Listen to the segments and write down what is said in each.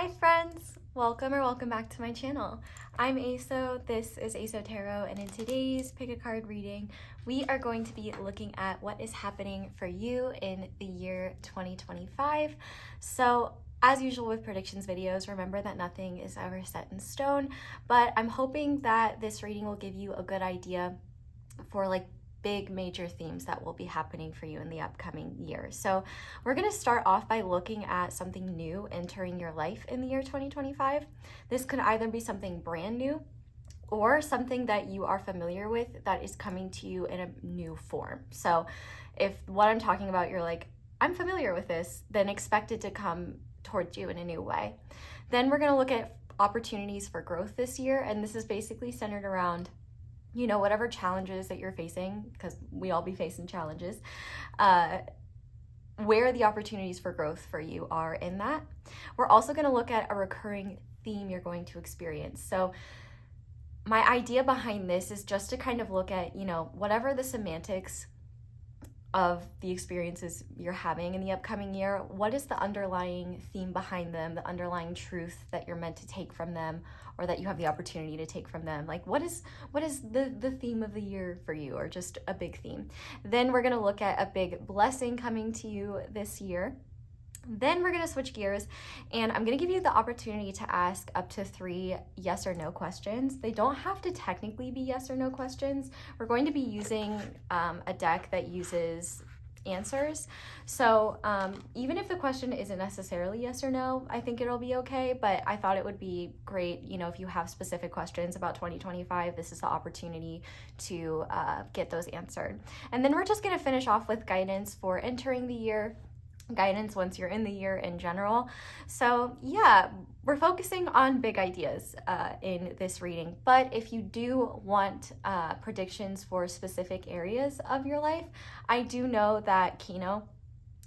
Hi friends! Welcome back to my channel. I'm Aso, this is Aso Tarot, and in today's pick a card reading, we are going to be looking at what is happening for you in the year 2025. So as usual with predictions videos, remember that nothing is ever set in stone, but I'm hoping that this reading will give you a good idea for like big major themes that will be happening for you in the upcoming year. So we're going to start off by looking at something new entering your life in the year 2025. This could either be something brand new or something that you are familiar with that is coming to you in a new form. So if what I'm talking about, you're like, I'm familiar with this, then expect it to come towards you in a new way. Then we're going to look at opportunities for growth this year, and this is basically centered around whatever challenges that you're facing, because we all be facing challenges, where the opportunities for growth for you are in that. We're also going to look at a recurring theme you're going to experience. So my idea behind this is just to kind of look at, whatever the semantics of the experiences you're having in the upcoming year, what is the underlying theme behind them, the underlying truth that you're meant to take from them, or that you have the opportunity to take from them. Like what is the theme of the year for you, or just a big theme. Then we're gonna look at a big blessing coming to you this year. Then we're gonna switch gears, and I'm gonna give you the opportunity to ask up to 3 yes or no questions. They don't have to technically be yes or no questions. We're going to be using a deck that uses answers. So even if the question isn't necessarily yes or no, I think it'll be okay, but I thought it would be great, if you have specific questions about 2025, this is the opportunity to get those answered. And then we're just gonna finish off with guidance for entering the year, guidance once you're in the year in general. So yeah, we're focusing on big ideas in this reading, but if you do want predictions for specific areas of your life, I do know that Kino,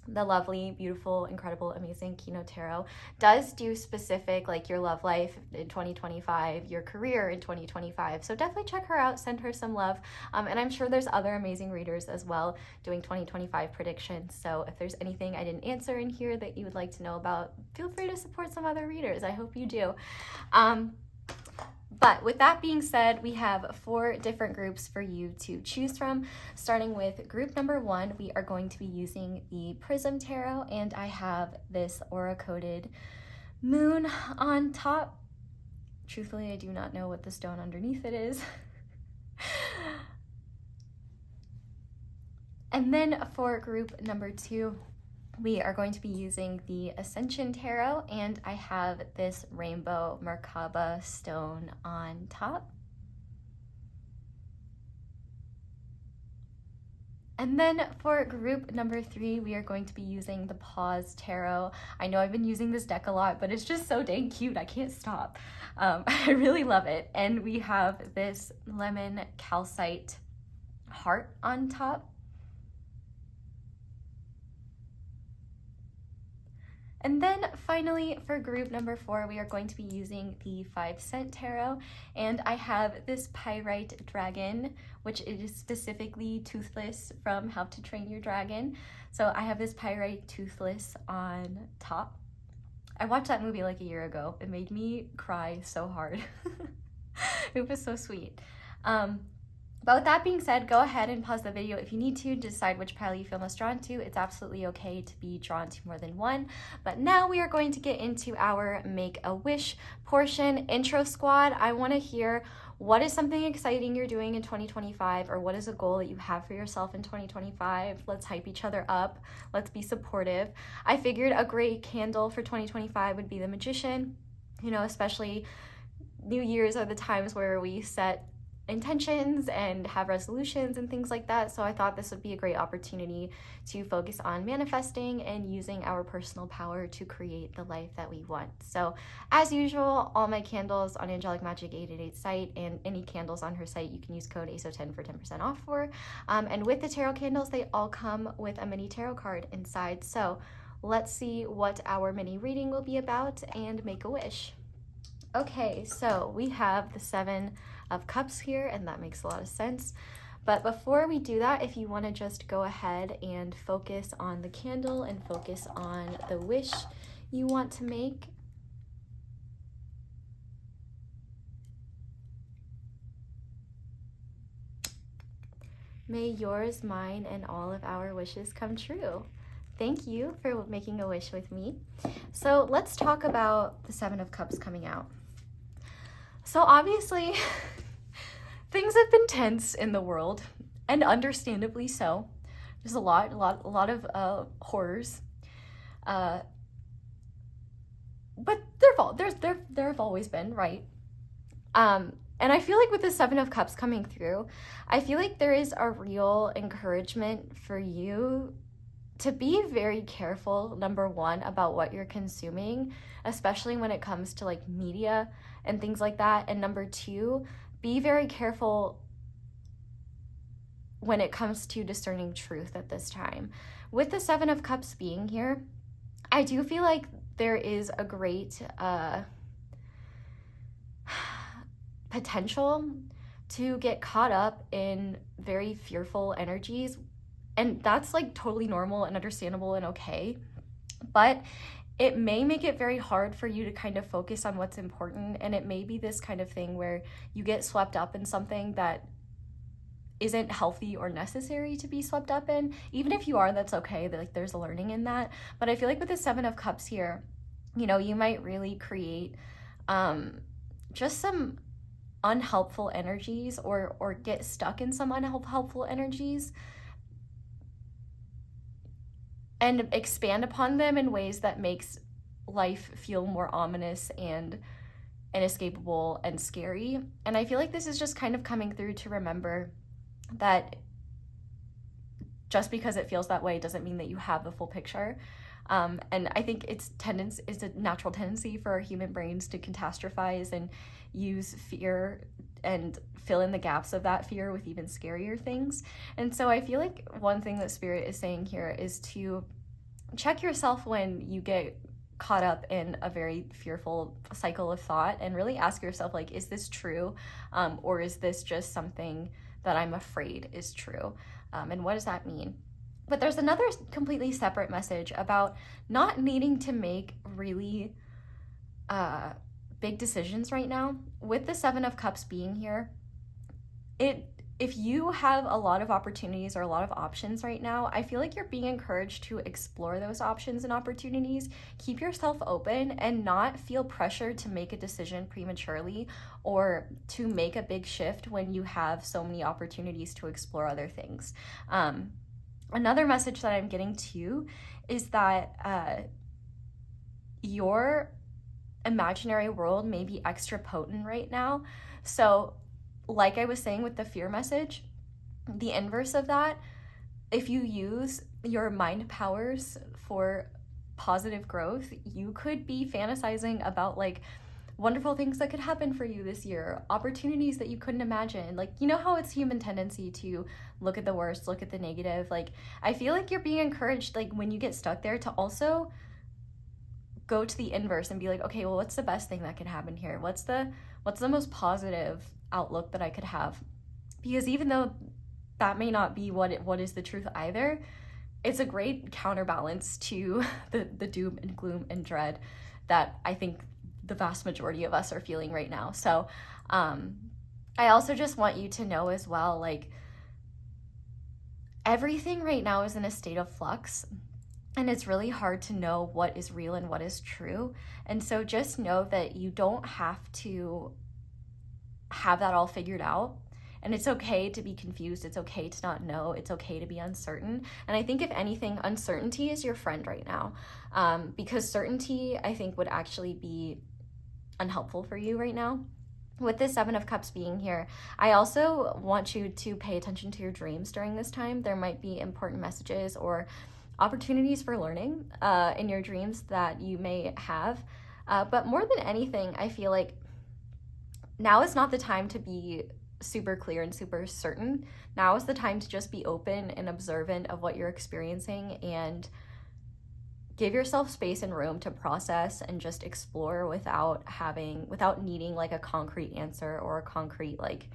the lovely, beautiful, incredible, amazing Kino Tarot, does do specific, like your love life in 2025, your career in 2025. So definitely check her out, send her some love. And I'm sure there's other amazing readers as well doing 2025 predictions. So if there's anything I didn't answer in here that you would like to know about, feel free to support some other readers. I hope you do. But with that being said, we have 4 different groups for you to choose from. Starting with group number 1, we are going to be using the Prism Tarot, and I have this aura-coded moon on top. Truthfully, I do not know what the stone underneath it is. And then for group number 2, we are going to be using the Ascension Tarot, and I have this rainbow Merkaba stone on top. And then for group number 3, we are going to be using the Paws Tarot. I know I've been using this deck a lot, but it's just so dang cute, I can't stop. I really love it. And we have this lemon calcite heart on top. And then finally, for group number 4, we are going to be using the 5-cent tarot, and I have this Pyrite dragon, which is specifically toothless from How to Train Your Dragon. So I have this Pyrite toothless on top. I watched that movie like a year ago. It made me cry so hard. It was so sweet. But with that being said, go ahead and pause the video if you need to decide which pile you feel most drawn to. It's absolutely okay to be drawn to more than one. But now we are going to get into our Make a Wish portion. Intro squad, I want to hear what is something exciting you're doing in 2025, or what is a goal that you have for yourself in 2025. Let's hype each other up. Let's be supportive. I figured a great candle for 2025 would be the Magician. Especially New Year's are the times where we set intentions and have resolutions and things like that. So I thought this would be a great opportunity to focus on manifesting and using our personal power to create the life that we want. So as usual, all my candles on Angelic Magic 888 site, and any candles on her site, you can use code ASO10 for 10% off for. And with the tarot candles, they all come with a mini tarot card inside. So let's see what our mini reading will be about and make a wish. Okay, so we have the 7 of Cups here, and that makes a lot of sense. But before we do that, if you want to just go ahead and focus on the candle and focus on the wish you want to make, May yours, mine, and all of our wishes come true. Thank you for making a wish with me. So let's talk about the Seven of Cups coming out. So obviously, things have been tense in the world, and understandably so. There's a lot of horrors. But there have always been, right? And I feel like with the Seven of Cups coming through, I feel like there is a real encouragement for you to be very careful, number one, about what you're consuming, especially when it comes to like media and things like that. And number two, be very careful when it comes to discerning truth at this time. With the Seven of Cups being here, I do feel like there is a great potential to get caught up in very fearful energies, and that's like totally normal and understandable and okay, but it may make it very hard for you to kind of focus on what's important, and it may be this kind of thing where you get swept up in something that isn't healthy or necessary to be swept up in. Even if you are, that's okay, like there's learning in that. But I feel like with the Seven of Cups here, you know, you might really create just some unhelpful energies or get stuck in some unhelpful energies and expand upon them in ways that makes life feel more ominous and inescapable and scary. And I feel like this is just kind of coming through to remember that just because it feels that way doesn't mean that you have the full picture. And I think it's a natural tendency for our human brains to catastrophize and use fear and fill in the gaps of that fear with even scarier things. And so I feel like one thing that Spirit is saying here is to check yourself when you get caught up in a very fearful cycle of thought, and really ask yourself, like, is this true? Or is this just something that I'm afraid is true? And what does that mean? But there's another completely separate message about not needing to make really big decisions right now. With the Seven of Cups being here, if you have a lot of opportunities or a lot of options right now, I feel like you're being encouraged to explore those options and opportunities. Keep yourself open and not feel pressured to make a decision prematurely or to make a big shift when you have so many opportunities to explore other things. Another message that I'm getting too is that your imaginary world may be extra potent right now. So like I was saying with the fear message, the inverse of that, if you use your mind powers for positive growth, you could be fantasizing about like wonderful things that could happen for you this year, opportunities that you couldn't imagine. Like, you know how it's human tendency to look at the worst, look at the negative. Like, I feel like you're being encouraged, like when you get stuck there, to also go to the inverse and be like, okay, well, what's the best thing that could happen here? What's the most positive outlook that I could have? Because even though that may not be what is the truth either, it's a great counterbalance to the doom and gloom and dread that I think the vast majority of us are feeling right now. So I also just want you to know as well, like, everything right now is in a state of flux, and it's really hard to know what is real and what is true. And so just know that you don't have to have that all figured out. And it's okay to be confused. It's okay to not know. It's okay to be uncertain. And I think if anything, uncertainty is your friend right now. Because certainty, I think, would actually be unhelpful for you right now. With this Seven of Cups being here, I also want you to pay attention to your dreams during this time. There might be important messages or opportunities for learning in your dreams that you may have. But more than anything, I feel like now is not the time to be super clear and super certain. Now is the time to just be open and observant of what you're experiencing and give yourself space and room to process and just explore without needing like a concrete answer or a concrete like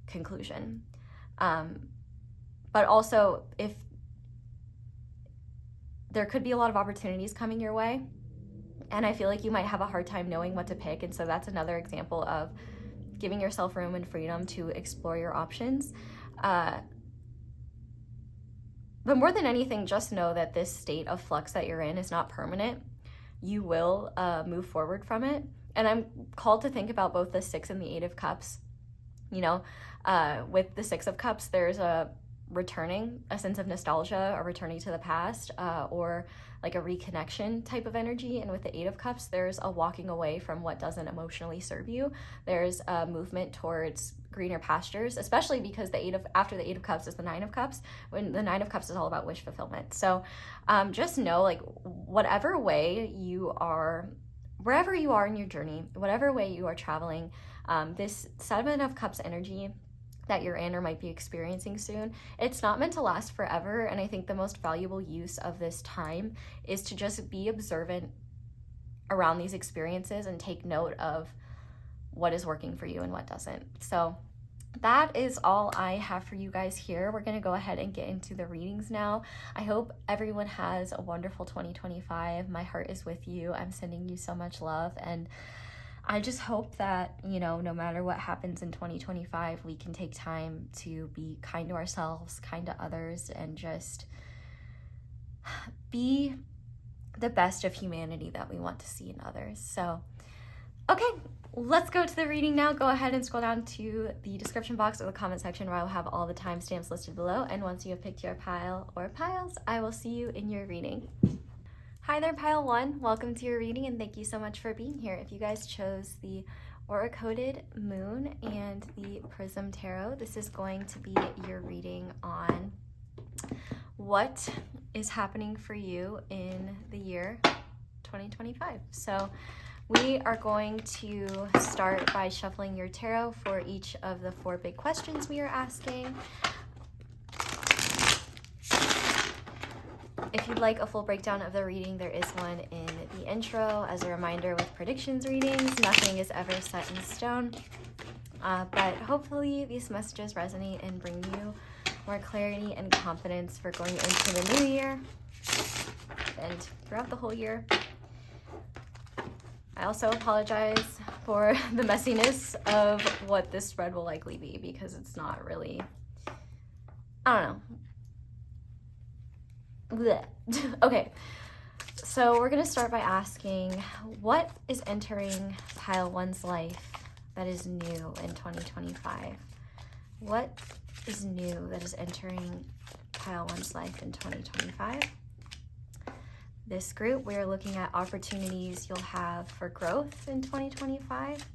conclusion. But also, if there could be a lot of opportunities coming your way, and I feel like you might have a hard time knowing what to pick. And so that's another example of giving yourself room and freedom to explore your options. But more than anything, just know that this state of flux that you're in is not permanent. You will move forward from it. And I'm called to think about both the 6 and the 8 of Cups. You know, with the 6 of Cups, there's a sense of nostalgia, or returning to the past, or like a reconnection type of energy. And with the 8 of Cups, there's a walking away from what doesn't emotionally serve you. There's a movement towards greener pastures, especially because after the 8 of Cups is the 9 of Cups, when the 9 of Cups is all about wish fulfillment. So just know, like, whatever way you are, wherever you are in your journey, whatever way you are traveling, this 7 of Cups energy that you're in or might be experiencing soon, it's not meant to last forever. And I think the most valuable use of this time is to just be observant around these experiences and take note of what is working for you and what doesn't. So that is all I have for you guys here. We're going to go ahead and get into the readings now. I hope everyone has a wonderful 2025. My heart is with you. I'm sending you so much love, and I just hope that, you know, no matter what happens in 2025, we can take time to be kind to ourselves, kind to others, and just be the best of humanity that we want to see in others. So, okay, let's go to the reading now. Go ahead and scroll down to the description box or the comment section, where I will have all the timestamps listed below. And once you have picked your pile or piles, I will see you in your reading. Hi there, Pile 1. Welcome to your reading, and thank you so much for being here. If you guys chose the Aura-Coded Moon and the Prism Tarot, this is going to be your reading on what is happening for you in the year 2025. So we are going to start by shuffling your tarot for each of the 4 big questions we are asking. If you'd like a full breakdown of the reading, there is one in the intro. As a reminder, with predictions readings, nothing is ever set in stone. But hopefully these messages resonate and bring you more clarity and confidence for going into the new year and throughout the whole year. I also apologize for the messiness of what this spread will likely be, because it's not really, I don't know. Blech. Okay, so we're gonna start by asking, what is entering Pile 1's life that is new in 2025? What is new that is entering Pile 1's life in 2025? This group, we're looking at opportunities you'll have for growth in 2025.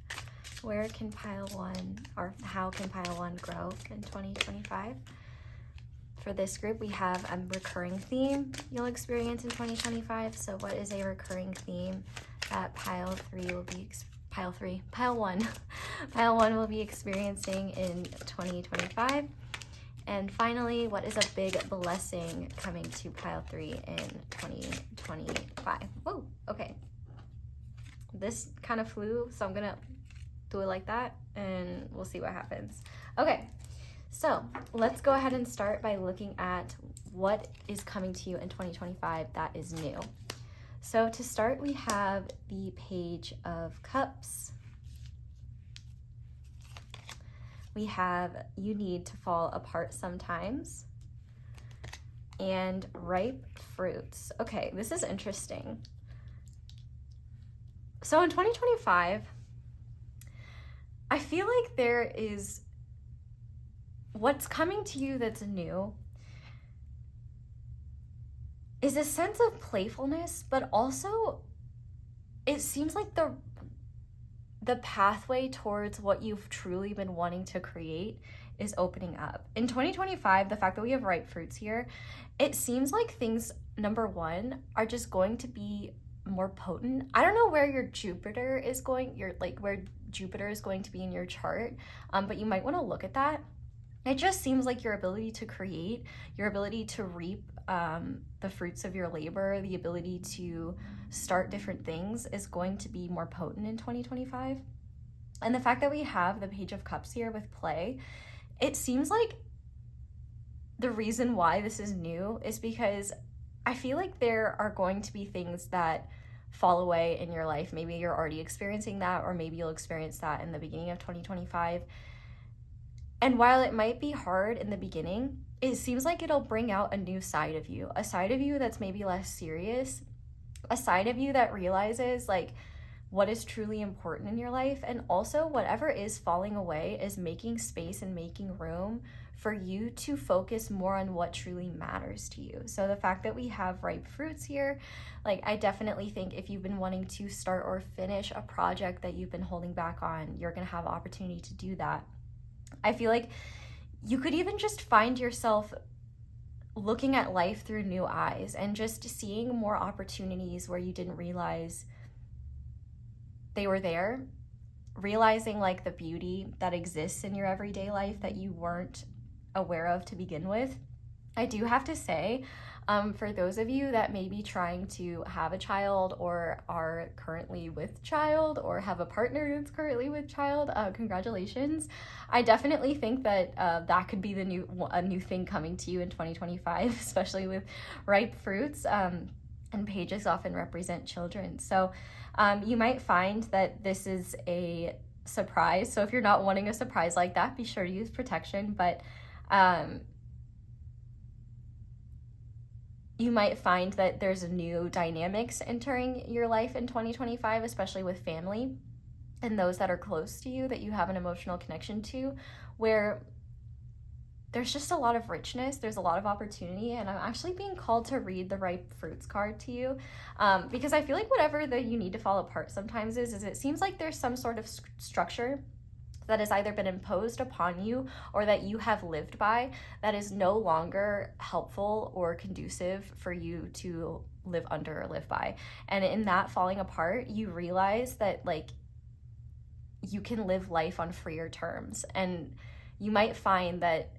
Where can Pile 1, or how can Pile 1 grow in 2025? For this group, we have a recurring theme you'll experience in 2025. So what is a recurring theme that Pile 1 will be experiencing in 2025? And finally, what is a big blessing coming to Pile 3 in 2025? Whoa, okay. This kind of flew, so I'm gonna do it like that, and we'll see what happens. Okay. So let's go ahead and start by looking at what is coming to you in 2025 that is new. So to start, we have the Page of Cups. We have You Need to Fall Apart Sometimes, and Ripe Fruits. Okay, this is interesting. So in 2025, I feel like there is what's coming to you that's new is a sense of playfulness, but also it seems like the pathway towards what you've truly been wanting to create is opening up. In 2025, the fact that we have ripe fruits here, it seems like things, number one, are just going to be more potent. I don't know where your Jupiter is going, where Jupiter is going to be in your chart, but you might want to look at that. It just seems like your ability to create, your ability to reap the fruits of your labor, the ability to start different things is going to be more potent in 2025. And the fact that we have the Page of Cups here with play, it seems like the reason why this is new is because I feel like there are going to be things that fall away in your life. Maybe you're already experiencing that, or maybe you'll experience that in the beginning of 2025. And while it might be hard in the beginning, it seems like it'll bring out a new side of you, a side of you that's maybe less serious, a side of you that realizes like what is truly important in your life. And also whatever is falling away is making space and making room for you to focus more on what truly matters to you. So the fact that we have ripe fruits here, like I definitely think if you've been wanting to start or finish a project that you've been holding back on, you're gonna have opportunity to do that. I feel like you could even just find yourself looking at life through new eyes and just seeing more opportunities where you didn't realize they were there, realizing like the beauty that exists in your everyday life that you weren't aware of to begin with. I do have to say, for those of you that may be trying to have a child or are currently with child or have a partner that's currently with child, congratulations. I definitely think that that could be a new thing coming to you in 2025, especially with ripe fruits, and pages often represent children. So you might find that this is a surprise. So if you're not wanting a surprise like that, be sure to use protection. But you might find that there's new dynamics entering your life in 2025, especially with family and those that are close to you that you have an emotional connection to, where there's just a lot of richness, there's a lot of opportunity, and I'm actually being called to read the ripe fruits card to you, because I feel like whatever that you need to fall apart sometimes is it seems like there's some sort of structure that has either been imposed upon you or that you have lived by that is no longer helpful or conducive for you to live under or live by. And in that falling apart, you realize that like you can live life on freer terms, and you might find that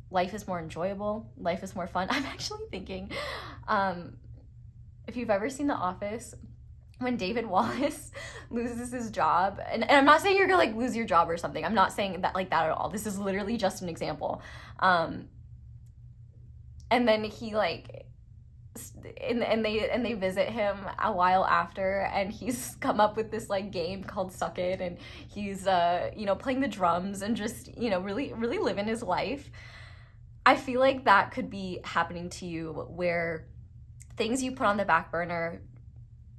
life is more enjoyable, life is more fun. I'm actually thinking, if you've ever seen The Office, when David Wallace loses his job, and I'm not saying you're gonna like lose your job or something, I'm not saying that like that at all, this is literally just an example, and then he like and they visit him a while after, and he's come up with this like game called Suck It, and he's playing the drums and just really living his life. I feel like that could be happening to you, where things you put on the back burner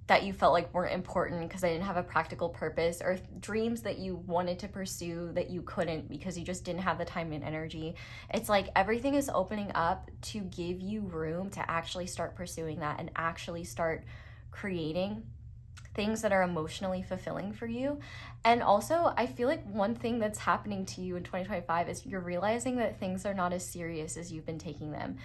that you felt like weren't important because they didn't have a practical purpose, or dreams that you wanted to pursue that you couldn't because you just didn't have the time and energy. It's like everything is opening up to give you room to actually start pursuing that and actually start creating things that are emotionally fulfilling for you. And also, I feel like one thing that's happening to you in 2025 is you're realizing that things are not as serious as you've been taking them.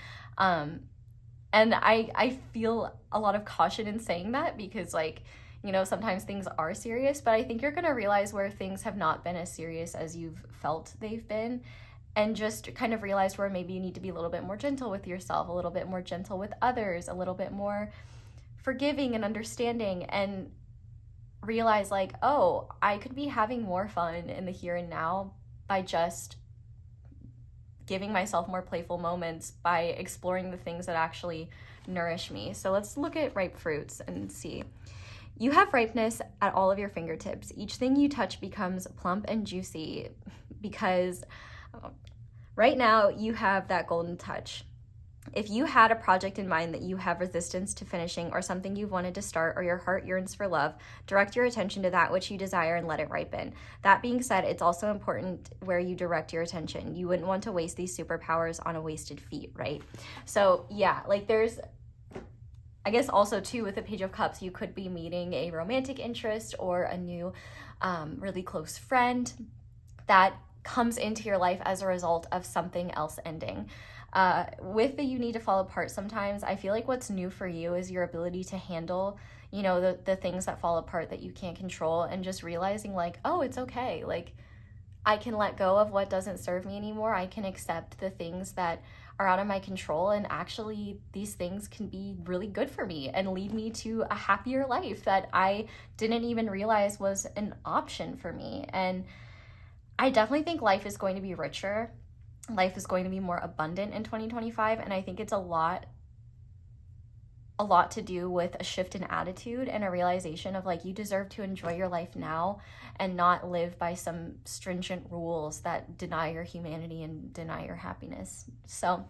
And I feel a lot of caution in saying that because sometimes things are serious, but I think you're gonna realize where things have not been as serious as you've felt they've been, and just kind of realize where maybe you need to be a little bit more gentle with yourself, a little bit more gentle with others, a little bit more forgiving and understanding, and realize like, oh, I could be having more fun in the here and now by just giving myself more playful moments, by exploring the things that actually nourish me. So let's look at ripe fruits and see. You have ripeness at all of your fingertips. Each thing you touch becomes plump and juicy because right now you have that golden touch. If you had a project in mind that you have resistance to finishing, or something you've wanted to start, or your heart yearns for love, direct your attention to that which you desire and let it ripen. That being said, it's also important where you direct your attention. You wouldn't want to waste these superpowers on a wasted feat, right? So yeah, like there's, I guess also too with the Page of Cups, you could be meeting a romantic interest or a new really close friend that comes into your life as a result of something else ending. With the you need to fall apart sometimes, I feel like what's new for you is your ability to handle, the things that fall apart that you can't control, and just realizing like, oh, it's okay. Like I can let go of what doesn't serve me anymore. I can accept the things that are out of my control, and actually these things can be really good for me and lead me to a happier life that I didn't even realize was an option for me. And I definitely think life is going to be richer. Life is going to be more abundant in 2025, and I think it's a lot a lot to do with a shift in attitude and a realization of like, you deserve to enjoy your life now and not live by some stringent rules that deny your humanity and deny your happiness. So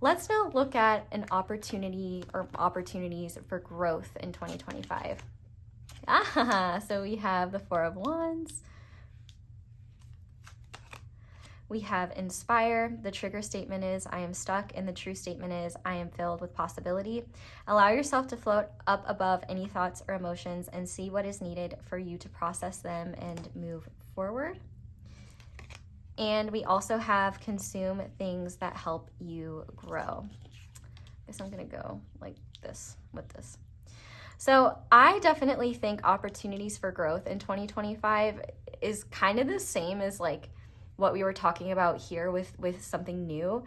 let's now look at an opportunity or opportunities for growth in 2025. So we have the Four of Wands. We have inspire. The trigger statement is I am stuck, and the true statement is I am filled with possibility. Allow yourself to float up above any thoughts or emotions and see what is needed for you to process them and move forward. And we also have consume things that help you grow. I guess I'm gonna go like this with this. So I definitely think opportunities for growth in 2025 is kind of the same as like what we were talking about here with something new.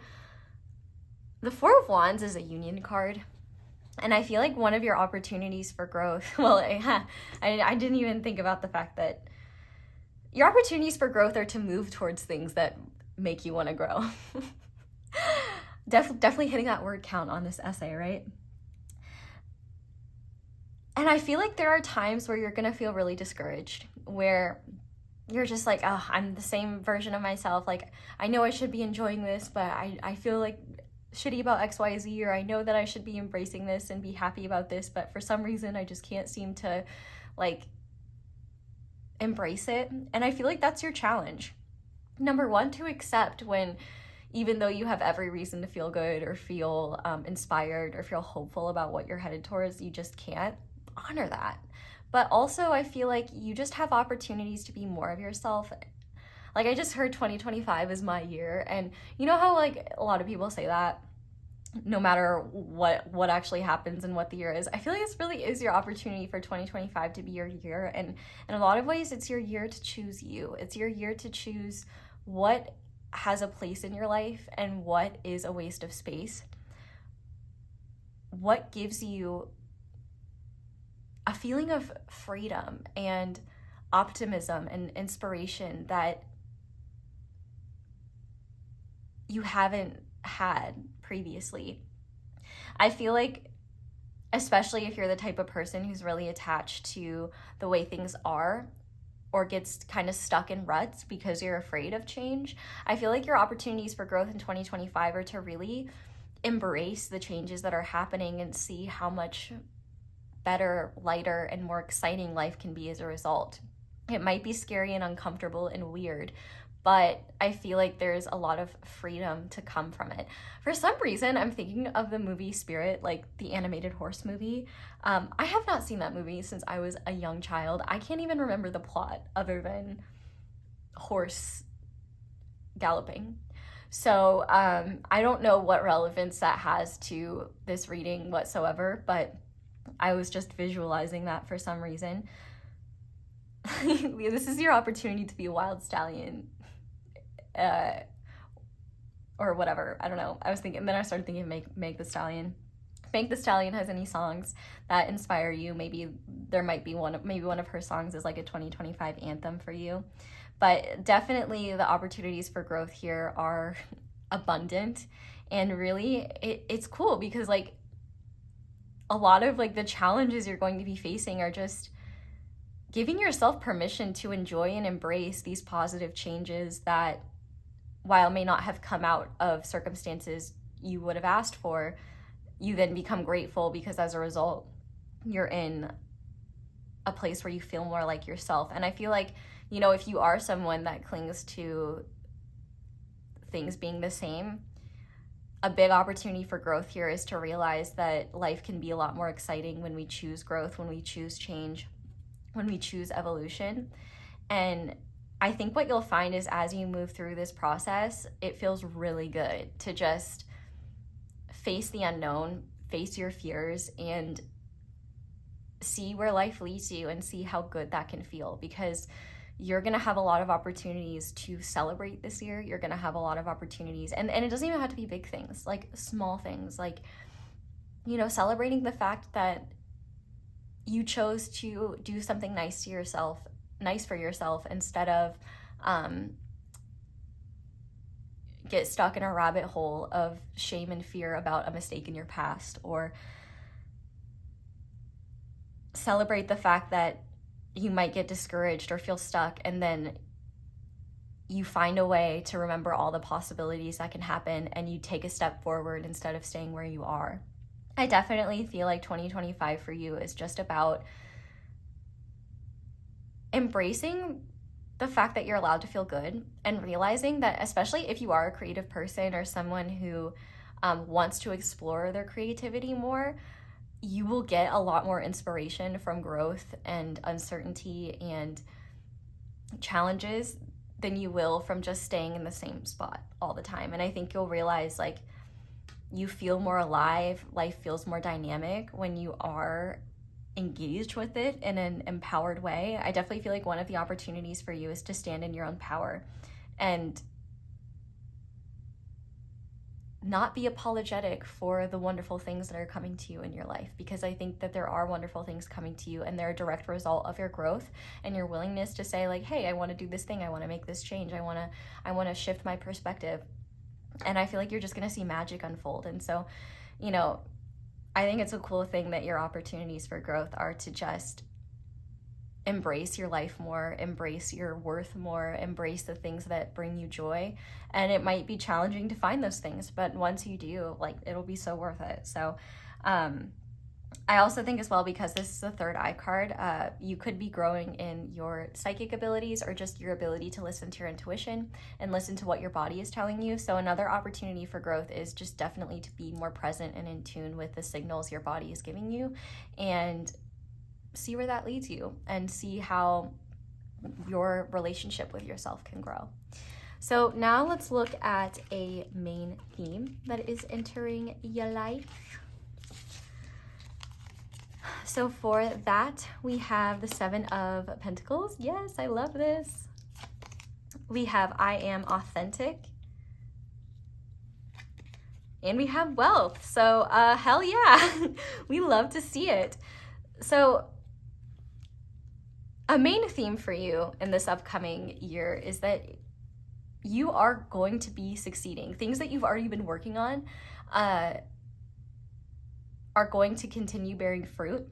The Four of Wands is a union card. And I feel like one of your opportunities for growth, well, I didn't even think about the fact that your opportunities for growth are to move towards things that make you want to grow. Definitely hitting that word count on this essay, right? And I feel like there are times where you're going to feel really discouraged, where you're just like, oh, I'm the same version of myself. Like, I know I should be enjoying this, but I feel like shitty about XYZ, or I know that I should be embracing this and be happy about this, but for some reason I just can't seem to like embrace it. And I feel like that's your challenge. Number one, to accept when, even though you have every reason to feel good or feel inspired or feel hopeful about what you're headed towards, you just can't. Honor that. But also, I feel like you just have opportunities to be more of yourself. Like, I just heard 2025 is my year. And you know how, like, a lot of people say that no matter what actually happens and what the year is? I feel like this really is your opportunity for 2025 to be your year. And in a lot of ways, it's your year to choose you. It's your year to choose what has a place in your life and what is a waste of space. What gives you a feeling of freedom and optimism and inspiration that you haven't had previously. I feel like, especially if you're the type of person who's really attached to the way things are or gets kind of stuck in ruts because you're afraid of change, I feel like your opportunities for growth in 2025 are to really embrace the changes that are happening and see how much better, lighter, and more exciting life can be as a result. It might be scary and uncomfortable and weird, but I feel like there's a lot of freedom to come from it. For some reason, I'm thinking of the movie Spirit, like the animated horse movie. I have not seen that movie since I was a young child. I can't even remember the plot other than horse galloping. So I don't know what relevance that has to this reading whatsoever, but I was just visualizing that for some reason. This is your opportunity to be a wild stallion. Or whatever, I don't know. I was thinking, then I started thinking of Meg the Stallion. If Meg the Stallion has any songs that inspire you, maybe there might be one of her songs is like a 2025 anthem for you. But definitely the opportunities for growth here are abundant, and really it's cool because like a lot of like the challenges you're going to be facing are just giving yourself permission to enjoy and embrace these positive changes that, while may not have come out of circumstances you would have asked for, you then become grateful because as a result, you're in a place where you feel more like yourself. And I feel like, you know, if you are someone that clings to things being the same, a big opportunity for growth here is to realize that life can be a lot more exciting when we choose growth, when we choose change, when we choose evolution. And I think what you'll find is as you move through this process, it feels really good to just face the unknown, face your fears, and see where life leads you and see how good that can feel, because you're going to have a lot of opportunities to celebrate this year. You're going to have a lot of opportunities, and it doesn't even have to be big things, like small things, like, you know, celebrating the fact that you chose to do something nice to yourself, nice for yourself, instead of get stuck in a rabbit hole of shame and fear about a mistake in your past, or celebrate the fact that you might get discouraged or feel stuck, and then you find a way to remember all the possibilities that can happen and you take a step forward instead of staying where you are. I definitely feel like 2025 for you is just about embracing the fact that you're allowed to feel good, and realizing that, especially if you are a creative person or someone who wants to explore their creativity more, you will get a lot more inspiration from growth and uncertainty and challenges than you will from just staying in the same spot all the time. And I think you'll realize, like, you feel more alive, life feels more dynamic when you are engaged with it in an empowered way. I definitely feel like one of the opportunities for you is to stand in your own power and not be apologetic for the wonderful things that are coming to you in your life, because I think that there are wonderful things coming to you and they're a direct result of your growth and your willingness to say, like, hey, I want to do this thing, I want to make this change, I want to shift my perspective. And I feel like you're just going to see magic unfold. And so, you know, I think it's a cool thing that your opportunities for growth are to just embrace your life more, embrace your worth more, embrace the things that bring you joy. And it might be challenging to find those things, but once you do, like, it'll be so worth it. So I also think as well, because this is the third eye card, you could be growing in your psychic abilities or just your ability to listen to your intuition and listen to what your body is telling you. So another opportunity for growth is just definitely to be more present and in tune with the signals your body is giving you, and see where that leads you and see how your relationship with yourself can grow. So now let's look at a main theme that is entering your life. So for that, we have the Seven of Pentacles. Yes, I love this. We have I am authentic. And we have wealth. So hell yeah, we love to see it. So a main theme for you in this upcoming year is that you are going to be succeeding. Things that you've already been working on are going to continue bearing fruit.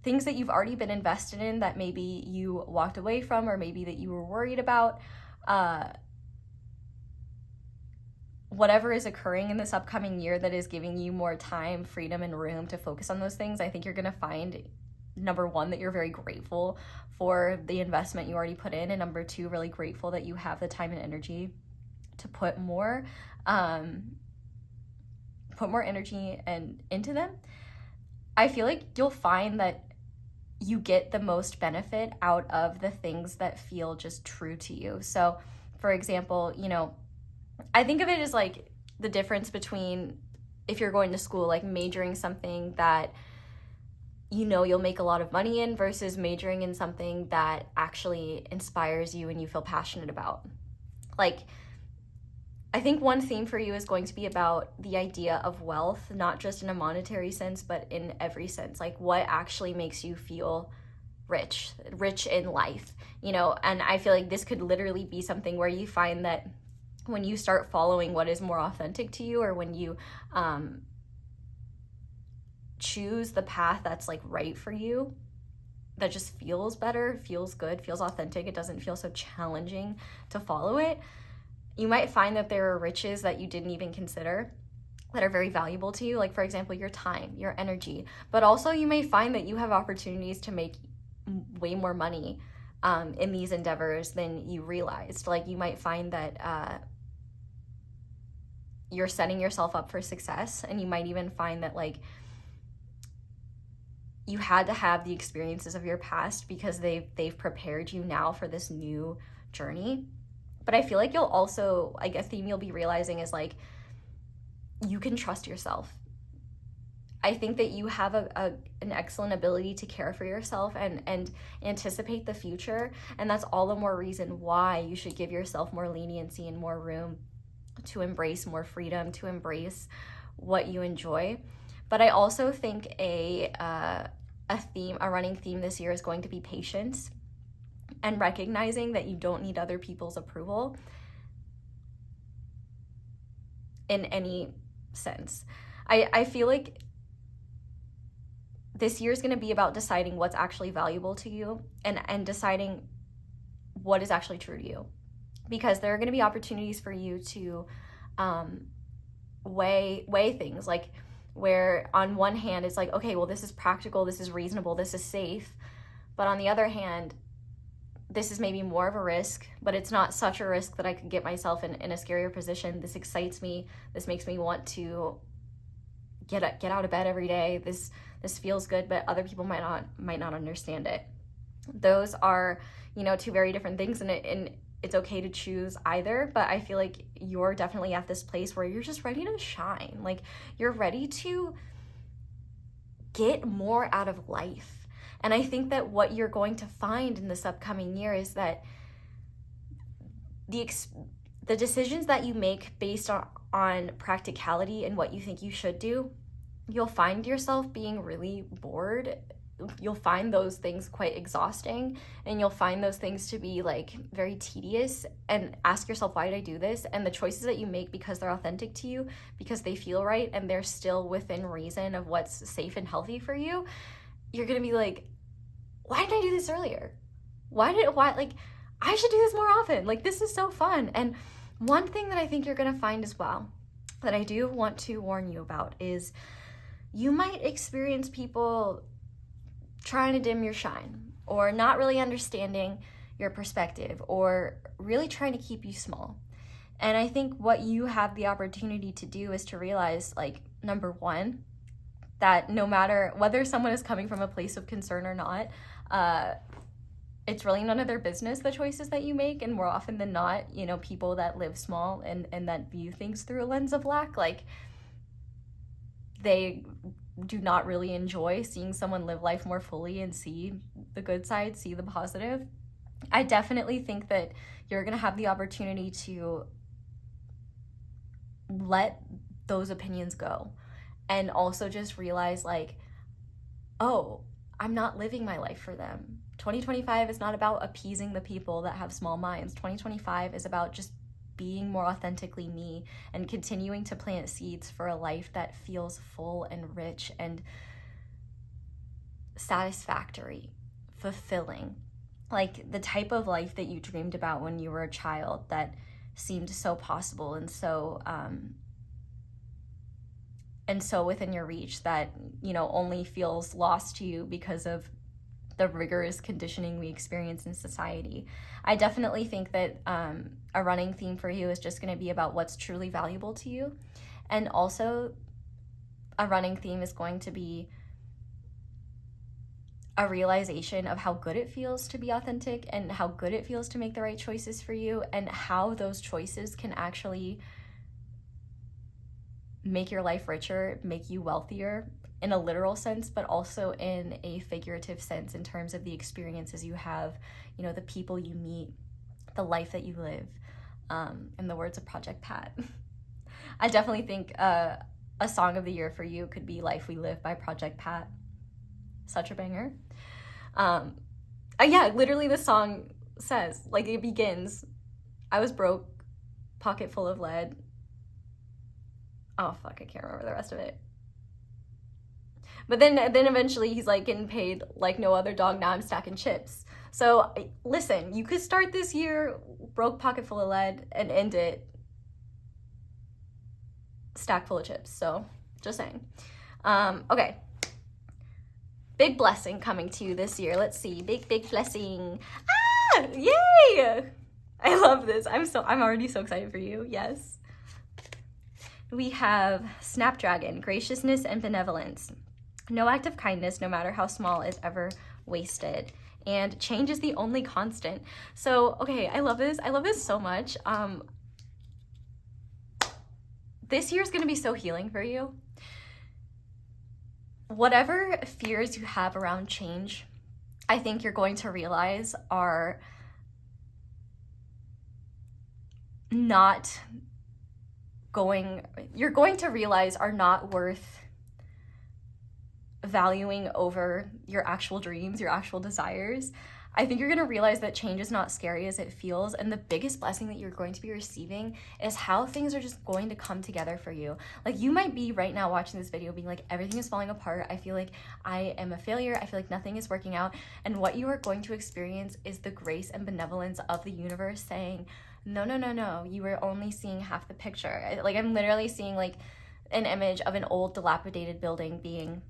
Things that you've already been invested in that maybe you walked away from, or maybe that you were worried about, whatever is occurring in this upcoming year that is giving you more time, freedom, and room to focus on those things, I think you're going to find, number one, that you're very grateful for the investment you already put in, and number two, really grateful that you have the time and energy to put more energy and into them. I feel like you'll find that you get the most benefit out of the things that feel just true to you. So, for example, you know, I think of it as like the difference between, if you're going to school, like majoring something that you know you'll make a lot of money in versus majoring in something that actually inspires you and you feel passionate about. Like, I think one theme for you is going to be about the idea of wealth, not just in a monetary sense, but in every sense. Like, what actually makes you feel rich in life, you know? And I feel like this could literally be something where you find that when you start following what is more authentic to you, or when you choose the path that's like right for you, that just feels better, feels good, feels authentic, it doesn't feel so challenging to follow it, you might find that there are riches that you didn't even consider that are very valuable to you. Like, for example, your time, your energy, but also you may find that you have opportunities to make way more money in these endeavors than you realized. Like, you might find that you're setting yourself up for success, and you might even find that, like, you had to have the experiences of your past because they've prepared you now for this new journey. But I feel like you'll also, like, a theme you'll be realizing is, like, you can trust yourself. I think that you have an excellent ability to care for yourself and anticipate the future, and that's all the more reason why you should give yourself more leniency and more room to embrace more freedom, to embrace what you enjoy. But I also think a running theme this year is going to be patience, and recognizing that you don't need other people's approval in any sense. I feel like this year is going to be about deciding what's actually valuable to you and deciding what is actually true to you. Because there are going to be opportunities for you to weigh things, like where on one hand it's like, okay, well, this is practical, this is reasonable, this is safe. But on the other hand, this is maybe more of a risk, but it's not such a risk that I could get myself in a scarier position. This excites me. This makes me want to get out of bed every day. This feels good, but other people might not understand it. Those are, you know, two very different things, and it's okay to choose either. But I feel like you're definitely at this place where you're just ready to shine. Like, you're ready to get more out of life. And I think that what you're going to find in this upcoming year is that the decisions that you make based on practicality and what you think you should do, you'll find yourself being really bored. You'll find those things quite exhausting, and you'll find those things to be like very tedious, and ask yourself, why did I do this? And the choices that you make because they're authentic to you, because they feel right, and they're still within reason of what's safe and healthy for you, you're gonna be like, why didn't I do this earlier? Why like, I should do this more often. Like, this is so fun. And one thing that I think you're gonna find as well, that I do want to warn you about, is you might experience people trying to dim your shine, or not really understanding your perspective, or really trying to keep you small. And I think what you have the opportunity to do is to realize, like, number one, that no matter whether someone is coming from a place of concern or not, it's really none of their business, the choices that you make. And more often than not, you know, people that live small and that view things through a lens of lack, like, they do not really enjoy seeing someone live life more fully and see the good side, see the positive. I definitely think that you're going to have the opportunity to let those opinions go, and also just realize, like, oh, I'm not living my life for them. 2025 is not about appeasing the people that have small minds. 2025 is about just being more authentically me and continuing to plant seeds for a life that feels full and rich and satisfactory, fulfilling. Like the type of life that you dreamed about when you were a child that seemed so possible and so within your reach, that, you know, only feels lost to you because of the rigorous conditioning we experience in society. I definitely think that a running theme for you is just going to be about what's truly valuable to you. And also a running theme is going to be a realization of how good it feels to be authentic, and how good it feels to make the right choices for you, and how those choices can actually make your life richer, make you wealthier in a literal sense, but also in a figurative sense in terms of the experiences you have, you know, the people you meet, the life that you live, in the words of Project Pat. I definitely think a song of the year for you could be Life We Live by Project Pat. Such a banger. Yeah, literally the song says, like, it begins, I was broke, pocket full of lead. Oh, fuck, I can't remember the rest of it. But then eventually he's like getting paid like no other dog. Now I'm stacking chips. So listen, you could start this year broke, pocket full of lead, and end it stack full of chips. So just saying. Okay. Big blessing coming to you this year. Let's see. Big blessing. Ah! Yay! I love this. I'm already so excited for you. Yes. We have Snapdragon, graciousness and benevolence. No act of kindness, no matter how small, is ever wasted. And change is the only constant. So, okay, I love this. I love this so much. This year's gonna be so healing for you. Whatever fears you have around change, I think you're going to realize are not worth valuing over your actual dreams, your actual desires, I think you're going to realize that change is not scary as it feels. And the biggest blessing that you're going to be receiving is how things are just going to come together for you. Like, you might be right now watching this video being like, everything is falling apart. I feel like I am a failure. I feel like nothing is working out. And what you are going to experience is the grace and benevolence of the universe saying, no, no, no, no, you are only seeing half the picture. Like, I'm literally seeing like an image of an old dilapidated building being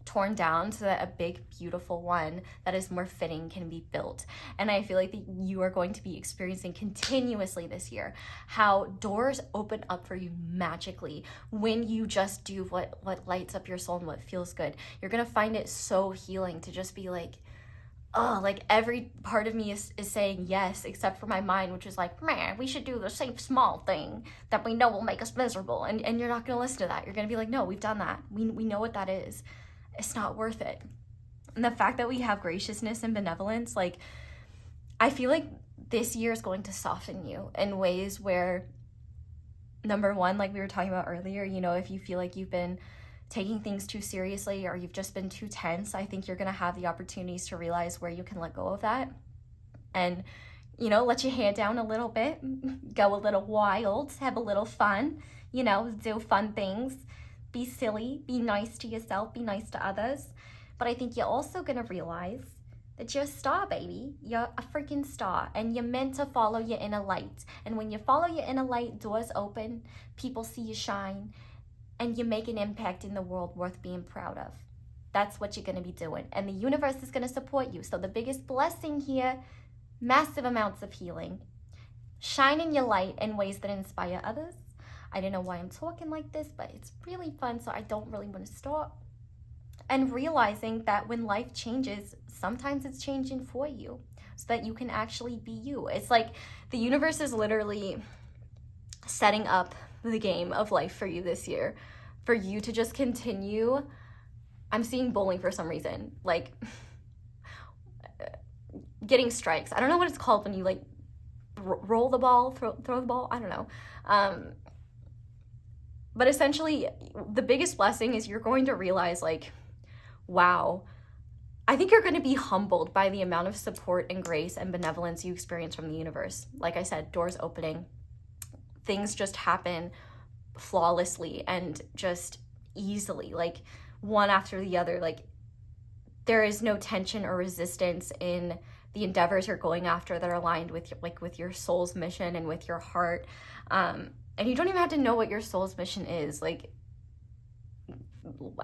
torn down so that a big beautiful one that is more fitting can be built. And I feel like that you are going to be experiencing continuously this year how doors open up for you magically when you just do what lights up your soul and what feels good. You're gonna find it so healing to just be like, oh, like every part of me is saying yes, except for my mind, which is like, man, we should do the safe small thing that we know will make us miserable. And you're not gonna listen to that. You're gonna be like, no, we've done that. We know what that is. It's not worth it. And the fact that we have graciousness and benevolence, like, I feel like this year is going to soften you in ways where, number one, like we were talking about earlier, you know, if you feel like you've been taking things too seriously or you've just been too tense, I think you're going to have the opportunities to realize where you can let go of that and, you know, let your hair down a little bit, go a little wild, have a little fun, you know, do fun things. Be silly, be nice to yourself, be nice to others. But I think you're also gonna realize that you're a star, baby. You're a freaking star, and you're meant to follow your inner light. And when you follow your inner light, doors open, people see you shine, and you make an impact in the world worth being proud of. That's what you're gonna be doing. And the universe is gonna support you. So the biggest blessing here, massive amounts of healing. Shining your light in ways that inspire others. I don't know why I'm talking like this, but it's really fun, so I don't really want to stop. And realizing that when life changes, sometimes it's changing for you so that you can actually be you. It's like the universe is literally setting up the game of life for you this year, for you to just continue. I'm seeing bowling for some reason, like getting strikes. I don't know what it's called when you like roll the ball, throw the ball. I don't know. But essentially, the biggest blessing is you're going to realize, like, wow, I think you're going to be humbled by the amount of support and grace and benevolence you experience from the universe. Like I said, doors opening, things just happen flawlessly and just easily, like one after the other. Like, there is no tension or resistance in the endeavors you're going after that are aligned with your soul's mission and with your heart. And you don't even have to know what your soul's mission is. Like,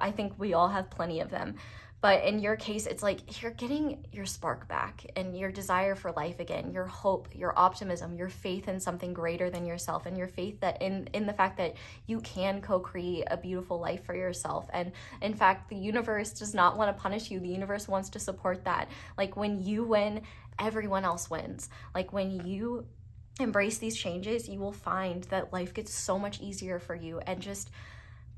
I think we all have plenty of them. But in your case, it's like you're getting your spark back and your desire for life again, your hope, your optimism, your faith in something greater than yourself, and your faith that in the fact that you can co-create a beautiful life for yourself. And in fact, the universe does not want to punish you. The universe wants to support that. Like, when you win, everyone else wins. Like, when you embrace these changes, you will find that life gets so much easier for you, and just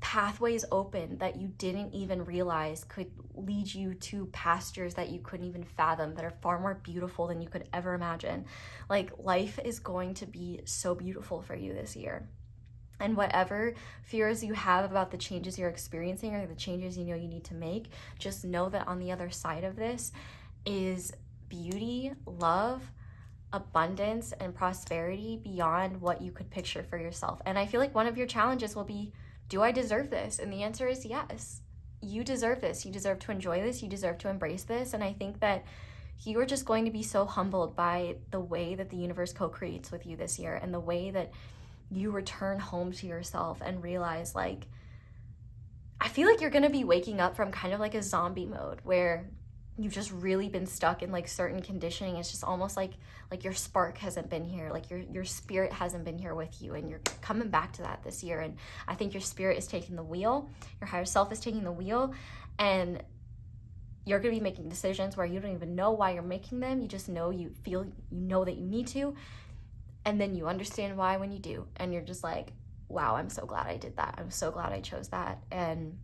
pathways open that you didn't even realize could lead you to pastures that you couldn't even fathom, that are far more beautiful than you could ever imagine. Like, life is going to be so beautiful for you this year. And whatever fears you have about the changes you're experiencing or the changes you know you need to make, just know that on the other side of this is beauty, love, abundance, and prosperity beyond what you could picture for yourself. And I feel like one of your challenges will be, do I deserve this? And the answer is yes. You deserve this. You deserve to enjoy this. You deserve to embrace this. And I think that you are just going to be so humbled by the way that the universe co-creates with you this year, and the way that you return home to yourself and realize, like, I feel like you're going to be waking up from kind of like a zombie mode where you've just really been stuck in like certain conditioning. It's just almost like your spark hasn't been here, like your spirit hasn't been here with you, and you're coming back to that this year. And I think your spirit is taking the wheel, your higher self is taking the wheel, and you're going to be making decisions where you don't even know why you're making them. You just know, you know that you need to, and then you understand why when you do, and you're just like, wow, I'm so glad I did that. I'm so glad I chose that. And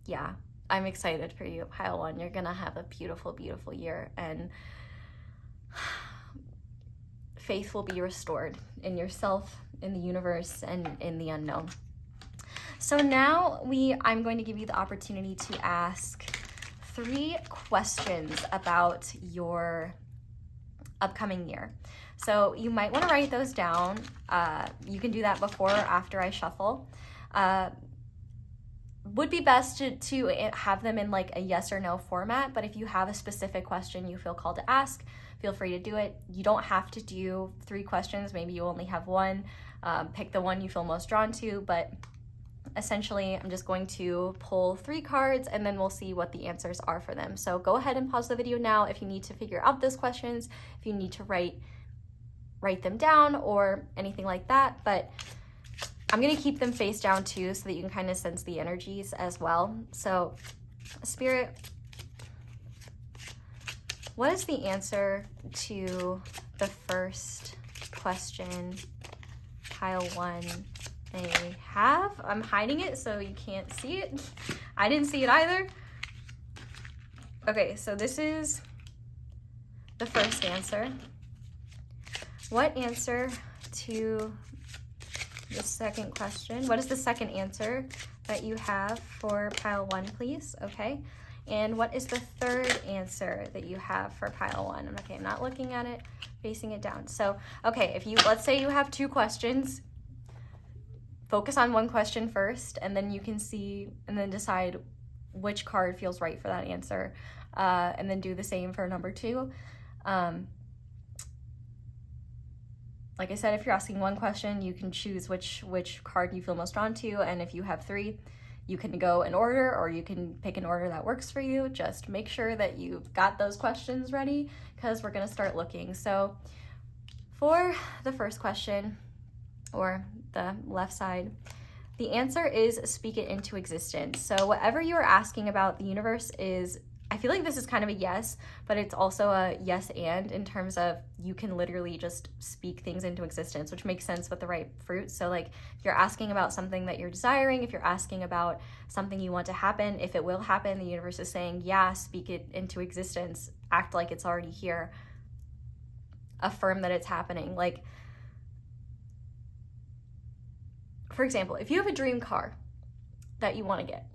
yeah, I'm excited for you, Pile 1. You're gonna have a beautiful, beautiful year, and faith will be restored in yourself, in the universe, and in the unknown. So now I'm going to give you the opportunity to ask 3 questions about your upcoming year. So you might want to write those down. You can do that before or after I shuffle. Would be best to have them in like a yes or no format, but if you have a specific question you feel called to ask, feel free to do it. You don't have to do 3 questions. Maybe you only have one. Pick the one you feel most drawn to, but essentially I'm just going to pull 3 cards and then we'll see what the answers are for them. So go ahead and pause the video now if you need to figure out those questions, if you need to write them down or anything like that, but I'm gonna keep them face down too so that you can kind of sense the energies as well. So Spirit, what is the answer to the first question pile 1 they have? I'm hiding it so you can't see it. I didn't see it either. Okay, so this is the first answer. What answer to the second question? What is the second answer that you have for pile 1, please? Okay. And what is the third answer that you have for pile 1? Okay, I'm not looking at it, facing it down. So, okay, if you, let's say you have 2 questions, focus on one question first, and then you can see, and then decide which card feels right for that answer, and then do the same for number 2. Like I said, if you're asking one question, you can choose which card you feel most drawn to, and if you have 3, you can go in order, or you can pick an order that works for you. Just make sure that you've got those questions ready, because we're gonna start looking. So for the first question, or the left side, the answer is speak it into existence. So whatever you are asking about, the universe is, I feel like this is kind of a yes, but it's also a yes and, in terms of you can literally just speak things into existence, which makes sense with the right fruit. So like if you're asking about something that you're desiring, if you're asking about something you want to happen, if it will happen, the universe is saying, yeah, speak it into existence, act like it's already here, affirm that it's happening. Like, for example, if you have a dream car that you want to get,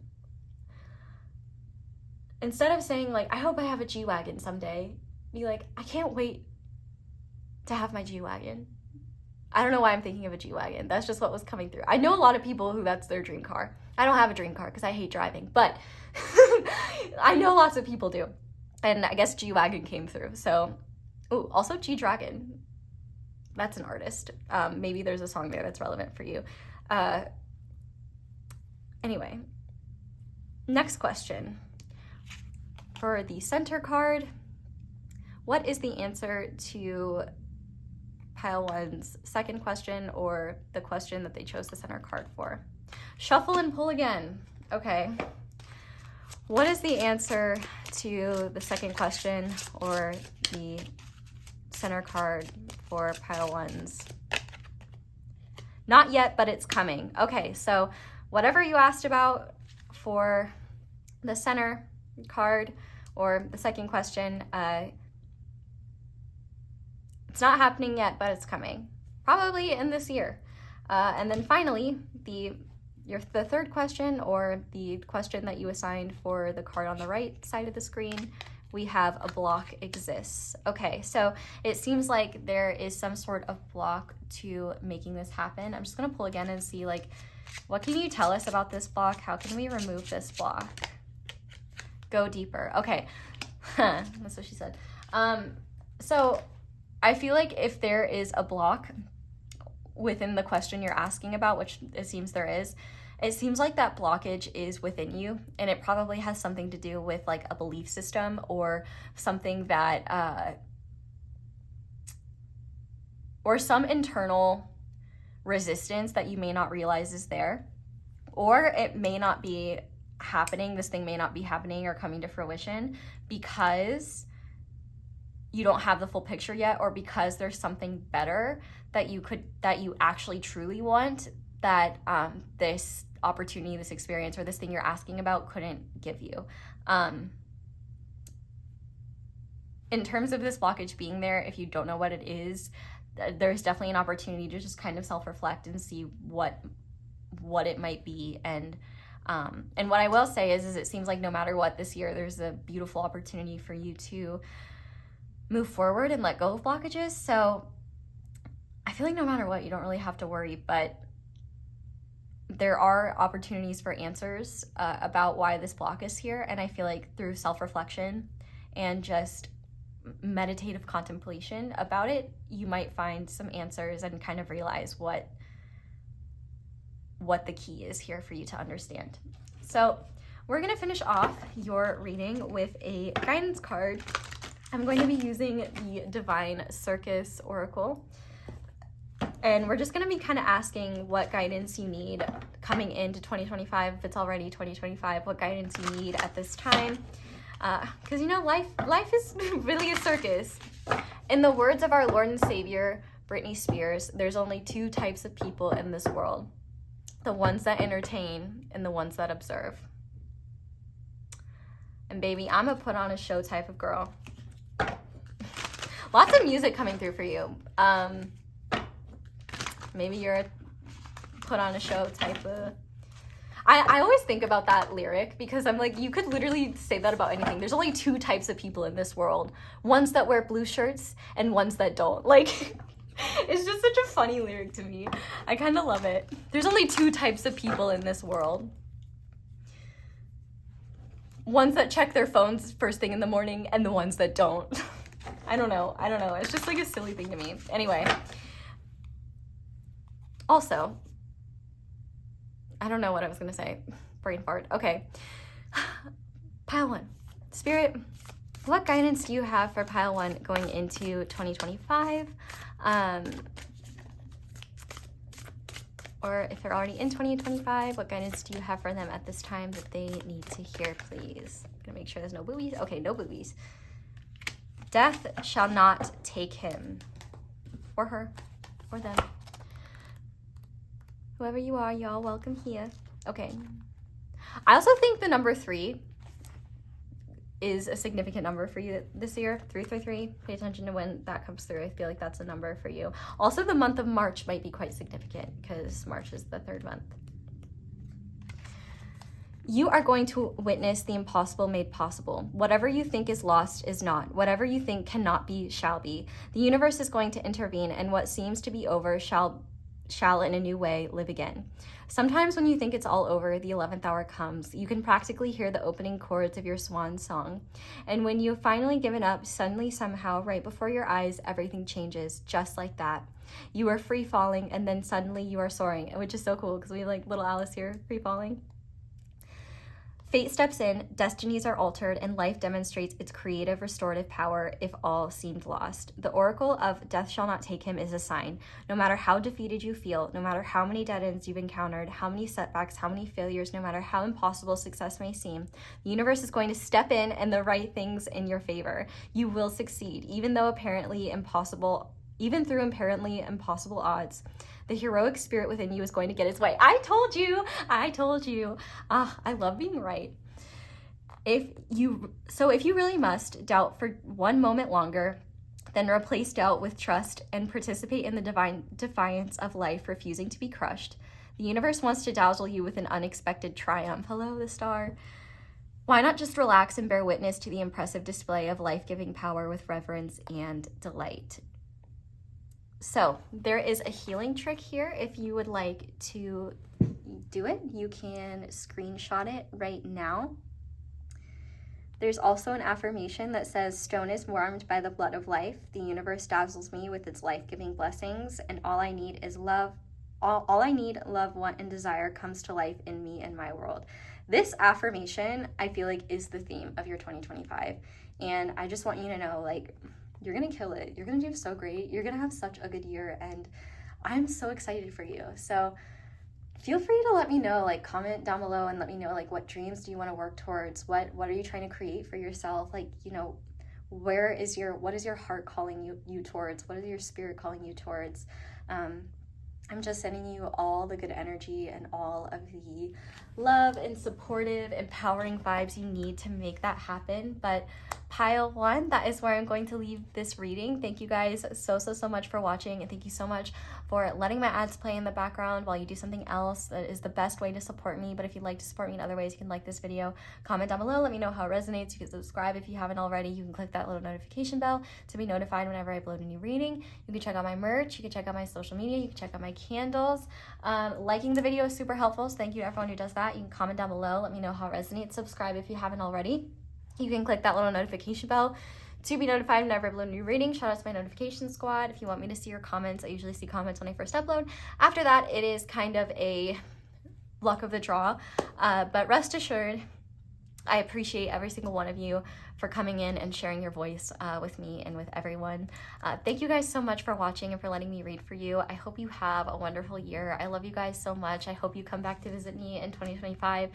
instead of saying like, I hope I have a G-Wagon someday, be like, I can't wait to have my G-Wagon. I don't know why I'm thinking of a G-Wagon. That's just what was coming through. I know a lot of people who that's their dream car. I don't have a dream car because I hate driving, but I know lots of people do. And I guess G-Wagon came through. So, oh, also G-Dragon. That's an artist. Maybe there's a song there that's relevant for you. Anyway, next question. For the center card, what is the answer to pile 1's second question, or the question that they chose the center card for? Shuffle and pull again. Okay. What is the answer to the second question, or the center card for pile 1's? Not yet, but it's coming. Okay, so whatever you asked about for the center card, or the second question, it's not happening yet, but it's coming. Probably in this year. And then finally, the third question, or the question that you assigned for the card on the right side of the screen, we have a block exists. Okay, so it seems like there is some sort of block to making this happen. I'm just gonna pull again and see, like, what can you tell us about this block? How can we remove this block? Go deeper. Okay, that's what she said. So I feel like if there is a block within the question you're asking about, which it seems there is, it seems like that blockage is within you, and it probably has something to do with like a belief system, or something that, or some internal resistance that you may not realize is there, or it may not be happening, this thing may not be happening or coming to fruition because you don't have the full picture yet, or because there's something better that you actually truly want, that this opportunity, this experience, or this thing you're asking about couldn't give you. In terms of this blockage being there, if you don't know what it is, there's definitely an opportunity to just kind of self-reflect and see what it might be, and And what I will say is it seems like no matter what this year, there's a beautiful opportunity for you to move forward and let go of blockages. So I feel like no matter what, you don't really have to worry, but there are opportunities for answers about why this block is here. And I feel like through self-reflection and just meditative contemplation about it, you might find some answers and kind of realize what the key is here for you to understand. So we're going to finish off your reading with a guidance card. I'm going to be using the Divine Circus Oracle. And we're just going to be kind of asking what guidance you need coming into 2025, if it's already 2025, what guidance you need at this time. Because, you know, life is really a circus. In the words of our Lord and Savior, Britney Spears, there's only two types of people in this world. The ones that entertain and the ones that observe. And baby, I'm a put on a show type of girl. Lots of music coming through for you. Maybe you're a put on a show type of... I always think about that lyric because I'm like, you could literally say that about anything. There's only two types of people in this world. Ones that wear blue shirts and ones that don't. Like... It's just such a funny lyric to me. I kind of love it. There's only two types of people in this world. Ones that check their phones first thing in the morning and the ones that don't. I don't know. It's just like a silly thing to me. Anyway. Also, I don't know what I was going to say. Brain fart. Okay. Pile 1. Spirit, what guidance do you have for pile 1 going into 2025? Or if they're already in 2025, what guidance do you have for them at this time that they need to hear, please? I'm gonna make sure there's no boobies. Okay, no boobies. Death shall not take him or her or them. Whoever you are, y'all welcome here. Okay. I also think the number 3 is a significant number for you this year. 333. Pay attention to when that comes through. I feel like that's a number for you. Also, the month of March might be quite significant because March is the 3rd month. You are going to witness the impossible made possible. Whatever you think is lost is not. Whatever you think cannot be shall be. The universe is going to intervene, and what seems to be over shall in a new way live again. Sometimes when you think it's all over, the 11th hour comes. You can practically hear the opening chords of your swan song. And when you've finally given up, suddenly, somehow, right before your eyes, everything changes, just like that. You are free falling, and then suddenly you are soaring, which is so cool because we have like little Alice here, free falling. Fate steps in, destinies are altered, and life demonstrates its creative, restorative power if all seemed lost. The oracle of death shall not take him is a sign. No matter how defeated you feel, no matter how many dead ends you've encountered, how many setbacks, how many failures, no matter how impossible success may seem, the universe is going to step in and the right things in your favor. You will succeed, even through apparently impossible odds. The heroic spirit within you is going to get its way. I told you. I love being right. If you really must doubt for one moment longer, then replace doubt with trust and participate in the divine defiance of life, refusing to be crushed. The universe wants to dazzle you with an unexpected triumph. Hello, the star. Why not just relax and bear witness to the impressive display of life-giving power with reverence and delight? So there is a healing trick here. If you would like to do it, you can screenshot it right now. There's also an affirmation that says, stone is warmed by the blood of life. The universe dazzles me with its life-giving blessings, and all I need is love. All I need, love, want, and desire comes to life in me and my world. This affirmation, I feel like, is the theme of your 2025. And I just want you to know, like, you're going to kill it. You're going to do so great. You're going to have such a good year, and I'm so excited for you. So feel free to let me know, like, comment down below and let me know, like, what dreams do you want to work towards? What are you trying to create for yourself? Like, you know, what is your heart calling you towards? What is your spirit calling you towards? I'm just sending you all the good energy and all of the love and supportive, empowering vibes you need to make that happen. But pile 1, that is where I'm going to leave this reading. Thank you guys so much for watching, and thank you so much for letting my ads play in the background while you do something else. That is the best way to support me. But if you'd like to support me in other ways, you can like this video, comment down below, let me know how it resonates. You can subscribe if you haven't already. You can click that little notification bell to be notified whenever I upload a new reading. You can check out my merch, you can check out my social media, you can check out my candles. Liking the video is super helpful, so thank you to everyone who does that. You can comment down below, let me know how it resonates. Subscribe if you haven't already. You can click that little notification bell to be notified whenever I upload a new reading. Shout out to my notification squad. If you want me to see your comments, I usually see comments when I first upload. After that, it is kind of a luck of the draw. But rest assured, I appreciate every single one of you for coming in and sharing your voice with me and with everyone. Thank you guys so much for watching and for letting me read for you. I hope you have a wonderful year. I love you guys so much. I hope you come back to visit me in 2025.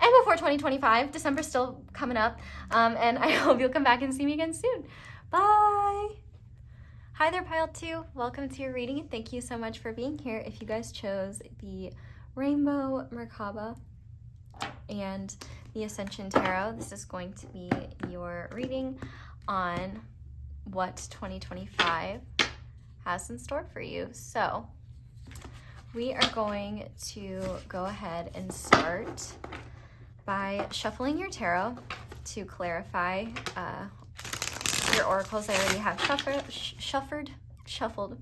And before 2025, December's still coming up, and I hope you'll come back and see me again soon. Bye! Hi there, Pile 2. Welcome to your reading, and thank you so much for being here. If you guys chose the Rainbow Merkaba and the Ascension Tarot, this is going to be your reading on what 2025 has in store for you. So, we are going to go ahead and start by shuffling your tarot to clarify your oracles. I already have shuffled.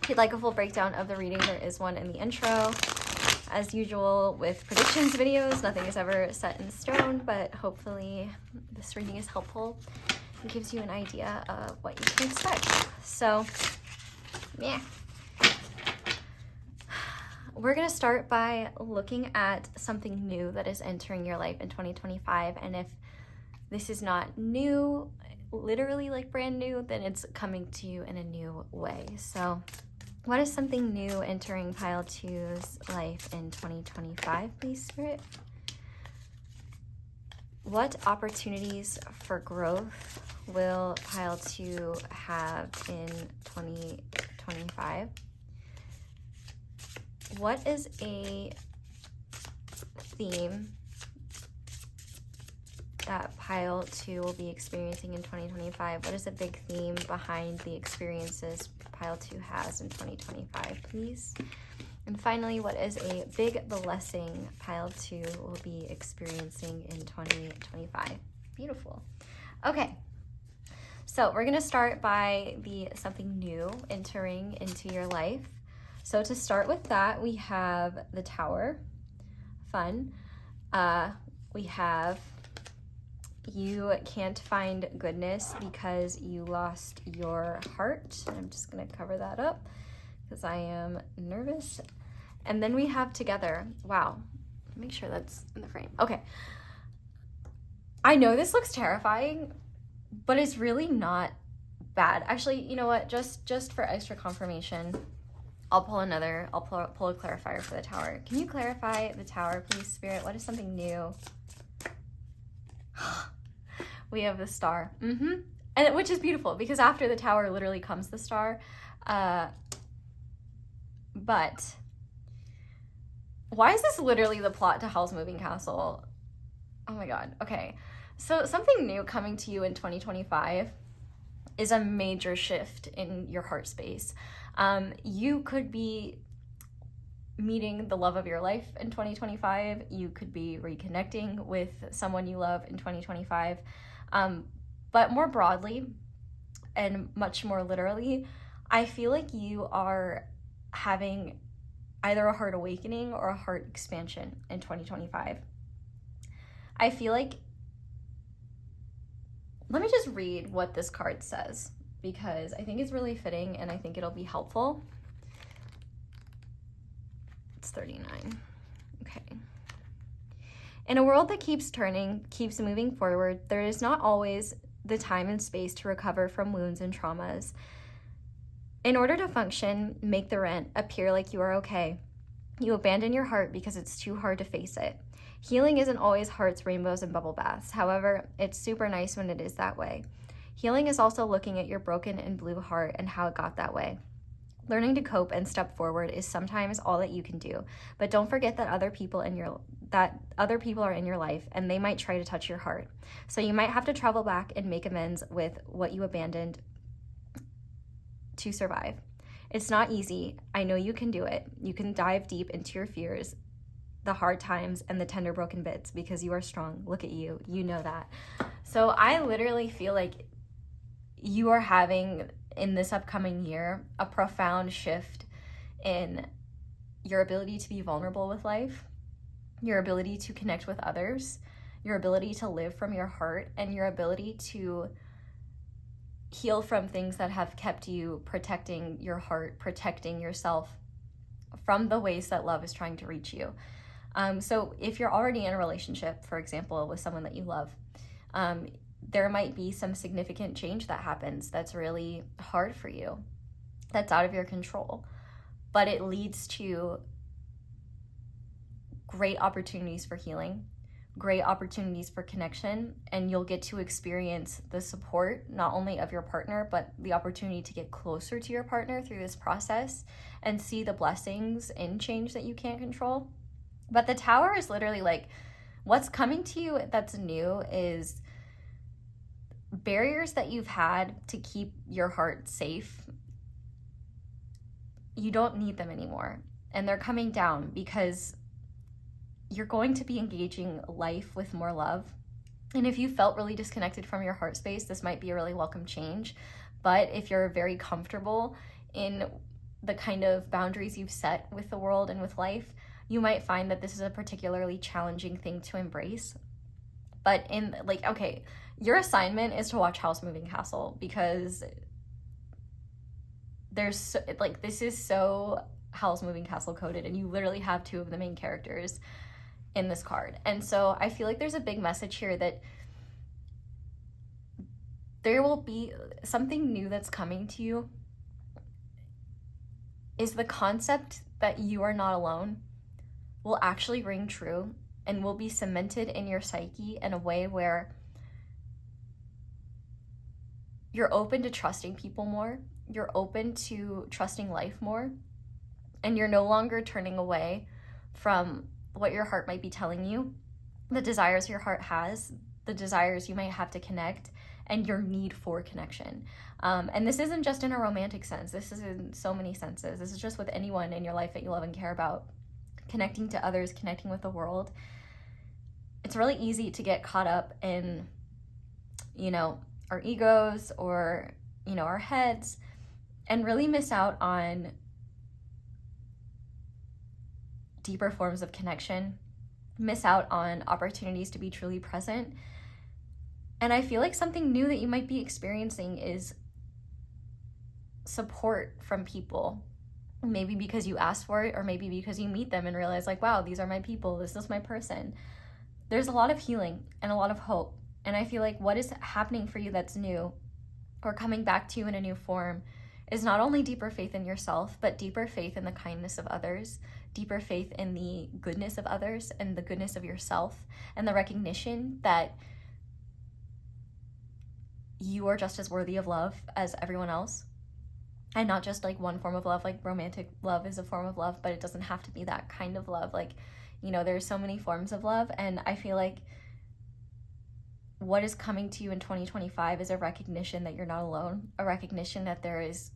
If you'd like a full breakdown of the reading, there is one in the intro. As usual with predictions videos, nothing is ever set in stone, but hopefully this reading is helpful and gives you an idea of what you can expect. So, yeah. We're going to start by looking at something new that is entering your life in 2025. And if this is not new, literally like brand new, then it's coming to you in a new way. So what is something new entering Pile 2's life in 2025, please, Spirit? What opportunities for growth will Pile 2 have in 2025? What is a theme that Pile 2 will be experiencing in 2025? What is a big theme behind the experiences Pile 2 has in 2025, please? And finally, what is a big blessing Pile 2 will be experiencing in 2025? Beautiful. Okay. So we're going to start by the something new entering into your life. So to start with that, we have the Tower. Fun. We have you can't find goodness because you lost your heart. I'm just going to cover that up because I am nervous. And then we have together. Wow. Make sure that's in the frame. Okay. I know this looks terrifying, but it's really not bad. Actually, you know what? Just for extra confirmation, I'll pull a clarifier for the Tower. Can you clarify the Tower, please, Spirit? What is something new? We have the Star. And which is beautiful because after the Tower literally comes the Star. But why is this literally the plot to Howl's Moving Castle? Oh my god. Okay. So something new coming to you in 2025 is a major shift in your heart space. You could be meeting the love of your life in 2025. You could be reconnecting with someone you love in 2025. But more broadly and much more literally, I feel like you are having either a heart awakening or a heart expansion in 2025. I feel like, let me just read what this card says because I think it's really fitting and I think it'll be helpful. It's 39. Okay. In a world that keeps turning, keeps moving forward, there is not always the time and space to recover from wounds and traumas. In order to function, make the rent, appear like you are okay. You abandon your heart because it's too hard to face it. Healing isn't always hearts, rainbows, and bubble baths. However, it's super nice when it is that way. Healing is also looking at your broken and blue heart and how it got that way. Learning to cope and step forward is sometimes all that you can do, but don't forget that other people in that other people are in your life and they might try to touch your heart. So you might have to travel back and make amends with what you abandoned to survive. It's not easy. I know you can do it. You can dive deep into your fears, the hard times, and the tender broken bits because you are strong. Look at you. You know that. So I literally feel like you are having, in this upcoming year, a profound shift in your ability to be vulnerable with life, your ability to connect with others, your ability to live from your heart, and your ability to heal from things that have kept you protecting your heart, protecting yourself from the ways that love is trying to reach you. So if you're already in a relationship, for example, with someone that you love, there might be some significant change that happens that's really hard for you, that's out of your control, but it leads to great opportunities for healing, great opportunities for connection, and you'll get to experience the support not only of your partner, but the opportunity to get closer to your partner through this process and see the blessings in change that you can't control. But the Tower is literally like, what's coming to you that's new is barriers that you've had to keep your heart safe. You don't need them anymore, and they're coming down because you're going to be engaging life with more love. And if you felt really disconnected from your heart space, this might be a really welcome change. But if you're very comfortable in the kind of boundaries you've set with the world and with life, you might find that this is a particularly challenging thing to embrace. But okay, your assignment is to watch House Moving Castle, because this is so House Moving Castle coded, and you literally have two of the main characters in this card. And so I feel like there's a big message here that there will be something new that's coming to you, is the concept that you are not alone will actually ring true and will be cemented in your psyche in a way where you're open to trusting people more, you're open to trusting life more, and you're no longer turning away from what your heart might be telling you, the desires your heart has, the desires you might have to connect, and your need for connection. And this isn't just in a romantic sense. This is in so many senses. This is just with anyone in your life that you love and care about. Connecting to others, connecting with the world. It's really easy to get caught up in, our egos or, our heads, and really miss out on deeper forms of connection, miss out on opportunities to be truly present. And I feel like something new that you might be experiencing is support from people. Maybe because you ask for it, or maybe because you meet them and realize wow, these are my people, this is my person. There's a lot of healing and a lot of hope. And I feel like what is happening for you that's new, or coming back to you in a new form, is not only deeper faith in yourself, but deeper faith in the kindness of others, deeper faith in the goodness of others and the goodness of yourself, and the recognition that you are just as worthy of love as everyone else. And not just one form of love, romantic love is a form of love, but it doesn't have to be that kind of love. There's so many forms of love, and I feel like what is coming to you in 2025 is a recognition that you're not alone, a recognition that there is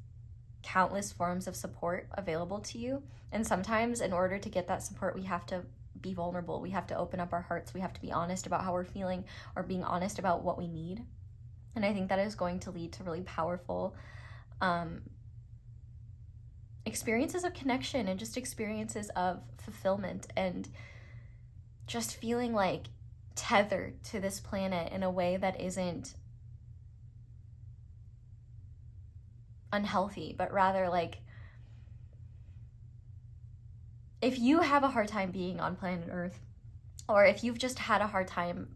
countless forms of support available to you. And sometimes in order to get that support, we have to be vulnerable. We have to open up our hearts. We have to be honest about how we're feeling, or being honest about what we need. And I think that is going to lead to really powerful experiences of connection, and just experiences of fulfillment, and just feeling tethered to this planet in a way that isn't unhealthy, but rather if you have a hard time being on planet Earth, or if you've just had a hard time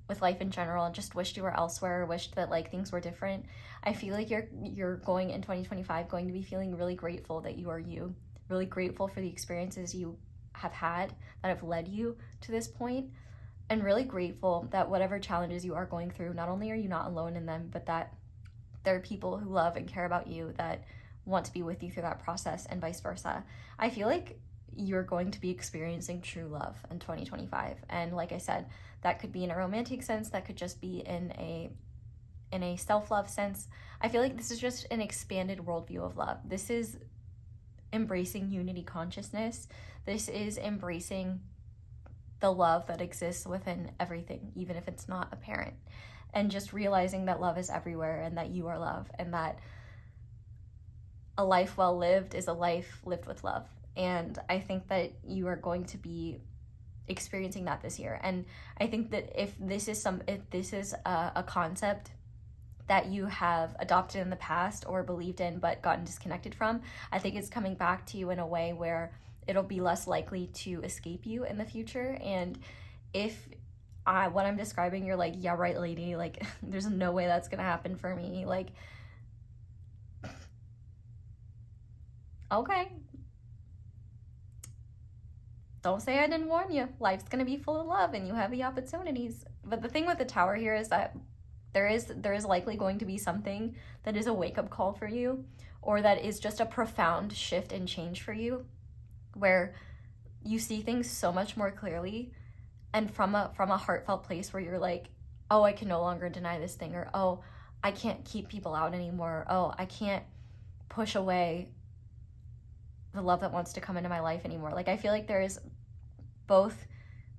with life in general and just wished you were elsewhere, or wished that things were different, I feel like you're going in 2025 going to be feeling really grateful that you are you, really grateful for the experiences you have had that have led you to this point, and really grateful that whatever challenges you are going through, not only are you not alone in them, but that there are people who love and care about you that want to be with you through that process, and vice versa. I feel like you're going to be experiencing true love in 2025. And like I said, that could be in a romantic sense, that could just be in a self-love sense. I feel like this is just an expanded worldview of love. This is embracing unity consciousness. This is embracing the love that exists within everything, even if it's not apparent. And just realizing that love is everywhere and that you are love, and that a life well lived is a life lived with love. And I think that you are going to be experiencing that this year. And I think that if this is a concept that you have adopted in the past or believed in but gotten disconnected from, I think it's coming back to you in a way where it'll be less likely to escape you in the future. And if what I'm describing, you're like, yeah, right, lady, like, there's no way that's gonna happen for me, like, okay, don't say I didn't warn you. Life's gonna be full of love and you have the opportunities. But the thing with the Tower here is that there is likely going to be something that is a wake-up call for you, or that is just a profound shift and change for you, where you see things so much more clearly, and from a heartfelt place where you're like, oh, I can no longer deny this thing, or oh, I can't keep people out anymore, oh, I can't push away the love that wants to come into my life anymore. Like, I feel like there is both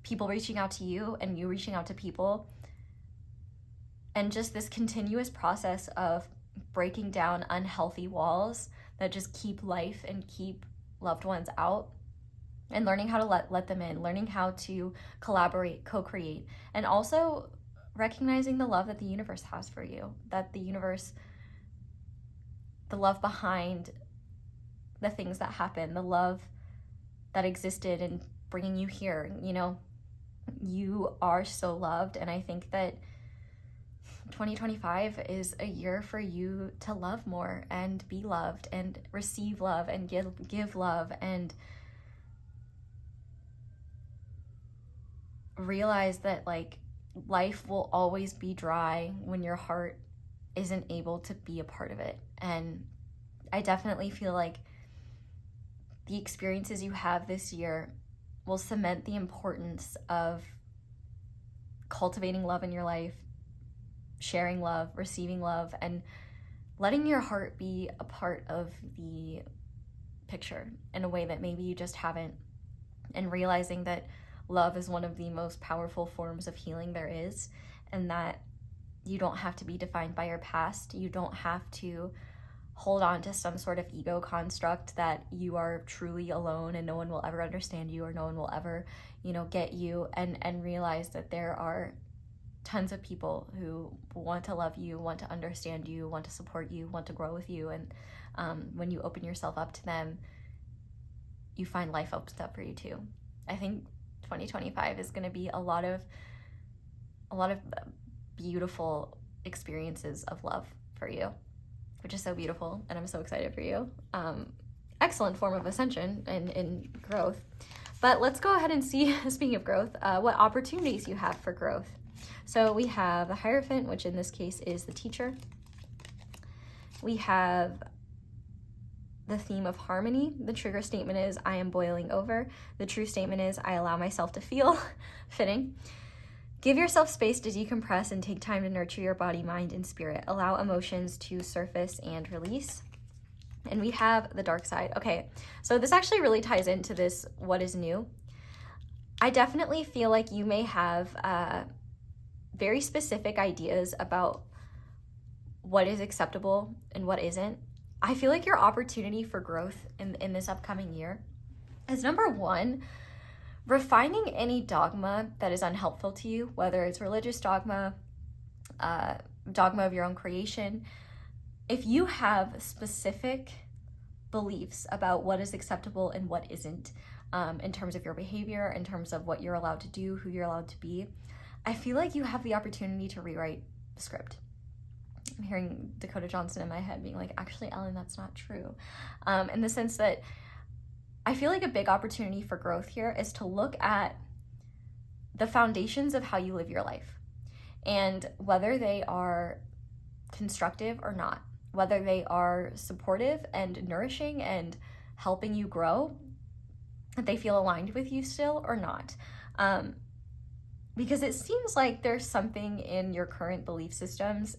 people reaching out to you and you reaching out to people, and just this continuous process of breaking down unhealthy walls that just keep life and keep loved ones out, and learning how to let them in, learning how to collaborate, co-create, and also recognizing the love that the universe has for you, that the universe, the love behind the things that happen, the love that existed in bringing you here. You know, you are so loved, and I think that 2025 is a year for you to love more and be loved and receive love and give love, and realize that, like, life will always be dry when your heart isn't able to be a part of it. And I definitely feel like the experiences you have this year will cement the importance of cultivating love in your life, sharing love, receiving love, and letting your heart be a part of the picture in a way that maybe you just haven't, and realizing that love is one of the most powerful forms of healing there is, and that you don't have to be defined by your past. You don't have to hold on to some sort of ego construct that you are truly alone and no one will ever understand you, or no one will ever, get you, and realize that there are tons of people who want to love you, want to understand you, want to support you, want to grow with you. And when you open yourself up to them, you find life opens up for you too. I think 2025 is going to be a lot of beautiful experiences of love for you, which is so beautiful, and I'm so excited for you. Excellent form of ascension and growth. But let's go ahead and see, speaking of growth, what opportunities you have for growth. So we have the Hierophant, which in this case is the teacher. We have the theme of harmony. The trigger statement is, I am boiling over. The true statement is, I allow myself to feel. Fitting. Give yourself space to decompress and take time to nurture your body, mind, and spirit. Allow emotions to surface and release. And we have the dark side. Okay, so this actually really ties into this, what is new. I definitely feel like you may have very specific ideas about what is acceptable and what isn't. I feel like your opportunity for growth in this upcoming year is, number one, refining any dogma that is unhelpful to you, whether it's religious dogma, dogma of your own creation. If you have specific beliefs about what is acceptable and what isn't, in terms of your behavior, in terms of what you're allowed to do, who you're allowed to be, I feel like you have the opportunity to rewrite the script. I'm hearing Dakota Johnson in my head being like, actually, Ellen, that's not true. In the sense that I feel like a big opportunity for growth here is to look at the foundations of how you live your life, and whether they are constructive or not, whether they are supportive and nourishing and helping you grow, that they feel aligned with you still or not. Because it seems like there's something in your current belief systems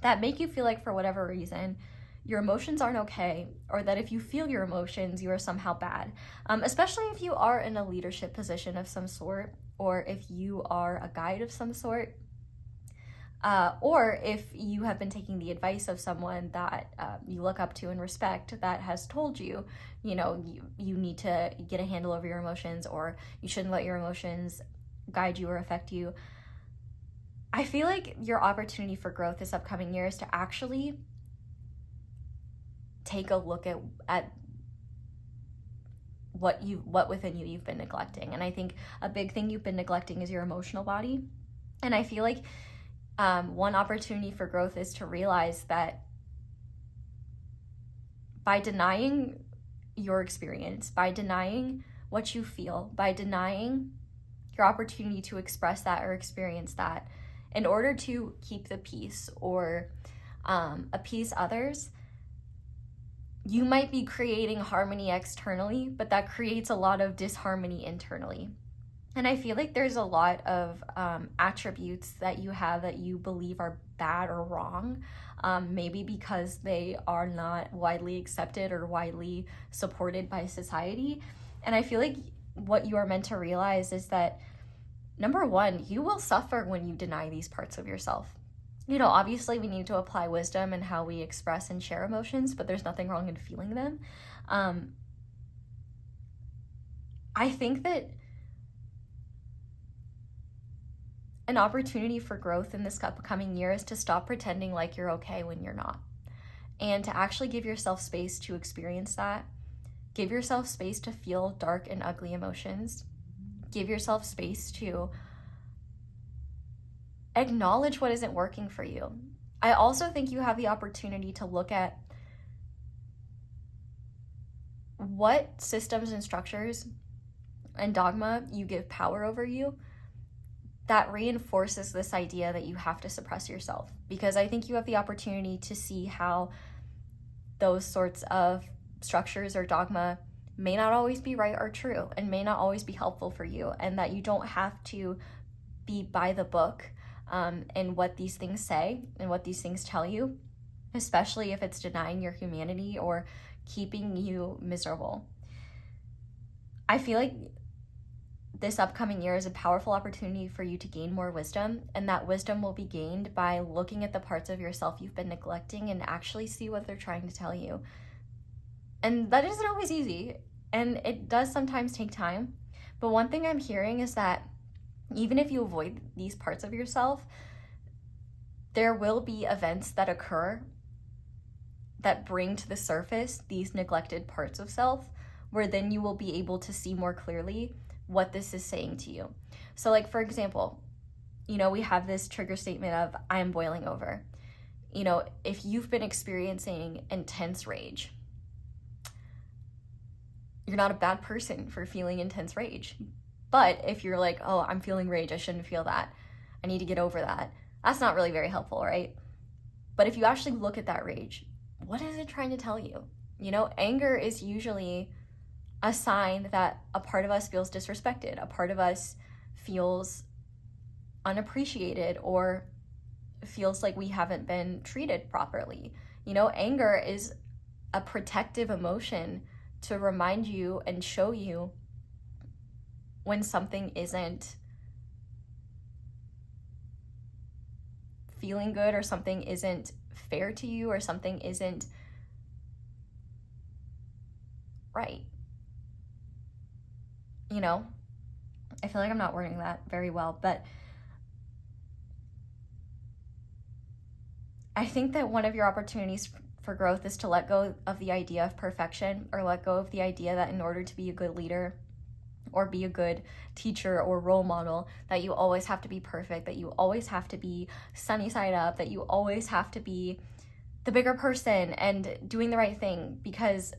that make you feel like for whatever reason your emotions aren't okay, or that if you feel your emotions, you are somehow bad. Especially if you are in a leadership position of some sort, or if you are a guide of some sort, or if you have been taking the advice of someone that you look up to and respect that has told you, you know, you need to get a handle over your emotions, or you shouldn't let your emotions guide you or affect you. I feel like your opportunity for growth this upcoming year is to actually take a look at what within you've been neglecting. And I think a big thing you've been neglecting is your emotional body. And I feel like one opportunity for growth is to realize that by denying your experience, by denying what you feel, by denying your opportunity to express that or experience that, in order to keep the peace or appease others, you might be creating harmony externally, but that creates a lot of disharmony internally. And I feel like there's a lot of attributes that you have that you believe are bad or wrong, maybe because they are not widely accepted or widely supported by society. And I feel like what you are meant to realize is that, number one, you will suffer when you deny these parts of yourself. You know, obviously we need to apply wisdom in how we express and share emotions, but there's nothing wrong in feeling them. I think that an opportunity for growth in this upcoming year is to stop pretending like you're okay when you're not, and to actually give yourself space to experience that. Give yourself space to feel dark and ugly emotions. Give yourself space to acknowledge what isn't working for you. I also think you have the opportunity to look at what systems and structures and dogma you give power over you that reinforces this idea that you have to suppress yourself. Because I think you have the opportunity to see how those sorts of structures or dogma may not always be right or true, and may not always be helpful for you, and that you don't have to be by the book in what these things say and what these things tell you, especially if it's denying your humanity or keeping you miserable. I feel like this upcoming year is a powerful opportunity for you to gain more wisdom, and that wisdom will be gained by looking at the parts of yourself you've been neglecting and actually see what they're trying to tell you. And that isn't always easy, and it does sometimes take time. But one thing I'm hearing is that even if you avoid these parts of yourself, there will be events that occur that bring to the surface these neglected parts of self, where then you will be able to see more clearly what this is saying to you. So like, for example, you know, we have this trigger statement of I am boiling over. You know, if you've been experiencing intense rage, you're not a bad person for feeling intense rage. But if you're like, oh, I'm feeling rage, I shouldn't feel that, I need to get over that, that's not really very helpful, right? But if you actually look at that rage, what is it trying to tell you? You know, anger is usually a sign that a part of us feels disrespected, a part of us feels unappreciated, or feels like we haven't been treated properly. You know, anger is a protective emotion to remind you and show you when something isn't feeling good, or something isn't fair to you, or something isn't right. You know, I feel like I'm not wording that very well, but I think that one of your opportunities for growth is to let go of the idea of perfection, or let go of the idea that in order to be a good leader or be a good teacher or role model, that you always have to be perfect, that you always have to be sunny side up, that you always have to be the bigger person and doing the right thing. Because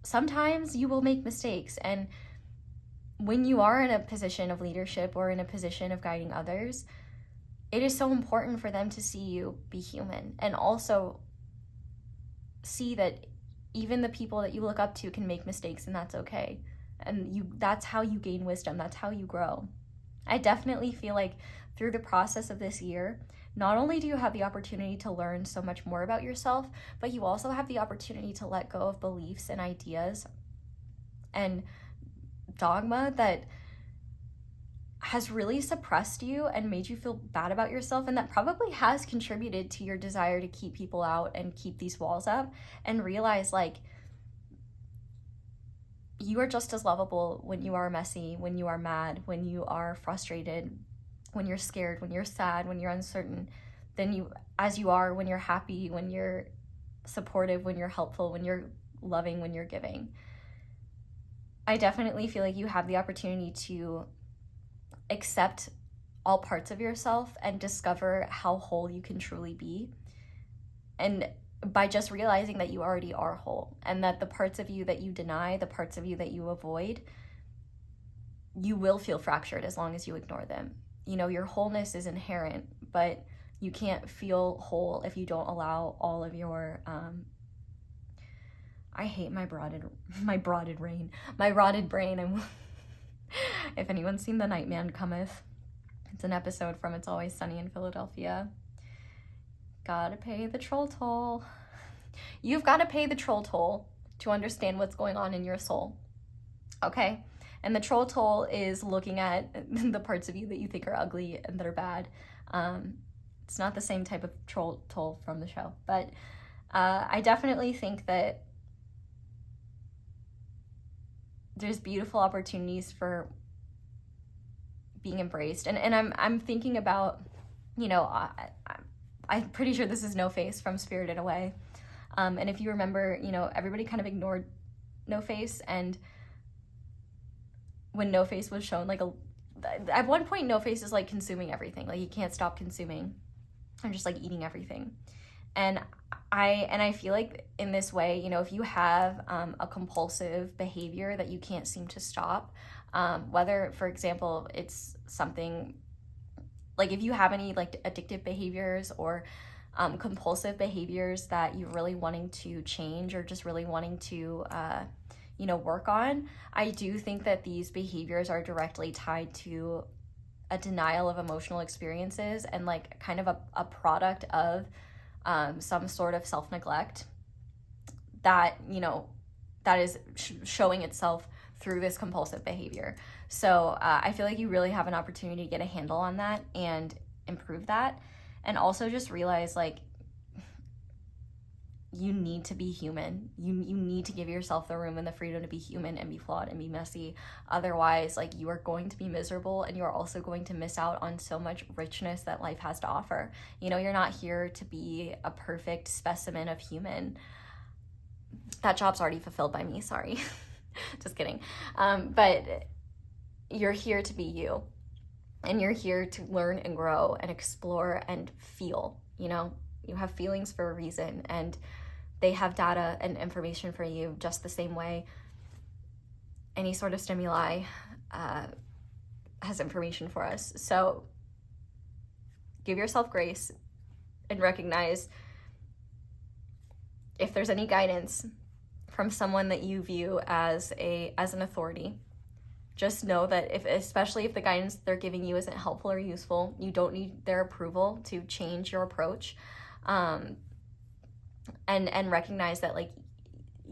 sometimes you will make mistakes, and when you are in a position of leadership or in a position of guiding others, it is so important for them to see you be human, and also see that even the people that you look up to can make mistakes, and that's okay. And that's how you gain wisdom. That's how you grow. I definitely feel like through the process of this year, not only do you have the opportunity to learn so much more about yourself, but you also have the opportunity to let go of beliefs and ideas and dogma that has really suppressed you and made you feel bad about yourself, and that probably has contributed to your desire to keep people out and keep these walls up, and realize like you are just as lovable when you are messy, when you are mad, when you are frustrated, when you're scared, when you're sad, when you're uncertain, as you are when you're happy, when you're supportive, when you're helpful, when you're loving, when you're giving. I definitely feel like you have the opportunity to accept all parts of yourself and discover how whole you can truly be. And by just realizing that you already are whole, and that the parts of you that you deny, the parts of you that you avoid, you will feel fractured as long as you ignore them. You know, your wholeness is inherent, but you can't feel whole if you don't allow all of your, I hate my rotted brain. If anyone's seen The Nightman Cometh, it's an episode from It's Always Sunny in Philadelphia. Gotta pay the troll toll. You've got to pay the troll toll to understand what's going on in your soul. Okay? And the troll toll is looking at the parts of you that you think are ugly and that are bad. It's not the same type of troll toll from the show, but I definitely think that there's beautiful opportunities for being embraced. And I'm thinking about, you know, I'm pretty sure this is No Face from Spirited Away. And if you remember, you know, everybody kind of ignored No Face, and when No Face was shown, like at one point No Face is like consuming everything. Like he can't stop consuming and just like eating everything. And I feel like in this way, you know, if you have a compulsive behavior that you can't seem to stop, whether, for example, it's something like if you have any like addictive behaviors or compulsive behaviors that you're really wanting to change or just really wanting to, you know, work on, I do think that these behaviors are directly tied to a denial of emotional experiences and like kind of a product of some sort of self-neglect that, you know, that is showing itself through this compulsive behavior. So I feel like you really have an opportunity to get a handle on that and improve that. And also just realize like you need to be human. You need to give yourself the room and the freedom to be human and be flawed and be messy. Otherwise, like you are going to be miserable, and you are also going to miss out on so much richness that life has to offer. You know, you're not here to be a perfect specimen of human. That job's already fulfilled by me, sorry. Just kidding. But you're here to be you. And you're here to learn and grow and explore and feel. You know, you have feelings for a reason, and they have data and information for you just the same way any sort of stimuli has information for us. So give yourself grace and recognize if there's any guidance from someone that you view as an authority. Just know that especially if the guidance they're giving you isn't helpful or useful, you don't need their approval to change your approach. And recognize that like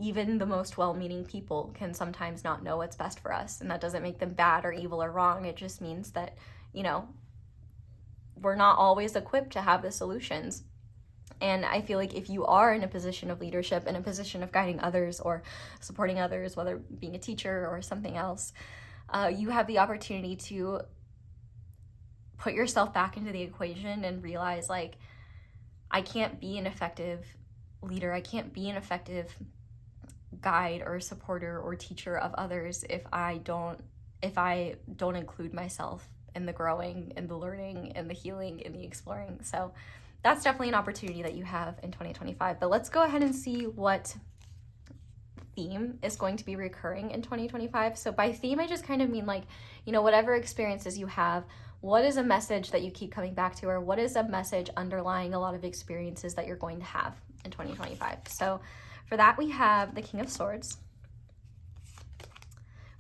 even the most well-meaning people can sometimes not know what's best for us, and that doesn't make them bad or evil or wrong. It just means that, you know, we're not always equipped to have the solutions. And I feel like if you are in a position of leadership, in a position of guiding others or supporting others, whether being a teacher or something else, you have the opportunity to put yourself back into the equation and realize like, I can't be an effective leader. I can't be an effective guide or supporter or teacher of others if I don't include myself in the growing, in the learning, in the healing, in the exploring. So that's definitely an opportunity that you have in 2025. But let's go ahead and see what theme is going to be recurring in 2025. So by theme, I just kind of mean like, you know, whatever experiences you have, what is a message that you keep coming back to, or what is a message underlying a lot of experiences that you're going to have in 2025? So For that, we have the King of Swords.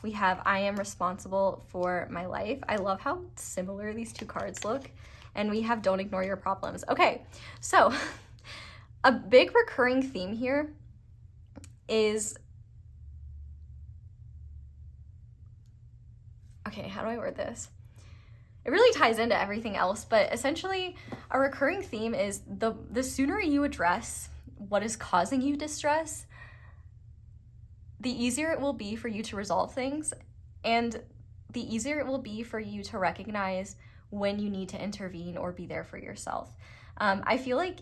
We have I am responsible for my life. I love how similar these two cards look. And we have don't ignore your problems. Okay, so a big recurring theme here is, okay, how do I word this? It really ties into everything else, but essentially a recurring theme is the sooner you address what is causing you distress, the easier it will be for you to resolve things, and the easier it will be for you to recognize when you need to intervene or be there for yourself. I feel like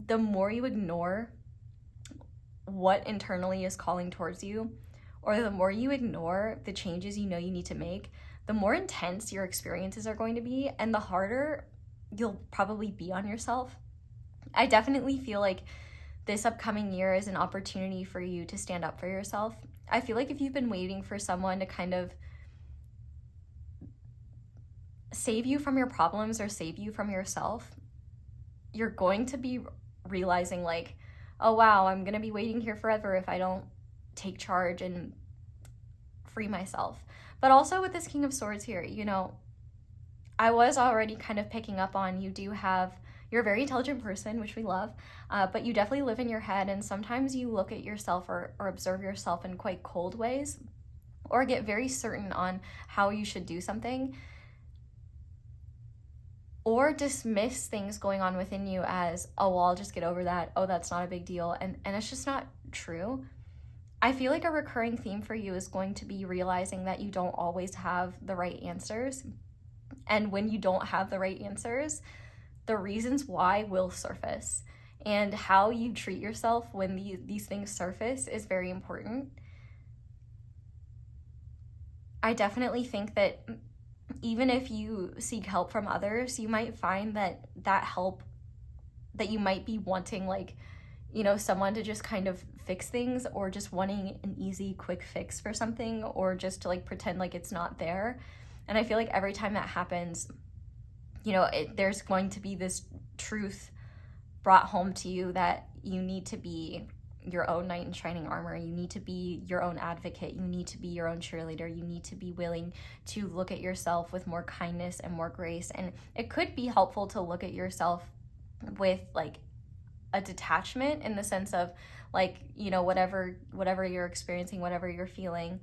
the more you ignore what internally is calling towards you, or the more you ignore the changes you know you need to make, the more intense your experiences are going to be, and the harder you'll probably be on yourself. I definitely feel like this upcoming year is an opportunity for you to stand up for yourself. I feel like if you've been waiting for someone to kind of save you from your problems or save you from yourself, you're going to be realizing like, oh wow, I'm gonna be waiting here forever if I don't take charge and free myself. But also with this King of Swords here, you know, I was already kind of picking up on you're a very intelligent person, which we love, but you definitely live in your head, and sometimes you look at yourself or observe yourself in quite cold ways, or get very certain on how you should do something, or dismiss things going on within you as, oh, well, I'll just get over that. Oh, that's not a big deal. And it's just not true. I feel like a recurring theme for you is going to be realizing that you don't always have the right answers. And when you don't have the right answers, the reasons why will surface. And how you treat yourself when these things surface is very important. I definitely think that even if you seek help from others, you might find that help that you might be wanting, like, you know, someone to just kind of fix things, or just wanting an easy, quick fix for something, or just to like pretend like it's not there. And I feel like every time that happens, you know, there's going to be this truth brought home to you that you need to be your own knight in shining armor. You need to be your own advocate. You need to be your own cheerleader. You need to be willing to look at yourself with more kindness and more grace. And it could be helpful to look at yourself with like a detachment, in the sense of like, you know, whatever you're experiencing, whatever you're feeling,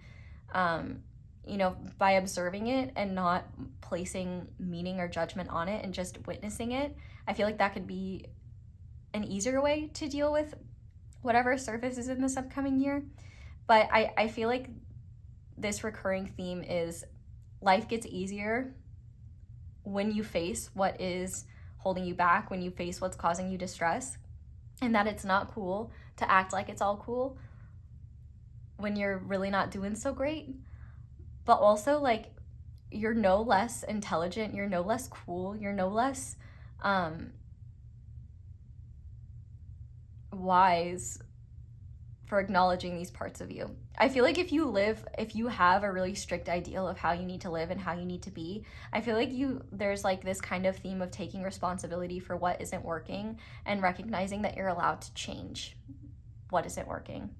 you know, by observing it and not placing meaning or judgment on it and just witnessing it. I feel like that could be an easier way to deal with whatever surfaces in this upcoming year. But I feel like this recurring theme is life gets easier when you face what is holding you back, when you face what's causing you distress, and that it's not cool to act like it's all cool when you're really not doing so great. But also, like, you're no less intelligent, you're no less cool, you're no less wise for acknowledging these parts of you. I feel like if you have a really strict ideal of how you need to live and how you need to be, I feel like there's like this kind of theme of taking responsibility for what isn't working and recognizing that you're allowed to change what isn't working.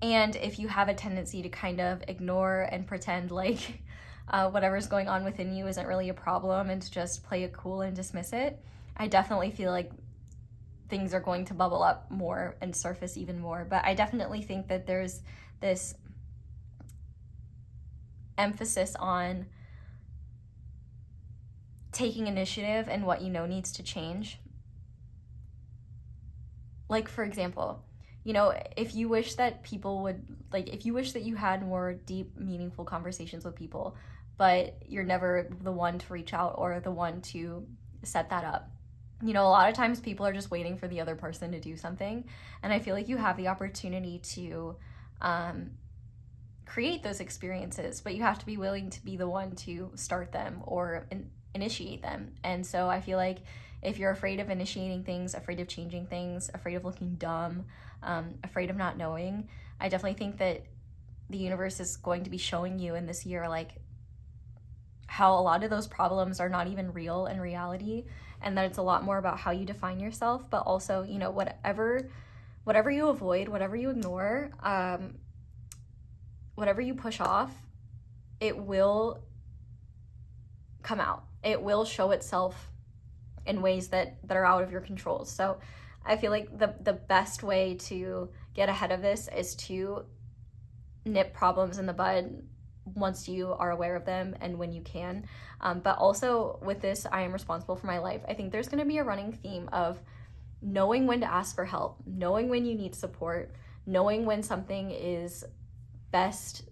And if you have a tendency to kind of ignore and pretend like whatever's going on within you isn't really a problem and to just play it cool and dismiss it, I definitely feel like things are going to bubble up more and surface even more. But I definitely think that there's this emphasis on taking initiative and what you know needs to change. Like, for example, you know, if you wish that people would, like, if you wish that you had more deep, meaningful conversations with people, but you're never the one to reach out or the one to set that up. You know, a lot of times people are just waiting for the other person to do something. And I feel like you have the opportunity to create those experiences, but you have to be willing to be the one to start them or initiate them. And so I feel like if you're afraid of initiating things, afraid of changing things, afraid of looking dumb, afraid of not knowing, I definitely think that the universe is going to be showing you in this year, like, how a lot of those problems are not even real in reality, and that it's a lot more about how you define yourself. But also, you know, whatever you avoid, whatever you ignore, whatever you push off, it will come out. It will show itself in ways that are out of your control. So I feel like the best way to get ahead of this is to nip problems in the bud once you are aware of them and when you can. But also with this, I am responsible for my life. I think there's going to be a running theme of knowing when to ask for help, knowing when you need support, knowing when something is best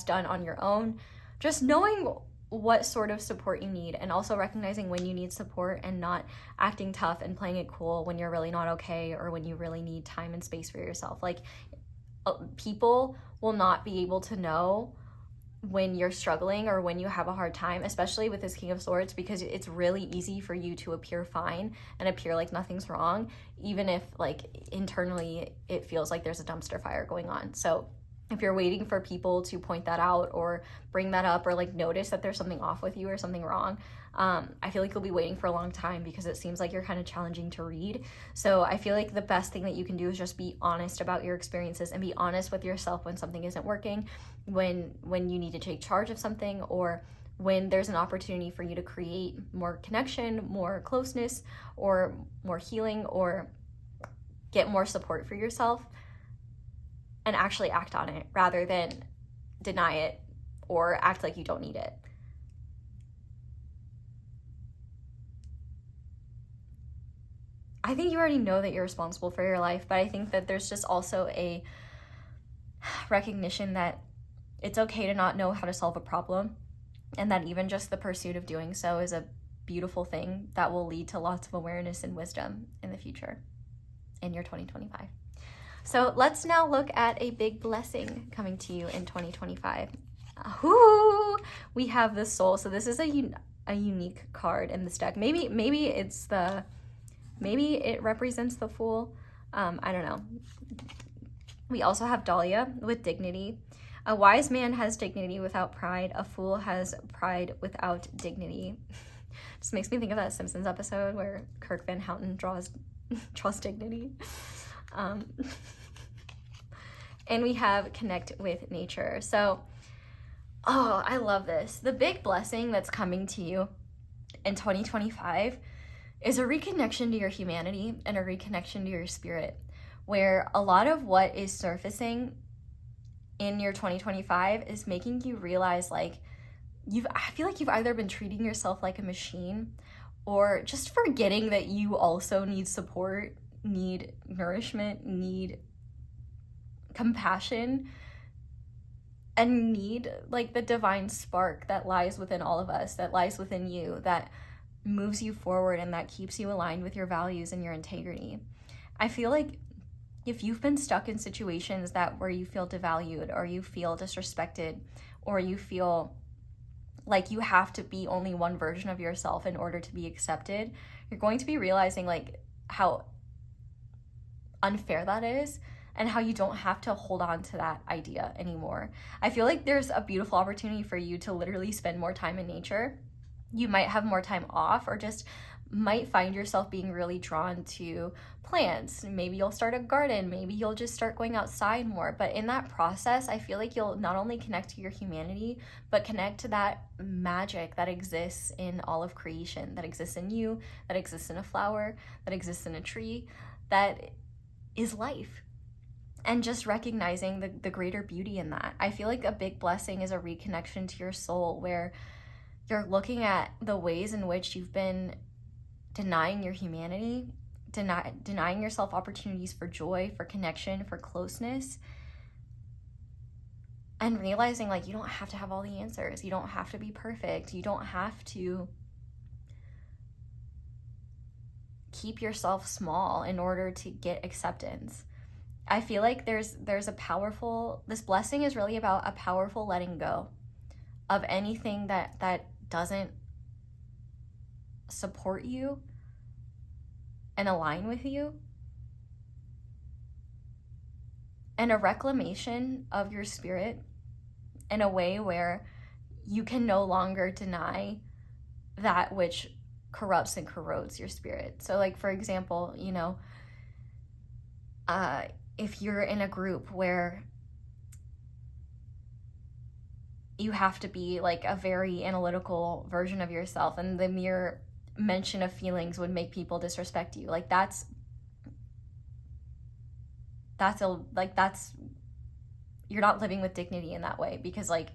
done on your own, just knowing what sort of support you need, and also recognizing when you need support and not acting tough and playing it cool when you're really not okay, or when you really need time and space for yourself. Like, people will not be able to know when you're struggling or when you have a hard time, especially with this King of Swords, because it's really easy for you to appear fine and appear like nothing's wrong, even if like internally it feels like there's a dumpster fire going on. So if you're waiting for people to point that out or bring that up or like notice that there's something off with you or something wrong, I feel like you'll be waiting for a long time, because it seems like you're kind of challenging to read. So I feel like the best thing that you can do is just be honest about your experiences and be honest with yourself when something isn't working, when you need to take charge of something, or when there's an opportunity for you to create more connection, more closeness, or more healing, or get more support for yourself, and actually act on it rather than deny it or act like you don't need it. I think you already know that you're responsible for your life, but I think that there's just also a recognition that it's okay to not know how to solve a problem, and that even just the pursuit of doing so is a beautiful thing that will lead to lots of awareness and wisdom in the future, in your 2025. So let's now look at a big blessing coming to you in 2025. We have the Soul. So this is a unique card in this deck. Maybe it represents the Fool. I don't know. We also have Dahlia with Dignity. A wise man has dignity without pride. A fool has pride without dignity. Just makes me think of that Simpsons episode where Kirk Van Houten draws dignity. And we have Connect with Nature. So, I love this. The big blessing that's coming to you in 2025 is a reconnection to your humanity and a reconnection to your spirit, where a lot of what is surfacing in your 2025 is making you realize, like, I feel like you've either been treating yourself like a machine, or just forgetting that you also need support, need nourishment, need compassion, and need like the divine spark that lies within all of us, that lies within you, that moves you forward and that keeps you aligned with your values and your integrity. I feel like if you've been stuck in situations where you feel devalued, or you feel disrespected, or you feel like you have to be only one version of yourself in order to be accepted, you're going to be realizing like how unfair that is, and how you don't have to hold on to that idea anymore. I feel like there's a beautiful opportunity for you to literally spend more time in nature. You might have more time off, or just might find yourself being really drawn to plants. Maybe you'll start a garden, maybe you'll just start going outside more. But in that process, I feel like you'll not only connect to your humanity, but connect to that magic that exists in all of creation, that exists in you, that exists in a flower, that exists in a tree, that is life. And just recognizing the greater beauty in that. I feel like a big blessing is a reconnection to your soul, where you're looking at the ways in which you've been denying your humanity, denying yourself opportunities for joy, for connection, for closeness, and realizing like you don't have to have all the answers. You don't have to be perfect. You don't have to keep yourself small in order to get acceptance. I feel like there's this blessing is really about a powerful letting go of anything that doesn't support you and align with you, and a reclamation of your spirit in a way where you can no longer deny that which corrupts and corrodes your spirit. So like, for example, you know, if you're in a group where you have to be like a very analytical version of yourself, and the mere mention of feelings would make people disrespect you, like that's you're not living with dignity in that way. Because like,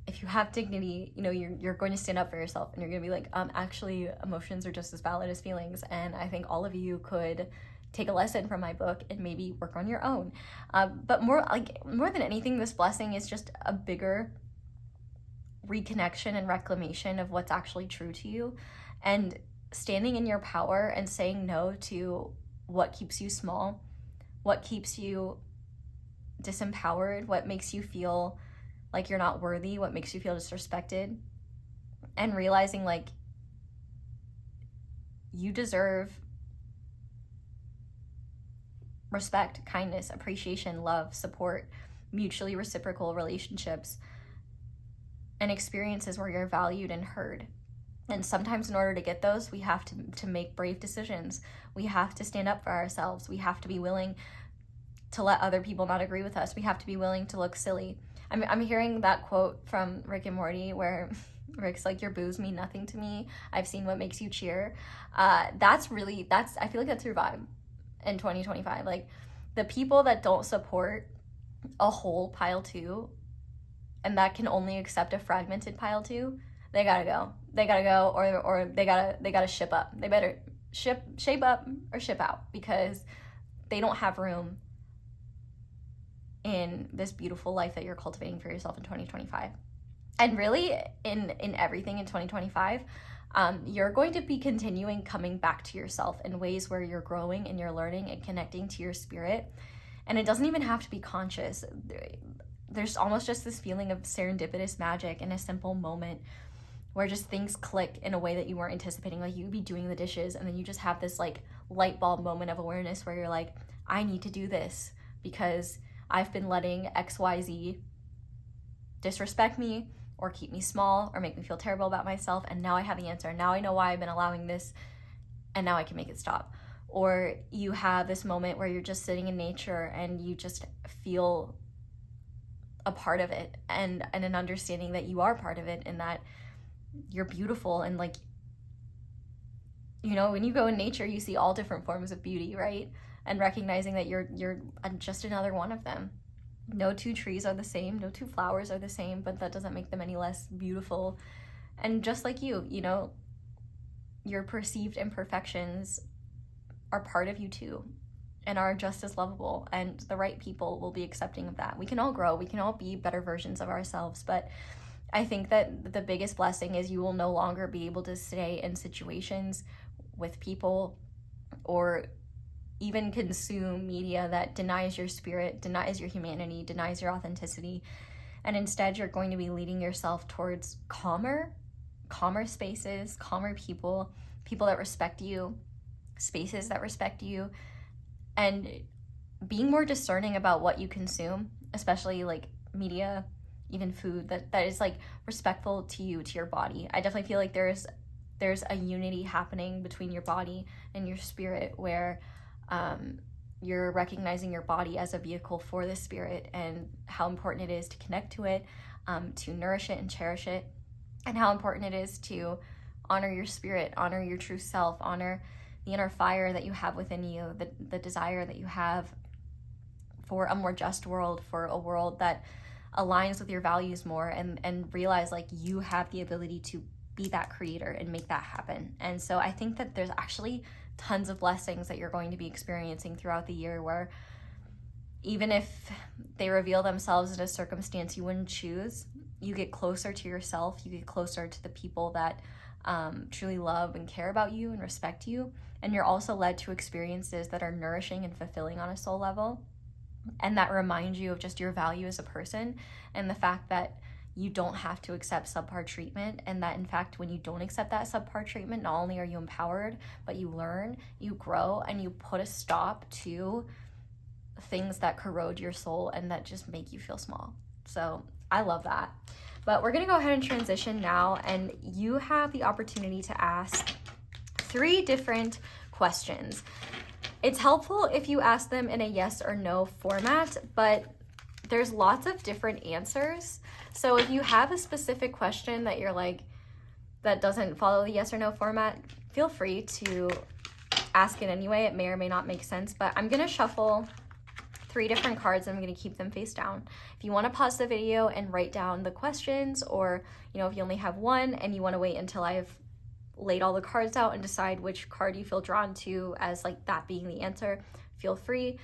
if you have dignity, you know, you're going to stand up for yourself, and you're going to be like, actually emotions are just as valid as feelings, and I think all of you could take a lesson from my book and maybe work on your own. But more than anything, this blessing is just a bigger reconnection and reclamation of what's actually true to you, and standing in your power and saying no to what keeps you small, what keeps you disempowered, what makes you feel like you're not worthy, what makes you feel disrespected, and realizing like you deserve respect, kindness, appreciation, love, support, mutually reciprocal relationships, and experiences where you're valued and heard. And sometimes in order to get those, we have to make brave decisions. We have to stand up for ourselves. We have to be willing to let other people not agree with us. We have to be willing to look silly. I'm hearing that quote from Rick and Morty where Rick's like, your boos mean nothing to me. I've seen what makes you cheer. I feel like that's your vibe in 2025. Like, the people that don't support a whole pile two, and that can only accept a fragmented pile two, they gotta go. They gotta go, or they gotta ship up. They better shape up or ship out, because they don't have room in this beautiful life that you're cultivating for yourself in 2025. And really in everything in 2025, you're going to be continuing coming back to yourself in ways where you're growing and you're learning and connecting to your spirit. And it doesn't even have to be conscious. There's almost just this feeling of serendipitous magic in a simple moment where just things click in a way that you weren't anticipating. Like, you'd be doing the dishes and then you just have this like light bulb moment of awareness where you're like, I need to do this because I've been letting XYZ disrespect me or keep me small or make me feel terrible about myself, and now I have the answer. Now I know why I've been allowing this, and now I can make it stop. Or you have this moment where you're just sitting in nature and you just feel a part of it, and an understanding that you are part of it, and that you're beautiful. And like, you know, when you go in nature, you see all different forms of beauty, right? And recognizing that you're just another one of them. No two trees are the same, no two flowers are the same, but that doesn't make them any less beautiful. And just like you know, your perceived imperfections are part of you too, and are just as lovable, and the right people will be accepting of that. We can all grow, we can all be better versions of ourselves, but I think that the biggest blessing is you will no longer be able to stay in situations with people or even consume media that denies your spirit, denies your humanity, denies your authenticity. And instead, you're going to be leading yourself towards calmer spaces, calmer people that respect you, spaces that respect you, and being more discerning about what you consume, especially like media, even food, that is like respectful to you, to your body. I definitely feel like there's a unity happening between your body and your spirit, where you're recognizing your body as a vehicle for the spirit, and how important it is to connect to it, to nourish it and cherish it, and how important it is to honor your spirit, honor your true self, honor the inner fire that you have within you, the desire that you have for a more just world, for a world that aligns with your values more, and realize like you have the ability to be that creator and make that happen. And so I think that there's actually tons of blessings that you're going to be experiencing throughout the year, where even if they reveal themselves in a circumstance you wouldn't choose, you get closer to yourself, you get closer to the people that truly love and care about you and respect you, and you're also led to experiences that are nourishing and fulfilling on a soul level, and that remind you of just your value as a person, and the fact that you don't have to accept subpar treatment, and that in fact when you don't accept that subpar treatment, not only are you empowered, but you learn, you grow, and you put a stop to things that corrode your soul and that just make you feel small. So I love that. But we're gonna go ahead and transition now, and you have the opportunity to ask 3 different questions. It's helpful if you ask them in a yes or no format, but there's lots of different answers. So if you have a specific question that you're like, that doesn't follow the yes or no format, feel free to ask it anyway. It may or may not make sense, but I'm gonna shuffle 3 different cards. I'm gonna keep them face down. If you wanna pause the video and write down the questions, or if you only have one and you wanna wait until I've laid all the cards out and decide which card you feel drawn to as like that being the answer, feel free.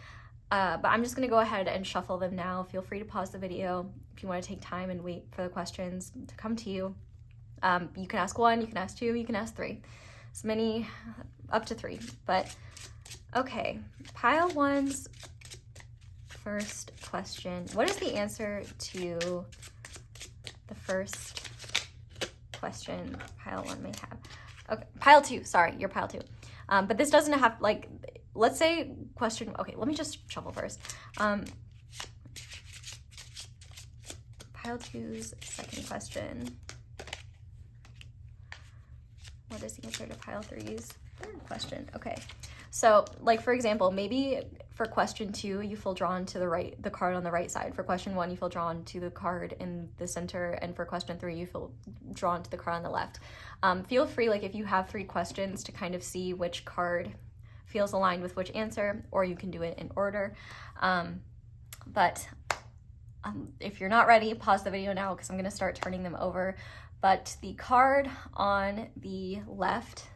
But I'm just gonna go ahead and shuffle them now. Feel free to pause the video if you wanna take time and wait for the questions to come to you. You can ask 1, you can ask 2, you can ask 3. As many, up to 3. But okay, pile 1's first question. What is the answer to the first question pile 1 may have? Okay, pile 2, sorry, you're pile 2. But this doesn't have, like, let's say question, okay, let me just shuffle first. Pile 2's second question. What is the answer to pile 3's third question? Okay, so like for example, maybe for question 2, you feel drawn to the card on the right side. For question 1, you feel drawn to the card in the center, and for question 3, you feel drawn to the card on the left. Feel free, like if you have 3 questions, to kind of see which card feels aligned with which answer, or you can do it in order. But if you're not ready, pause the video now because I'm gonna start turning them over. But the card on the left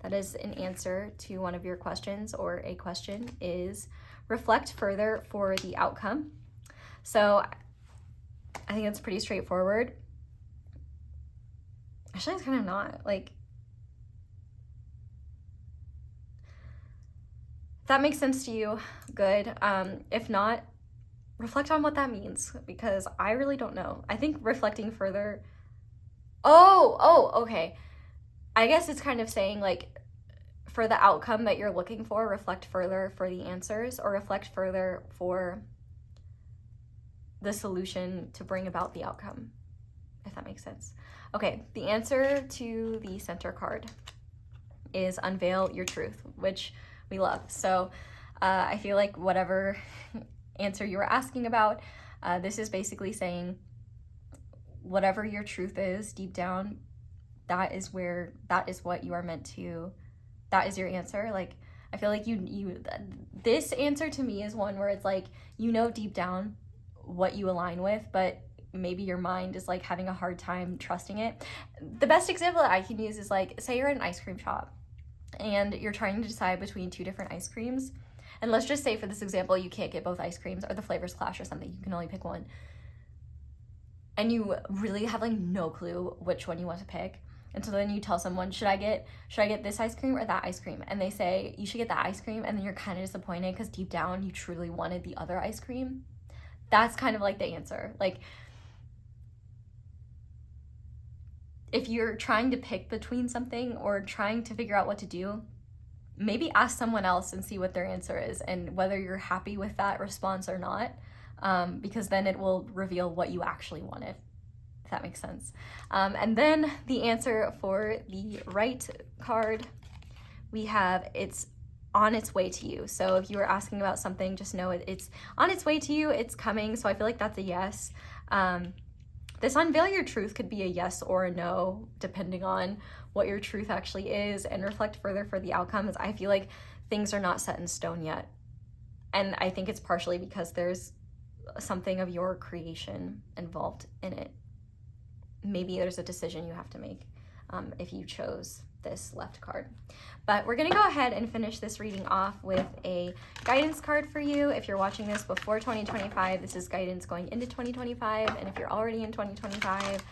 that is an answer to one of your questions or a question is reflect further for the outcome. So I think it's pretty straightforward. Actually, it's kind of not. Like, if that makes sense to you, good. If not, reflect on what that means, because I really don't know. I think reflecting further. Oh, okay. I guess it's kind of saying, like, for the outcome that you're looking for, reflect further for the answers, or reflect further for the solution to bring about the outcome, if that makes sense. Okay, the answer to the center card is unveil your truth, which we love. So I feel like whatever answer you were asking about, this is basically saying whatever your truth is deep down, that is what you are meant to, that is your answer. Like, I feel like this answer to me is one where it's like, deep down what you align with, but maybe your mind is like having a hard time trusting it. The best example that I can use is like, say you're in an ice cream shop and you're trying to decide between 2 different ice creams. And let's just say for this example, you can't get both ice creams, or the flavors clash or something. You can only pick one. And you really have like no clue which one you want to pick. And so then you tell someone, should I get this ice cream or that ice cream? And they say, you should get that ice cream. And then you're kind of disappointed because deep down you truly wanted the other ice cream. That's kind of like the answer. Like, if you're trying to pick between something or trying to figure out what to do, maybe ask someone else and see what their answer is and whether you're happy with that response or not, because then it will reveal what you actually wanted, if that makes sense. And then the answer for the right card, we have it's on its way to you. So if you were asking about something, just know it's on its way to you, it's coming. So I feel like that's a yes. This unveil your truth could be a yes or a no, depending on what your truth actually is, and reflect further for the outcomes. I feel like things are not set in stone yet. And I think it's partially because there's something of your creation involved in it. Maybe there's a decision you have to make if you chose this left card. But we're gonna go ahead and finish this reading off with a guidance card for you. If you're watching this before 2025, this is guidance going into 2025. And if you're already in 2025,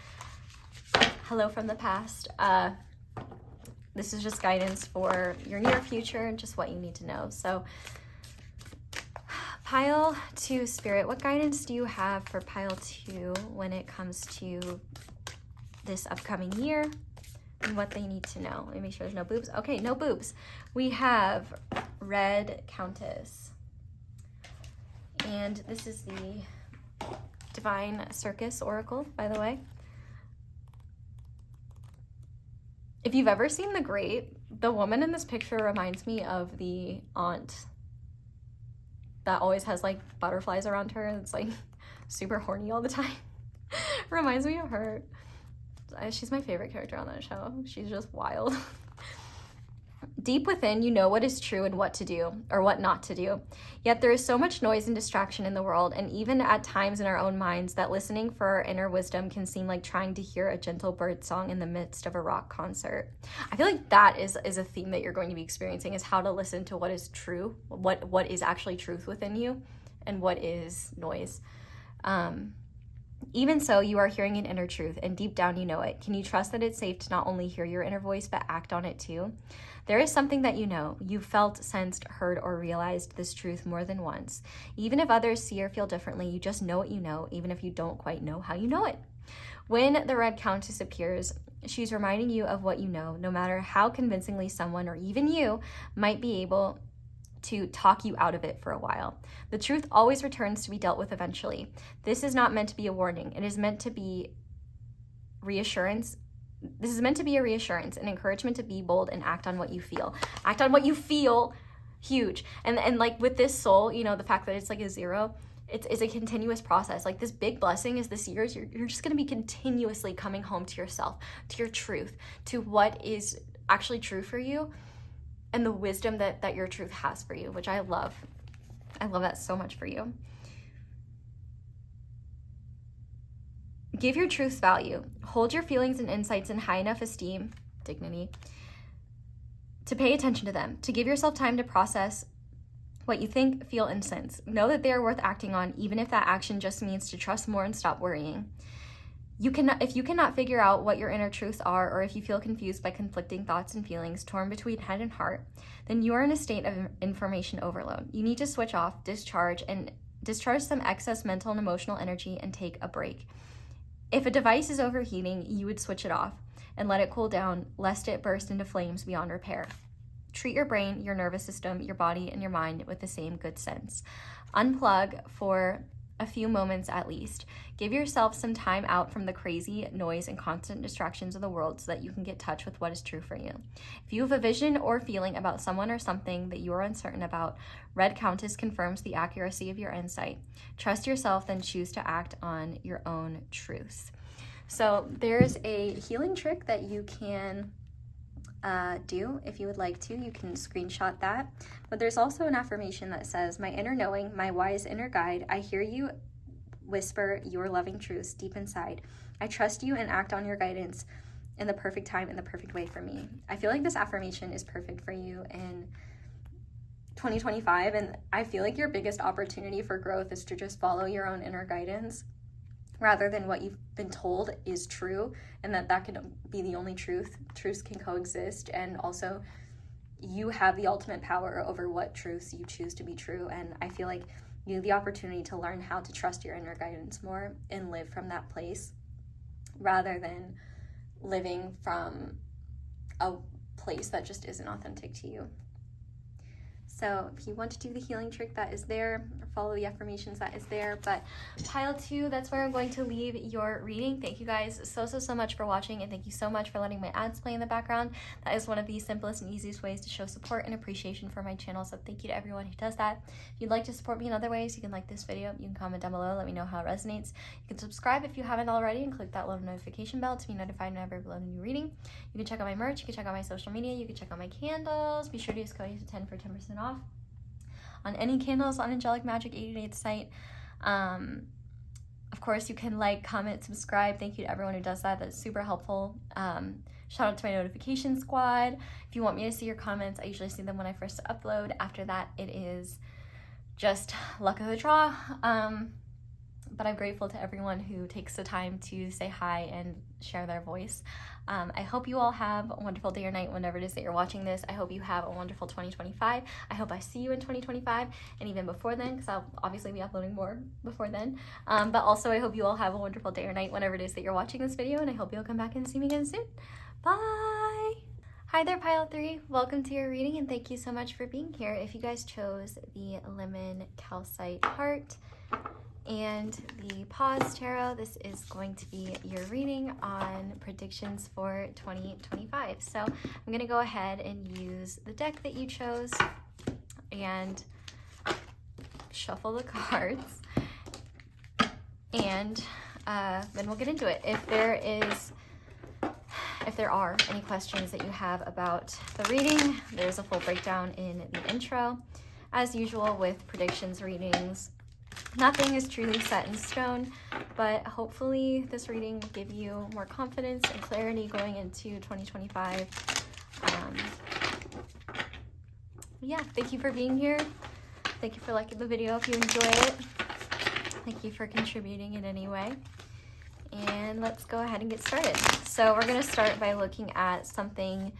hello from the past. This is just guidance for your near future and just what you need to know. So pile 2, Spirit, what guidance do you have for pile 2 when it comes to this upcoming year and what they need to know? Let me make sure there's no boobs. Okay, no boobs. We have Red Countess. And this is the Divine Circus Oracle, by the way. If you've ever seen The Great, the woman in this picture reminds me of the aunt that always has like butterflies around her and it's like super horny all the time. Reminds me of her. She's my favorite character on that show. She's just wild. Deep within, you know what is true and what to do or what not to do. Yet there is so much noise and distraction in the world, and even at times in our own minds, that listening for our inner wisdom can seem like trying to hear a gentle bird song in the midst of a rock concert. I feel like that is a theme that you're going to be experiencing, is how to listen to what is true, what is actually truth within you, and what is noise. Even so, you are hearing an inner truth, and deep down you know it. Can you trust that it's safe to not only hear your inner voice, but act on it too? There is something that you know. You've felt, sensed, heard, or realized this truth more than once. Even if others see or feel differently, you just know what you know, even if you don't quite know how you know it. When the Red Countess appears, she's reminding you of what you know, no matter how convincingly someone, or even you, might be able to talk you out of it for a while. The truth always returns to be dealt with eventually. This is not meant to be a warning. It is meant to be reassurance. This is meant to be a reassurance, an encouragement to be bold and act on what you feel. Act on what you feel, huge. And like with this soul, you know, the fact that it's like a 0, it's a continuous process. Like this big blessing is this year, you're just gonna be continuously coming home to yourself, to your truth, to what is actually true for you, and the wisdom that your truth has for you, which I love. I love that so much for you. Give your truths value. Hold your feelings and insights in high enough esteem, dignity, to pay attention to them, to give yourself time to process what you think, feel, and sense. Know that they are worth acting on, even if that action just means to trust more and stop worrying. If you cannot figure out what your inner truths are, or if you feel confused by conflicting thoughts and feelings, torn between head and heart, then you are in a state of information overload. You need to switch off, discharge some excess mental and emotional energy and take a break. If a device is overheating, you would switch it off and let it cool down, lest it burst into flames beyond repair. Treat your brain, your nervous system, your body, and your mind with the same good sense. Unplug for a few moments at least. Give yourself some time out from the crazy noise and constant distractions of the world so that you can get in touch with what is true for you. If you have a vision or feeling about someone or something that you are uncertain about, Red Countess confirms the accuracy of your insight. Trust yourself, then choose to act on your own truths. So there's a healing trick that you can do if you would like to. You can screenshot that. But there's also an affirmation that says, "My inner knowing, my wise inner guide, I hear you whisper your loving truths deep inside. I trust you and act on your guidance in the perfect time, in the perfect way for me." I feel like this affirmation is perfect for you in 2025, and I feel like your biggest opportunity for growth is to just follow your own inner guidance rather than what you've been told is true, and that can be the only truth. Truths can coexist, and also you have the ultimate power over what truths you choose to be true. And I feel like you have the opportunity to learn how to trust your inner guidance more and live from that place rather than living from a place that just isn't authentic to you. So if you want to do the healing trick, that is there. Follow the affirmations, that is there. But pile 2, that's where I'm going to leave your reading. Thank you guys so much for watching, and thank you so much for letting my ads play in the background. That is one of the simplest and easiest ways to show support and appreciation for my channel. So thank you to everyone who does that. If you'd like to support me in other ways, you can like this video, you can comment down below, let me know how it resonates. You can subscribe if you haven't already and click that little notification bell to be notified whenever I upload a new reading. You can check out my merch, you can check out my social media, you can check out my candles. Be sure to use code 10 for 10% off on any candles on Angelic Magic 88 site. Of course, you can like, comment, subscribe. Thank you to everyone who does that. That's super helpful. Shout out to my notification squad. If you want me to see your comments, I usually see them when I first upload. After that, it is just luck of the draw. But I'm grateful to everyone who takes the time to say hi and share their voice. I hope you all have a wonderful day or night whenever it is that you're watching this. I hope you have a wonderful 2025. I hope I see you in 2025 and even before then, because I'll obviously be uploading more before then. But also I hope you all have a wonderful day or night whenever it is that you're watching this video, and I hope you'll come back and see me again soon. Bye! Hi there, Pile 3. Welcome to your reading, and thank you so much for being here. If you guys chose the Lemon Calcite Heart, and the Paws Tarot. This is going to be your reading on predictions for 2025. So I'm going to go ahead and use the deck that you chose and shuffle the cards, and then we'll get into it. If there are any questions that you have about the reading, there's a full breakdown in the intro. As usual with predictions readings, nothing is truly set in stone, but hopefully this reading will give you more confidence and clarity going into 2025. Yeah, thank you for being here. Thank you for liking the video if you enjoy it. Thank you for contributing in any way. And let's go ahead and get started. So we're going to start by looking at something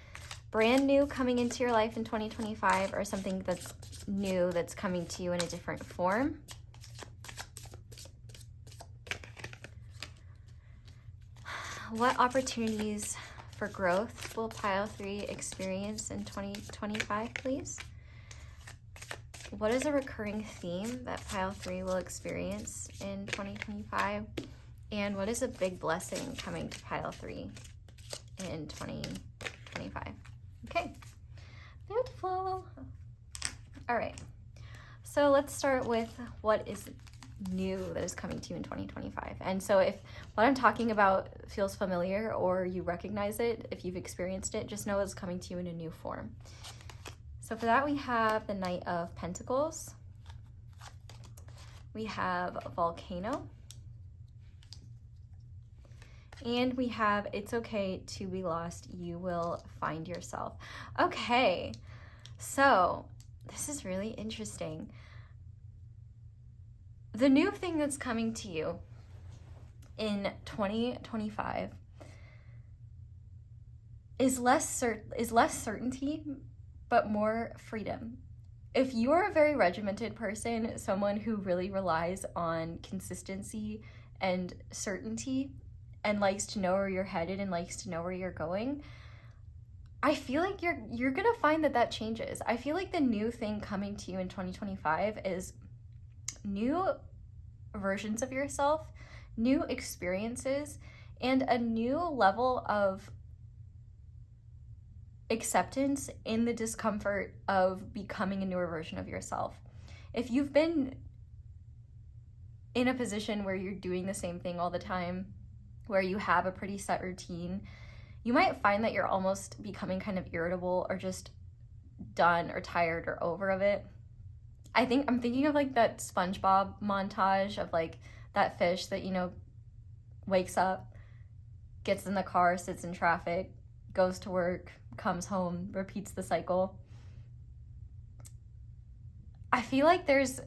brand new coming into your life in 2025, or something that's new that's coming to you in a different form. What opportunities for growth will pile 3 experience in 2025, please? What is a recurring theme that pile 3 will experience in 2025? And what is a big blessing coming to pile 3 in 2025? Okay, beautiful. All right, so let's start with what is new that is coming to you in 2025. And so if what I'm talking about feels familiar or you recognize it, if you've experienced it, just know it's coming to you in a new form. So for that, we have the Knight of Pentacles. We have Volcano. And we have It's Okay to Be Lost, You Will Find Yourself. Okay, so this is really interesting. The new thing that's coming to you in 2025 is less certainty, but more freedom. If you are a very regimented person, someone who really relies on consistency and certainty and likes to know where you're headed and likes to know where you're going, I feel like you're gonna find that changes. I feel like the new thing coming to you in 2025 is new versions of yourself, new experiences, and a new level of acceptance in the discomfort of becoming a newer version of yourself. If you've been in a position where you're doing the same thing all the time, where you have a pretty set routine, you might find that you're almost becoming kind of irritable or just done or tired or over of it. I'm thinking of like that SpongeBob montage of like that fish that, you know, wakes up, gets in the car, sits in traffic, goes to work, comes home, repeats the cycle. I feel like there's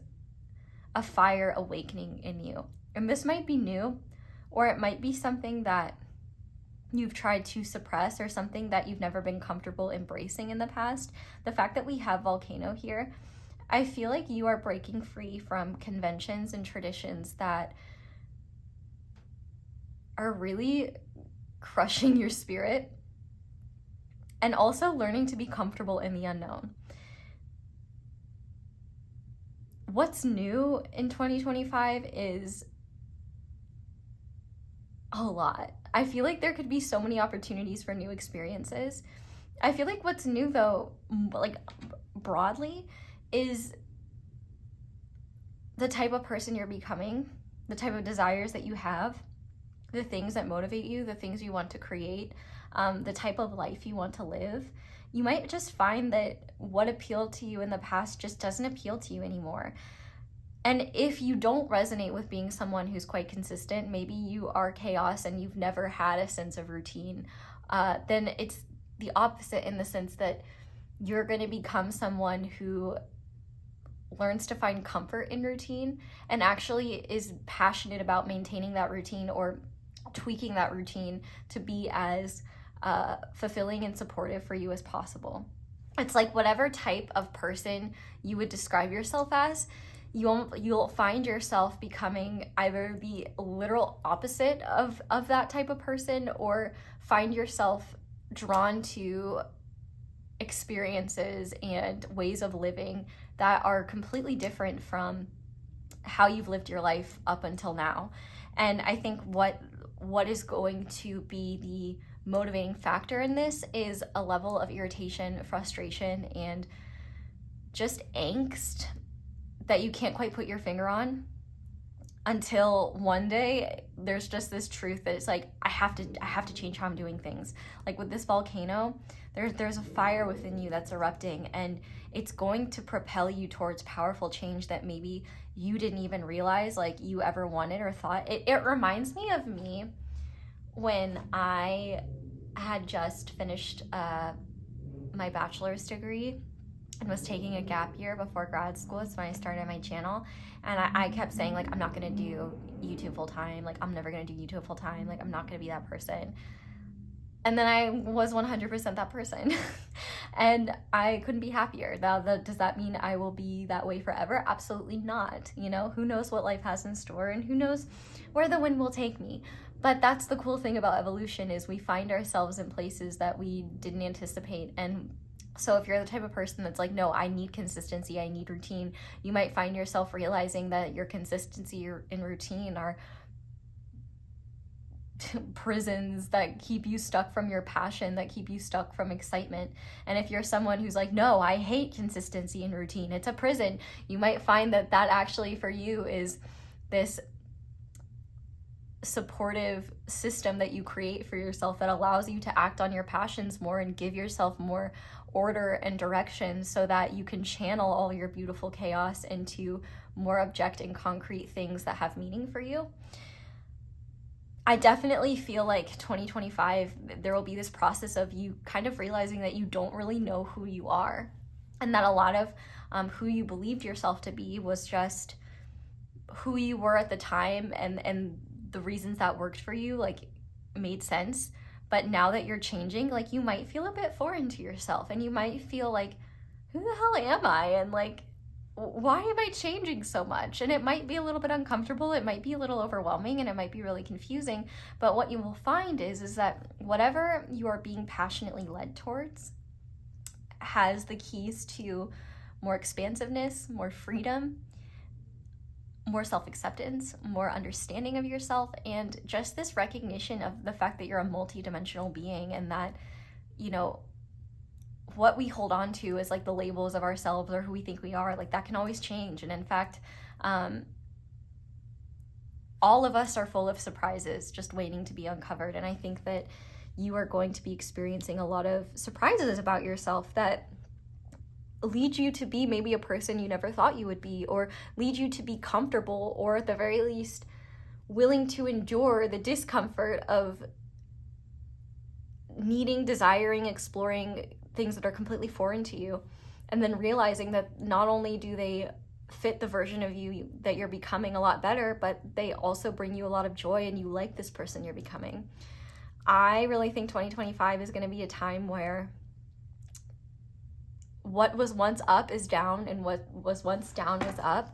a fire awakening in you, and this might be new, or it might be something that you've tried to suppress or something that you've never been comfortable embracing in the past. The fact that we have Volcano here, I feel like you are breaking free from conventions and traditions that are really crushing your spirit, and also learning to be comfortable in the unknown. What's new in 2025 is a lot. I feel like there could be so many opportunities for new experiences. I feel like what's new, though, like broadly, is the type of person you're becoming, the type of desires that you have, the things that motivate you, the things you want to create, the type of life you want to live. You might just find that what appealed to you in the past just doesn't appeal to you anymore. And if you don't resonate with being someone who's quite consistent, maybe you are chaos and you've never had a sense of routine, then it's the opposite in the sense that you're going to become someone who learns to find comfort in routine and actually is passionate about maintaining that routine or tweaking that routine to be as fulfilling and supportive for you as possible. It's like whatever type of person you would describe yourself as, you'll find yourself becoming either the literal opposite of that type of person, or find yourself drawn to experiences and ways of living that are completely different from how you've lived your life up until now. And I think what is going to be the motivating factor in this is a level of irritation, frustration, and just angst that you can't quite put your finger on, until one day there's just this truth that it's like, I have to change how I'm doing things. Like with this volcano, there's a fire within you that's erupting, and it's going to propel you towards powerful change that maybe you didn't even realize like you ever wanted or thought. It reminds me of me when I had just finished my bachelor's degree and was taking a gap year before grad school. It's when I started my channel, and I kept saying like, I'm not gonna do YouTube full time, like I'm never gonna do YouTube full time, like I'm not gonna be that person. And then I was 100% that person. And I couldn't be happier. Now, does that mean I will be that way forever? Absolutely not. You know, who knows what life has in store, and who knows where the wind will take me. But that's the cool thing about evolution, is we find ourselves in places that we didn't anticipate. And so if you're the type of person that's like, no, I need consistency, I need routine, you might find yourself realizing that your consistency and routine are prisons that keep you stuck from your passion, that keep you stuck from excitement. And if you're someone who's like, no, I hate consistency and routine, it's a prison, you might find that actually for you is this supportive system that you create for yourself that allows you to act on your passions more and give yourself more order and direction, so that you can channel all your beautiful chaos into more object and concrete things that have meaning for you. I definitely feel like 2025, there will be this process of you kind of realizing that you don't really know who you are, and that a lot of who you believed yourself to be was just who you were at the time, and the reasons that worked for you like made sense. But now that you're changing, like you might feel a bit foreign to yourself, and you might feel like, who the hell am I? And like, why am I changing so much? And it might be a little bit uncomfortable, it might be a little overwhelming, and it might be really confusing. But what you will find is that whatever you are being passionately led towards has the keys to more expansiveness, more freedom, more self-acceptance, more understanding of yourself, and just this recognition of the fact that you're a multi-dimensional being, and that, you know, what we hold on to is like the labels of ourselves or who we think we are, like that can always change. And in fact, all of us are full of surprises just waiting to be uncovered. And I think that you are going to be experiencing a lot of surprises about yourself that lead you to be maybe a person you never thought you would be, or lead you to be comfortable, or at the very least willing to endure the discomfort of needing, desiring, exploring things that are completely foreign to you, and then realizing that not only do they fit the version of you that you're becoming a lot better, but they also bring you a lot of joy, and you like this person you're becoming. I really think 2025 is going to be a time where what was once up is down, and what was once down was up.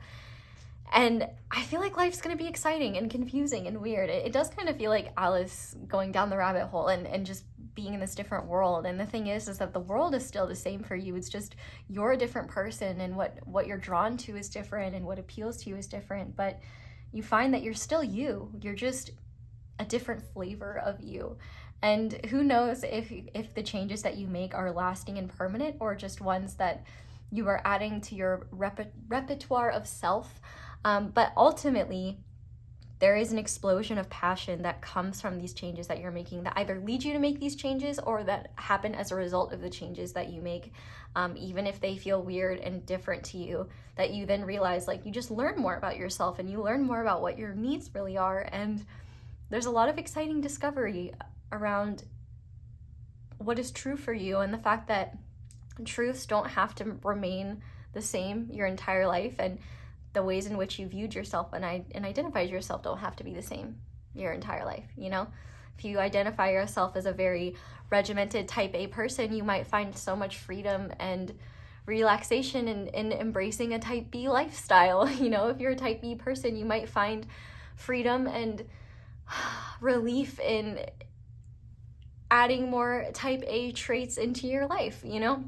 And I feel like life's going to be exciting and confusing and weird. It does kind of feel like Alice going down the rabbit hole and just being in this different world. And the thing is that the world is still the same for you. It's just you're a different person, and what you're drawn to is different, and what appeals to you is different. But you find that you're still you. You're just a different flavor of you. And who knows if the changes that you make are lasting and permanent, or just ones that you are adding to your repertoire of self. But ultimately, there is an explosion of passion that comes from these changes that you're making, that either lead you to make these changes or that happen as a result of the changes that you make, even if they feel weird and different to you, that you then realize like you just learn more about yourself, and you learn more about what your needs really are. And there's a lot of exciting discovery around what is true for you, and the fact that truths don't have to remain the same your entire life, and the ways in which you viewed yourself and identified yourself don't have to be the same your entire life. You know, if you identify yourself as a very regimented type A person, you might find so much freedom and relaxation in embracing a type B lifestyle. You know, if you're a type B person, you might find freedom and relief in adding more type A traits into your life. You know,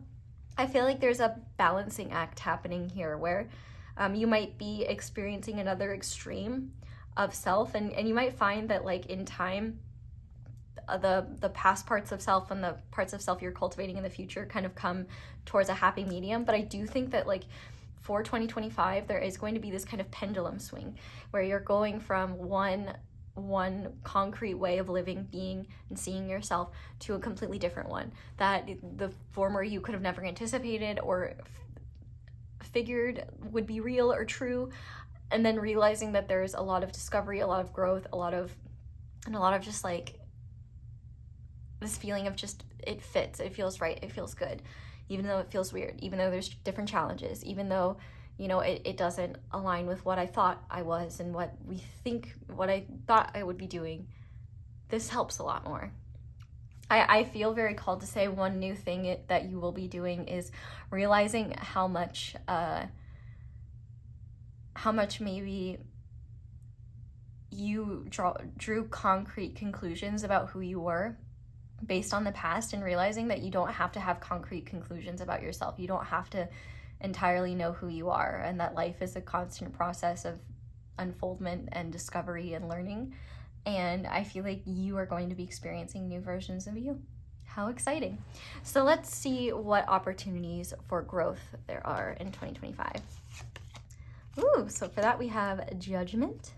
I feel like there's a balancing act happening here where You might be experiencing another extreme of self, and you might find that like in time, the past parts of self and the parts of self you're cultivating in the future kind of come towards a happy medium. But I do think that like for 2025, there is going to be this kind of pendulum swing where you're going from one concrete way of living, being, and seeing yourself to a completely different one that the former you could have never anticipated or figured would be real or true, and then realizing that there's a lot of discovery, a lot of growth, a lot of just like this feeling of just it fits, it feels right, it feels good, even though it feels weird, even though there's different challenges, even though, you know, it doesn't align with what I thought I was and what I thought I would be doing. This helps a lot more. I feel very called to say one new thing that you will be doing is realizing how much maybe you drew concrete conclusions about who you were based on the past, and realizing that you don't have to have concrete conclusions about yourself. You don't have to entirely know who you are, and that life is a constant process of unfoldment and discovery and learning. And I feel like you are going to be experiencing new versions of you. How exciting. So let's see what opportunities for growth there are in 2025. Ooh, so for that we have Judgment.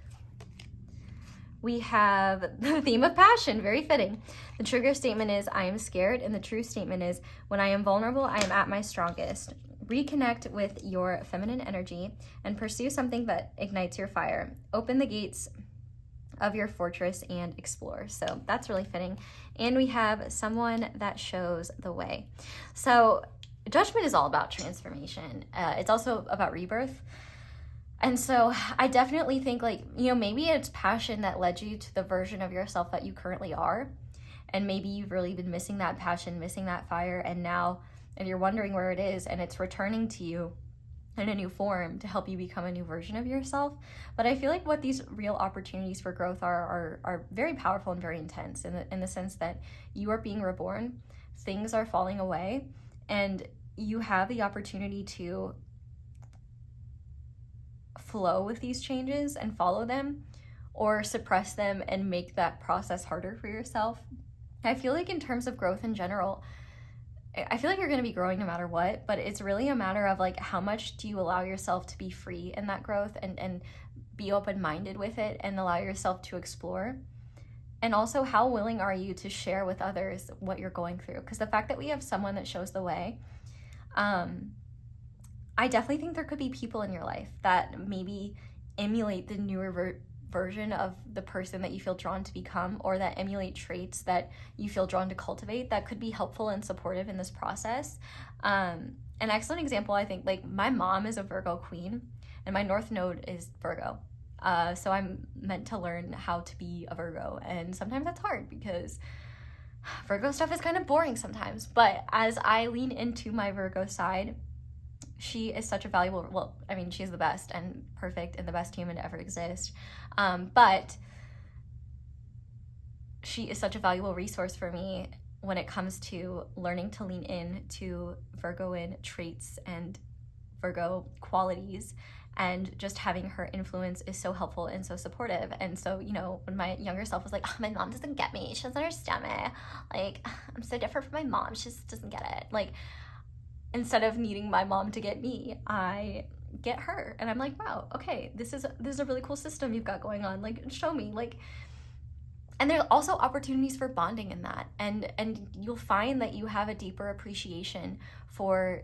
We have the theme of passion, very fitting. The trigger statement is, I am scared, and the true statement is, when I am vulnerable, I am at my strongest. Reconnect with your feminine energy and pursue something that ignites your fire. Open the gates of your fortress and explore. So that's really fitting. And we have someone that shows the way. So Judgment is all about transformation. It's also about rebirth. And so I definitely think, like, you know, maybe it's passion that led you to the version of yourself that you currently are. And maybe you've really been missing that passion, missing that fire. And now, and you're wondering where it is, and it's returning to you in a new form to help you become a new version of yourself. But I feel like what these real opportunities for growth are very powerful and very intense in the sense that you are being reborn, things are falling away, and you have the opportunity to flow with these changes and follow them, or suppress them and make that process harder for yourself. I feel like in terms of growth in general, I feel like you're going to be growing no matter what, but it's really a matter of like, how much do you allow yourself to be free in that growth and be open-minded with it and allow yourself to explore? And also, how willing are you to share with others what you're going through? Because the fact that we have someone that shows the way, I definitely think there could be people in your life that maybe emulate the newer version of the person that you feel drawn to become, or that emulate traits that you feel drawn to cultivate that could be helpful and supportive in this process. An excellent example, I think, like my mom is a Virgo queen and my North Node is Virgo. So I'm meant to learn how to be a Virgo, and sometimes that's hard because Virgo stuff is kind of boring sometimes. But as I lean into my Virgo side, she is such a valuable, well, I mean, she's the best and perfect and the best human to ever exist. But she is such a valuable resource for me when it comes to learning to lean in to Virgoan traits and Virgo qualities. And just having her influence is so helpful and so supportive. And so, you know, when my younger self was like, oh, my mom doesn't get me, she doesn't understand me, like, I'm so different from my mom, she just doesn't get it. Like, instead of needing my mom to get me, I get her. And I'm like, wow, okay, this is a really cool system you've got going on. Like, show me. Like, and there's also opportunities for bonding in that. And you'll find that you have a deeper appreciation for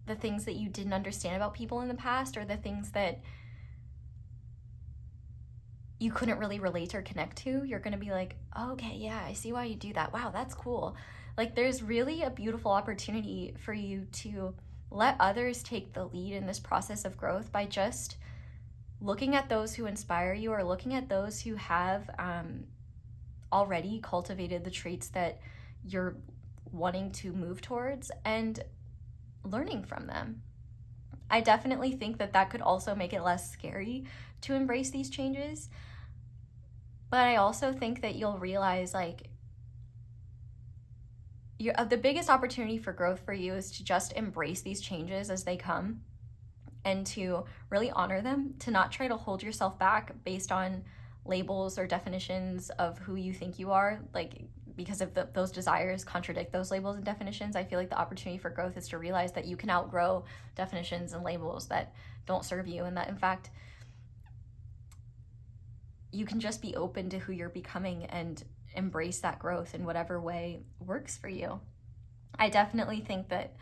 the things that you didn't understand about people in the past, or the things that you couldn't really relate or connect to. You're going to be like, oh, okay, yeah, I see why you do that. Wow, that's cool. Like, there's really a beautiful opportunity for you to let others take the lead in this process of growth by just looking at those who inspire you, or looking at those who have already cultivated the traits that you're wanting to move towards, and learning from them. I definitely think that could also make it less scary to embrace these changes. But I also think that you'll realize, like, the biggest opportunity for growth for you is to just embrace these changes as they come, and to really honor them, to not try to hold yourself back based on labels or definitions of who you think you are, like because if those desires contradict those labels and definitions. I feel like the opportunity for growth is to realize that you can outgrow definitions and labels that don't serve you, and that in fact you can just be open to who you're becoming and embrace that growth in whatever way works for you. I definitely think that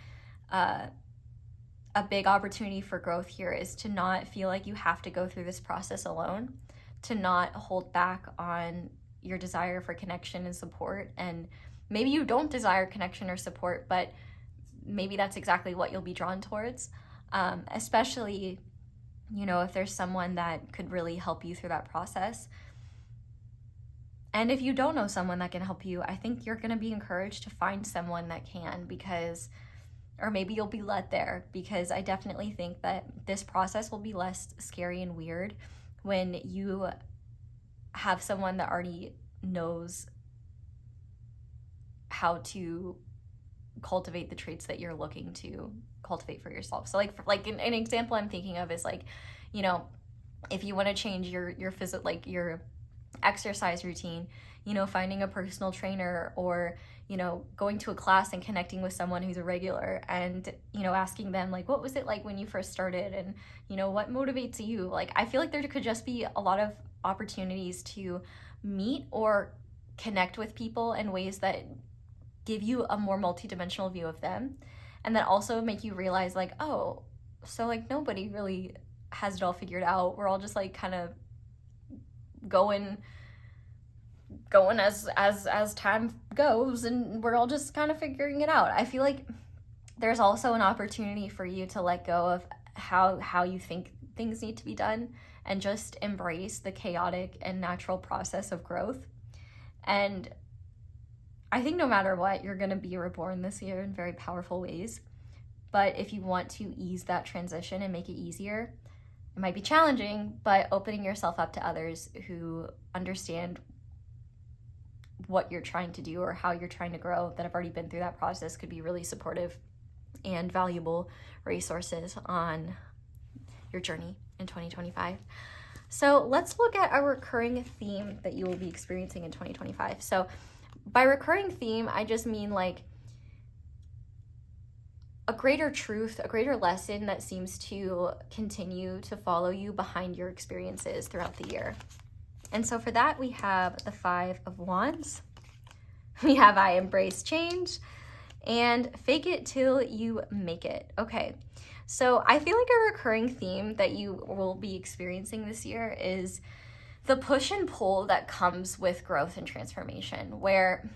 a big opportunity for growth here is to not feel like you have to go through this process alone, to not hold back on your desire for connection and support. And maybe you don't desire connection or support, but maybe that's exactly what you'll be drawn towards, especially, you know, if there's someone that could really help you through that process. And if you don't know someone that can help you, I think you're going to be encouraged to find someone that can, because, or maybe you'll be led there, because I definitely think that this process will be less scary and weird when you have someone that already knows how to cultivate the traits that you're looking to cultivate for yourself. So like an example I'm thinking of is like, you know, if you want to change your your exercise routine, you know, finding a personal trainer, or, you know, going to a class and connecting with someone who's a regular and, you know, asking them like, what was it like when you first started, and, you know, what motivates you? Like, I feel like there could just be a lot of opportunities to meet or connect with people in ways that give you a more multidimensional view of them, and that also make you realize like, oh, so like nobody really has it all figured out. We're all just like kind of going as time goes, and we're all just kind of figuring it out. I feel like there's also an opportunity for you to let go of how you think things need to be done, and just embrace the chaotic and natural process of growth. And I think no matter what, you're going to be reborn this year in very powerful ways. But if you want to ease that transition and make it easier, it might be challenging, but opening yourself up to others who understand what you're trying to do or how you're trying to grow, that have already been through that process, could be really supportive and valuable resources on your journey in 2025. So let's look at a recurring theme that you will be experiencing in 2025. So by recurring theme, I just mean like a greater truth, a greater lesson that seems to continue to follow you behind your experiences throughout the year. And so for that, we have the 5 of Wands. We have I embrace change, and fake it till you make it. Okay, so I feel like a recurring theme that you will be experiencing this year is the push and pull that comes with growth and transformation, where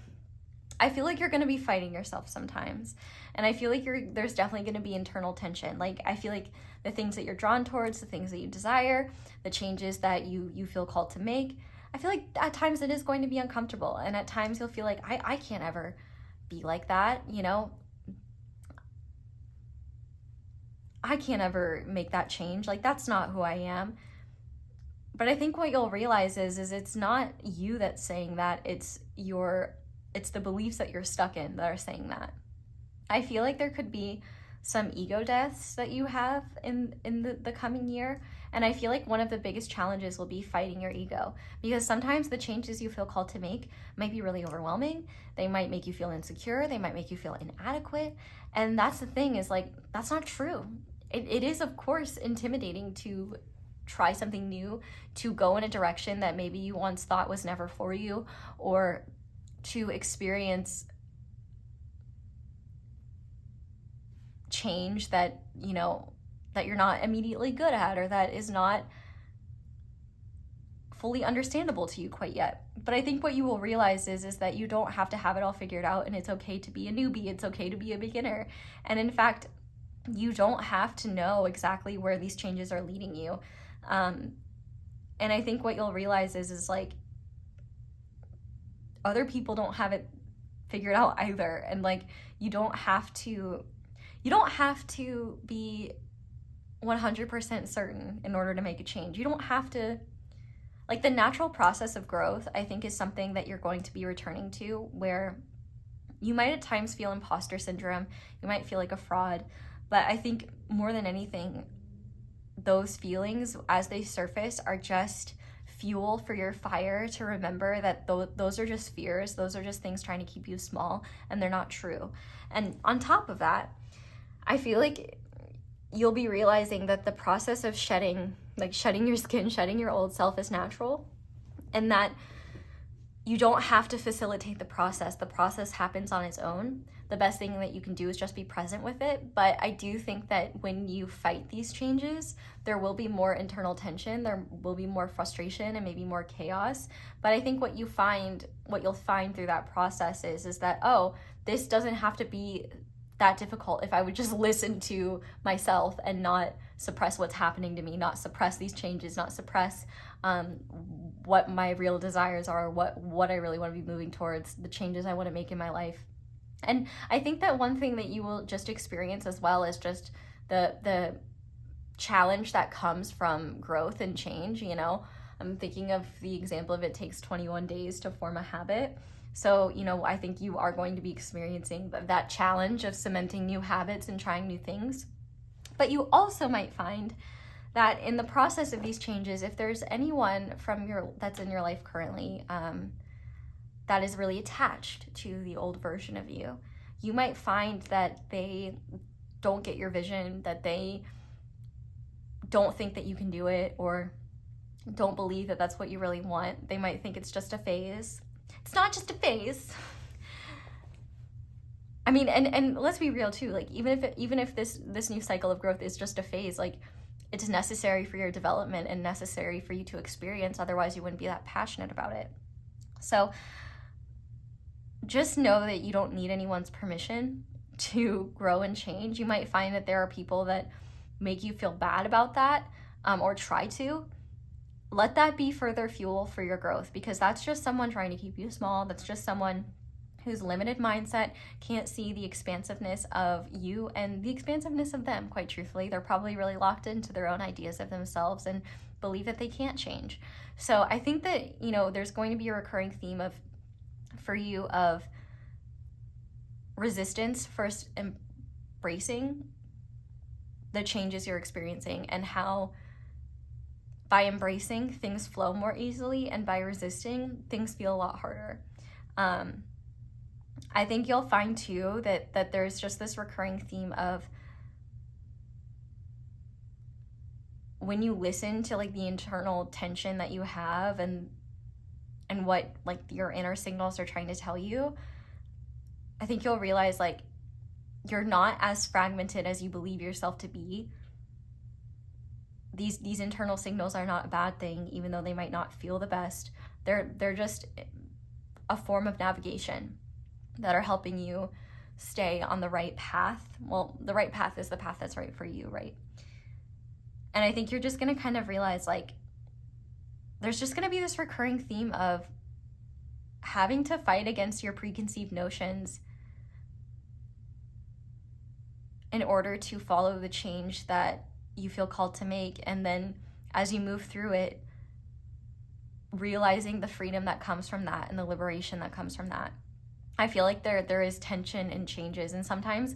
I feel like you're going to be fighting yourself sometimes. And I feel like there's definitely going to be internal tension. Like, I feel like the things that you're drawn towards, the things that you desire, the changes that you feel called to make, I feel like at times it is going to be uncomfortable. And at times you'll feel like, I can't ever be like that, you know? I can't ever make that change. Like, that's not who I am. But I think what you'll realize is it's not you that's saying that, it's the beliefs that you're stuck in that are saying that. I feel like there could be some ego deaths that you have in the coming year. And I feel like one of the biggest challenges will be fighting your ego, because sometimes the changes you feel called to make might be really overwhelming. They might make you feel insecure. They might make you feel inadequate. And that's the thing, is like, that's not true. It is, of course, intimidating to try something new, to go in a direction that maybe you once thought was never for you, or to experience change that, you know, that you're not immediately good at, or that is not fully understandable to you quite yet. But I think what you will realize is that you don't have to have it all figured out, and it's okay to be a newbie. It's okay to be a beginner. And in fact, you don't have to know exactly where these changes are leading you. And I think what you'll realize is like, other people don't have it figured out either. And like, you don't have to be 100% certain in order to make a change. You don't have to, like, the natural process of growth, I think, is something that you're going to be returning to, where you might at times feel imposter syndrome. You might feel like a fraud. But I think more than anything, those feelings as they surface are just fuel for your fire to remember that those are just fears. Those are just things trying to keep you small, and they're not true. And on top of that, I feel like you'll be realizing that the process of shedding your skin, shedding your old self is natural, and that you don't have to facilitate the process. The process happens on its own. The best thing that you can do is just be present with it. But I do think that when you fight these changes, there will be more internal tension, there will be more frustration and maybe more chaos. But I think what you'll find through that process is that, oh, this doesn't have to be that difficult if I would just listen to myself and not suppress what's happening to me, not suppress these changes, not suppress what my real desires are, what I really want to be moving towards, the changes I want to make in my life. And I think that one thing that you will just experience as well is just the challenge that comes from growth and change. You know, I'm thinking of the example of it takes 21 days to form a habit. So, you know, I think you are going to be experiencing that challenge of cementing new habits and trying new things. But you also might find that in the process of these changes, if there's anyone that's in your life currently that is really attached to the old version of you, you might find that they don't get your vision, that they don't think that you can do it, or don't believe that that's what you really want. They might think it's just a phase. It's not just a phase. I mean, and let's be real too, like even if this new cycle of growth is just a phase, like it's necessary for your development and necessary for you to experience, otherwise you wouldn't be that passionate about it. So just know that you don't need anyone's permission to grow and change. You might find that there are people that make you feel bad about that, or try to. Let that be further fuel for your growth, because that's just someone trying to keep you small. That's just someone whose limited mindset can't see the expansiveness of you and the expansiveness of them, quite truthfully. They're probably really locked into their own ideas of themselves and believe that they can't change. So I think that, you know, there's going to be a recurring theme for you of resistance, first embracing the changes you're experiencing, and how by embracing, things flow more easily, and by resisting, things feel a lot harder. I think you'll find too that there's just this recurring theme of when you listen to like the internal tension that you have and what like your inner signals are trying to tell you, I think you'll realize like you're not as fragmented as you believe yourself to be. These internal signals are not a bad thing, even though they might not feel the best. They're just a form of navigation that are helping you stay on the right path. Well, the right path is the path that's right for you, right? And I think you're just going to kind of realize like there's just going to be this recurring theme of having to fight against your preconceived notions in order to follow the change that you feel called to make. And then as you move through it, realizing the freedom that comes from that and the liberation that comes from that. I feel like there is tension in changes, and sometimes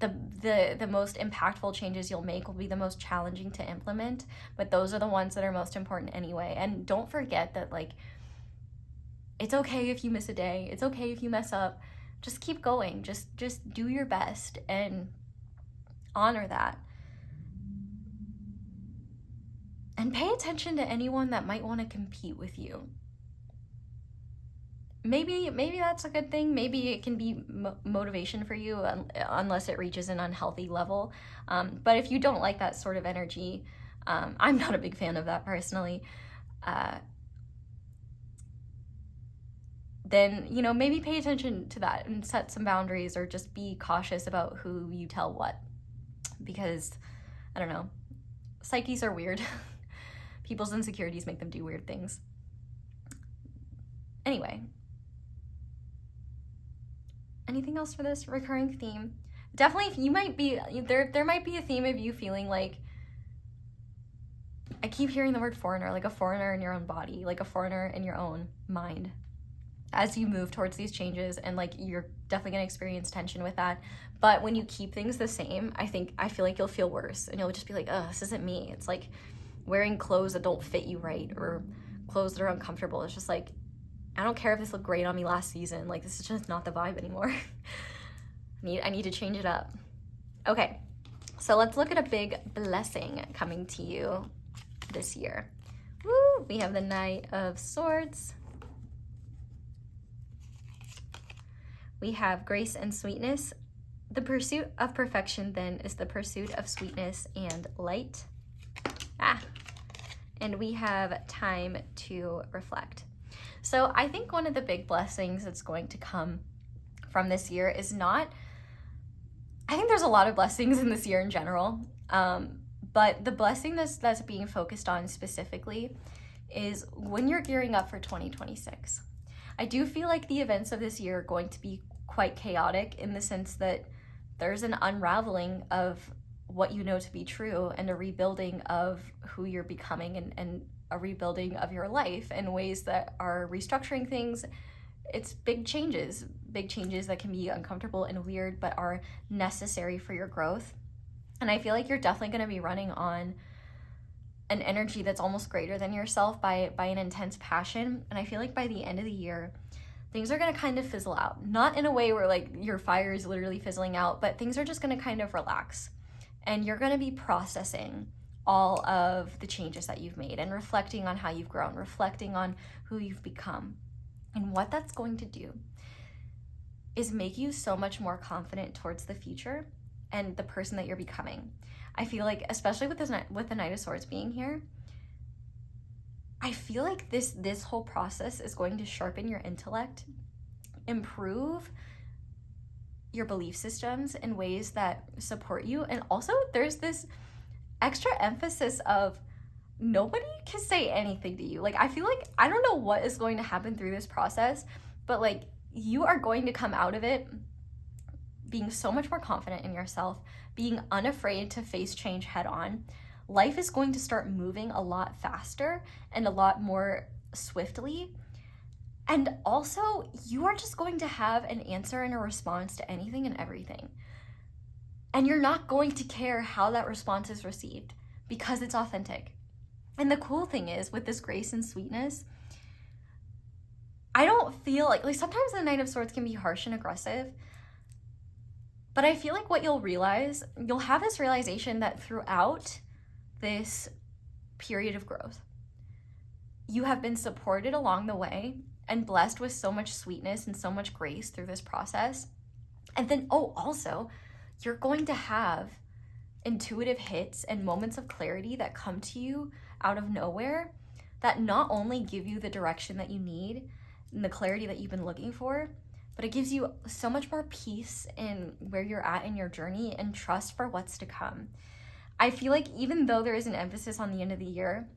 the most impactful changes you'll make will be the most challenging to implement, but those are the ones that are most important anyway. And don't forget that like it's okay if you miss a day, it's okay if you mess up. Just keep going, just do your best and honor that. And pay attention to anyone that might want to compete with you. Maybe that's a good thing. Maybe it can be motivation for you, unless it reaches an unhealthy level. But if you don't like that sort of energy, I'm not a big fan of that personally. Then, you know, maybe pay attention to that and set some boundaries, or just be cautious about who you tell what. Because, I don't know, psyches are weird. People's insecurities make them do weird things. Anyway. Anything else for this recurring theme? Definitely, you might be, there might be a theme of you feeling like, I keep hearing the word foreigner, like a foreigner in your own body, like a foreigner in your own mind. as you move towards these changes, and like you're definitely gonna experience tension with that. But when you keep things the same, I feel like you'll feel worse, and you'll just be like, oh, this isn't me. It's like wearing clothes that don't fit you right, or clothes that are uncomfortable. It's just like, I don't care if this looked great on me last season. Like, this is just not the vibe anymore. I need to change it up. Okay, so let's look at a big blessing coming to you this year. Woo! We have the Knight of Swords. We have grace and sweetness. The pursuit of perfection, then, is the pursuit of sweetness and light. And we have time to reflect. So I think one of the big blessings that's going to come from this year is not, I think there's a lot of blessings in this year in general, but the blessing that's being focused on specifically is when you're gearing up for 2026. I do feel like the events of this year are going to be quite chaotic, in the sense that there's an unraveling of what you know to be true, and a rebuilding of who you're becoming, and a rebuilding of your life in ways that are restructuring things. It's big changes that can be uncomfortable and weird, but are necessary for your growth. And I feel like you're definitely going to be running on an energy that's almost greater than yourself by an intense passion. And I feel like by the end of the year, things are going to kind of fizzle out. Not in a way where like your fire is literally fizzling out, but things are just going to kind of relax. And you're going to be processing all of the changes that you've made, and reflecting on how you've grown, reflecting on who you've become. And what that's going to do is make you so much more confident towards the future and the person that you're becoming. I feel like, especially with the Knight of Swords being here, I feel like this whole process is going to sharpen your intellect, improve your belief systems in ways that support you. And also there's this extra emphasis of nobody can say anything to you. Like, I feel like, I don't know what is going to happen through this process, but like, you are going to come out of it being so much more confident in yourself, being unafraid to face change head on. Life is going to start moving a lot faster and a lot more swiftly. And also, you are just going to have an answer and a response to anything and everything. And you're not going to care how that response is received, because it's authentic. And the cool thing is, with this grace and sweetness, I don't feel like sometimes the Knight of Swords can be harsh and aggressive, but I feel like what you'll have this realization that throughout this period of growth, you have been supported along the way and blessed with so much sweetness and so much grace through this process. And then, also, you're going to have intuitive hits and moments of clarity that come to you out of nowhere, that not only give you the direction that you need and the clarity that you've been looking for, but it gives you so much more peace in where you're at in your journey and trust for what's to come. I feel like even though there is an emphasis on the end of the year,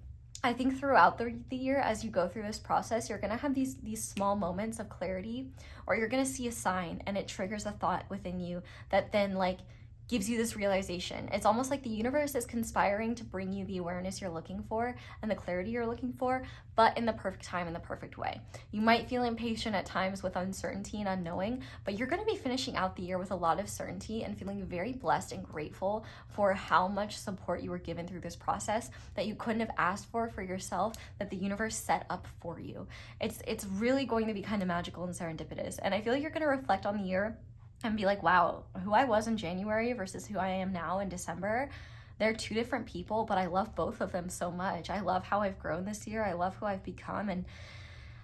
I think throughout the year, as you go through this process, you're going to have these small moments of clarity, or you're going to see a sign and it triggers a thought within you that then like gives you this realization. It's almost like the universe is conspiring to bring you the awareness you're looking for and the clarity you're looking for, but in the perfect time, in the perfect way. You might feel impatient at times with uncertainty and unknowing, but you're going to be finishing out the year with a lot of certainty and feeling very blessed and grateful for how much support you were given through this process that you couldn't have asked for yourself, that the universe set up for you. It's really going to be kind of magical and serendipitous. And I feel like you're going to reflect on the year and be like, wow, who I was in January versus who I am now in December, they're two different people, but I love both of them so much. I love how I've grown this year. I love who I've become. And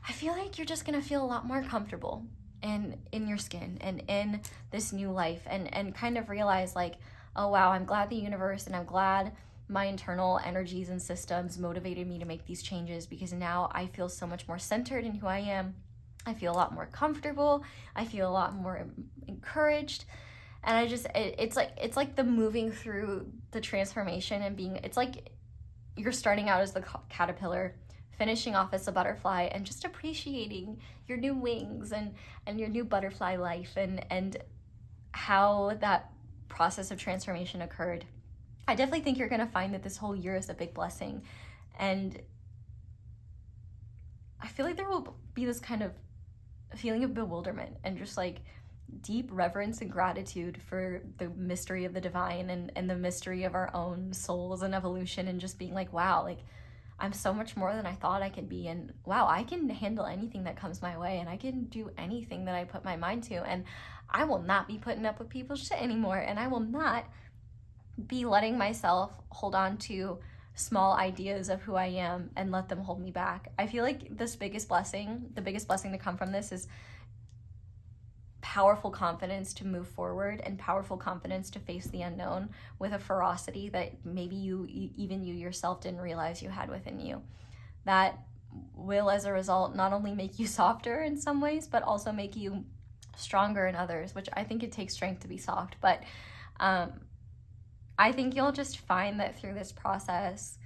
I feel like you're just going to feel a lot more comfortable in your skin and in this new life, and kind of realize like, oh, wow, I'm glad the universe and I'm glad my internal energies and systems motivated me to make these changes, because now I feel so much more centered in who I am. I feel a lot more comfortable. I feel a lot more encouraged. And I just, it's like the moving through the transformation and it's like you're starting out as the caterpillar, finishing off as a butterfly, and just appreciating your new wings and your new butterfly life and how that process of transformation occurred. I definitely think you're going to find that this whole year is a big blessing. And I feel like there will be this kind of feeling of bewilderment and just like deep reverence and gratitude for the mystery of the divine and the mystery of our own souls and evolution, and just being like, wow, like I'm so much more than I thought I could be, and wow, I can handle anything that comes my way, and I can do anything that I put my mind to, and I will not be putting up with people's shit anymore, and I will not be letting myself hold on to small ideas of who I am and let them hold me back. I feel like the biggest blessing to come from this is powerful confidence to move forward, and powerful confidence to face the unknown with a ferocity that maybe even you yourself didn't realize you had within you. That will, as a result, not only make you softer in some ways, but also make you stronger in others, which I think it takes strength to be soft. But I think you'll just find that through this process,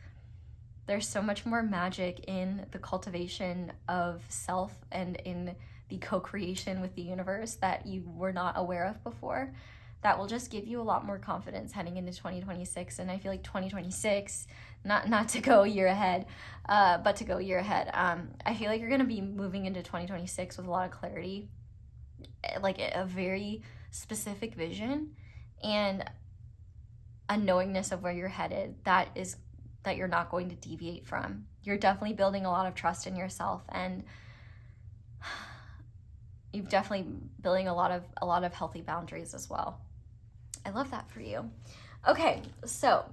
there's so much more magic in the cultivation of self and in the co-creation with the universe that you were not aware of before, that will just give you a lot more confidence heading into 2026. And I feel like 2026, not to go a year ahead, but to go a year ahead, I feel like you're going to be moving into 2026 with a lot of clarity, like a very specific vision and a knowingness of where you're headed that you're not going to deviate from. You're definitely building a lot of trust in yourself, and you've definitely building a lot of healthy boundaries as well. I love that for you. Okay, so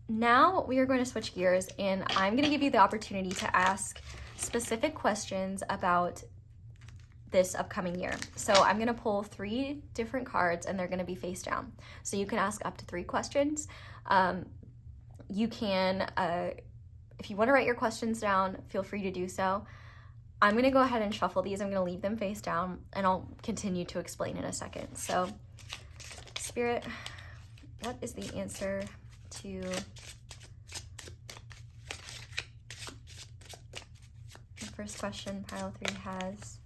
now we are going to switch gears, and I'm going to give you the opportunity to ask specific questions about this upcoming year. So I'm going to pull 3 different cards, and they're going to be face down. So you can ask up to 3 questions. You can, if you want to write your questions down, feel free to do so. I'm going to go ahead and shuffle these. I'm going to leave them face down, and I'll continue to explain in a second. So, Spirit, what is the answer to the first question pile 3 has?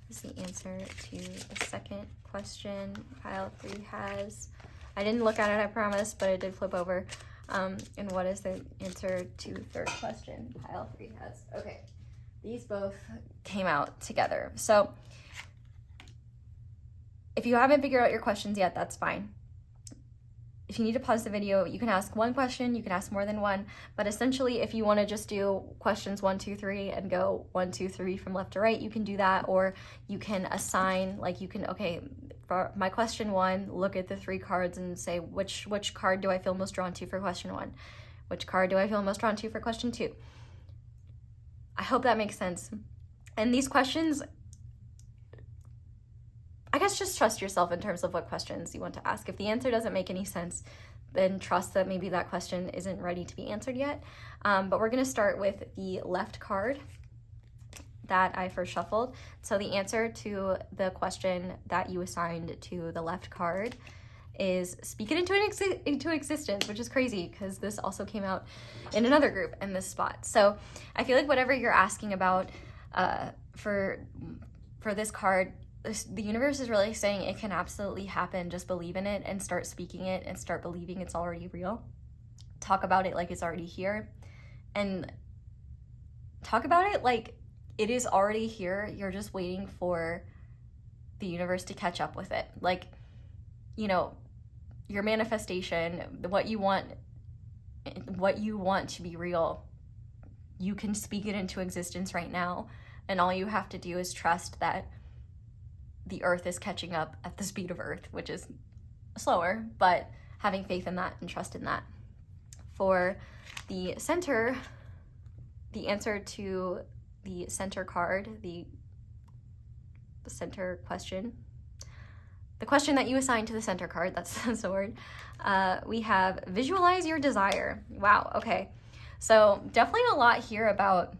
What is the answer to the second question pile 3 has? I didn't look at it, I promise, but it did flip over. And what is the answer to third question pile 3 has? Okay. These both came out together. So if you haven't figured out your questions yet, that's fine. If you need to pause the video, you can ask one question, you can ask more than one, but essentially if you want to just do questions 1, 2, 3 and go 1, 2, 3 from left to right, you can do that, or you can assign, like you can, okay, for my question 1, look at the 3 cards and say which card do I feel most drawn to for question 1? Which card do I feel most drawn to for question 2? I hope that makes sense. And these questions, I guess just trust yourself in terms of what questions you want to ask. If the answer doesn't make any sense, then trust that maybe that question isn't ready to be answered yet. But we're going to start with the left card that I first shuffled. So the answer to the question that you assigned to the left card is speak it into existence, which is crazy because this also came out in another group in this spot. So I feel like whatever you're asking about for this card, the universe is really saying it can absolutely happen. Just believe in it and start speaking it and start believing it's already real. Talk about it like it's already here, and talk about it like it is already here. You're just waiting for the universe to catch up with it. Like, you know, your manifestation, what you want to be real, you can speak it into existence right now. And all you have to do is trust that the earth is catching up at the speed of earth, which is slower, but having faith in that and trust in that. For the center, the answer to the center card, the center question, the question that you assigned to the center card, that's the word, we have visualize your desire. Wow, okay. So definitely a lot here about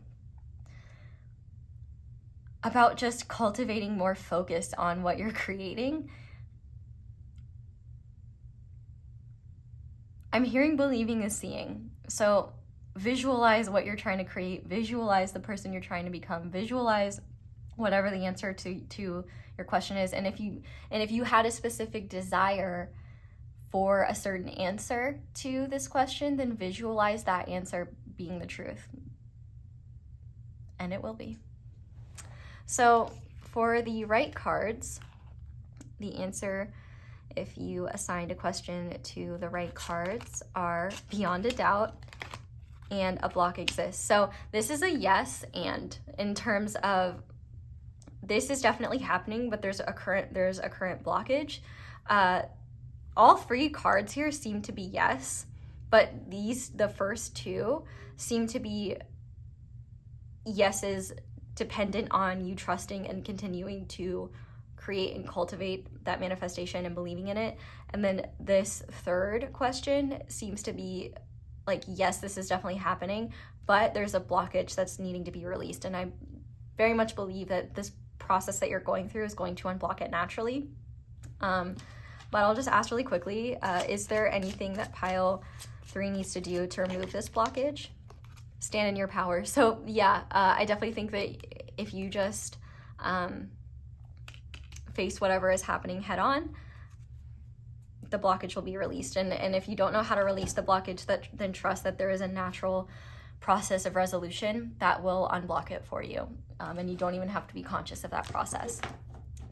just cultivating more focus on what you're creating. I'm hearing believing is seeing. So visualize what you're trying to create, visualize the person you're trying to become, visualize whatever the answer to your question is. And if you had a specific desire for a certain answer to this question, then visualize that answer being the truth. And it will be. So for the right cards, the answer, if you assigned a question to the right cards, are beyond a doubt and a block exists. So this is a yes, and in terms of this is definitely happening, but there's a current blockage. All three cards here seem to be yes, but the first two seem to be yeses dependent on you trusting and continuing to create and cultivate that manifestation and believing in it. And then this third question seems to be like, yes, this is definitely happening, but there's a blockage that's needing to be released. And I very much believe that this process that you're going through is going to unblock it naturally. But I'll just ask really quickly, is there anything that pile 3 needs to do to remove this blockage? Stand in your power. So yeah, I definitely think that if you just face whatever is happening head on, the blockage will be released. And if you don't know how to release the blockage, then trust that there is a natural process of resolution that will unblock it for you. And you don't even have to be conscious of that process.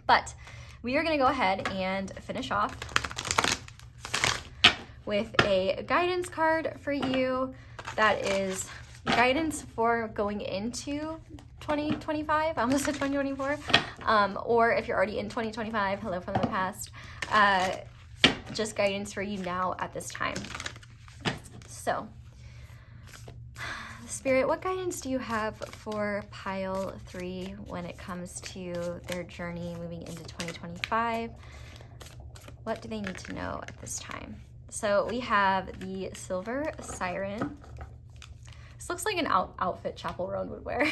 But we are going to go ahead and finish off with a guidance card for you that is guidance for going into 2025. I almost said 2024. Or if you're already in 2025, hello from the past. Just guidance for you now at this time. So, Spirit, what guidance do you have for pile 3 when it comes to their journey moving into 2025? What do they need to know at this time? So we have the Silver Siren. This looks like an outfit Chapel Roan would wear.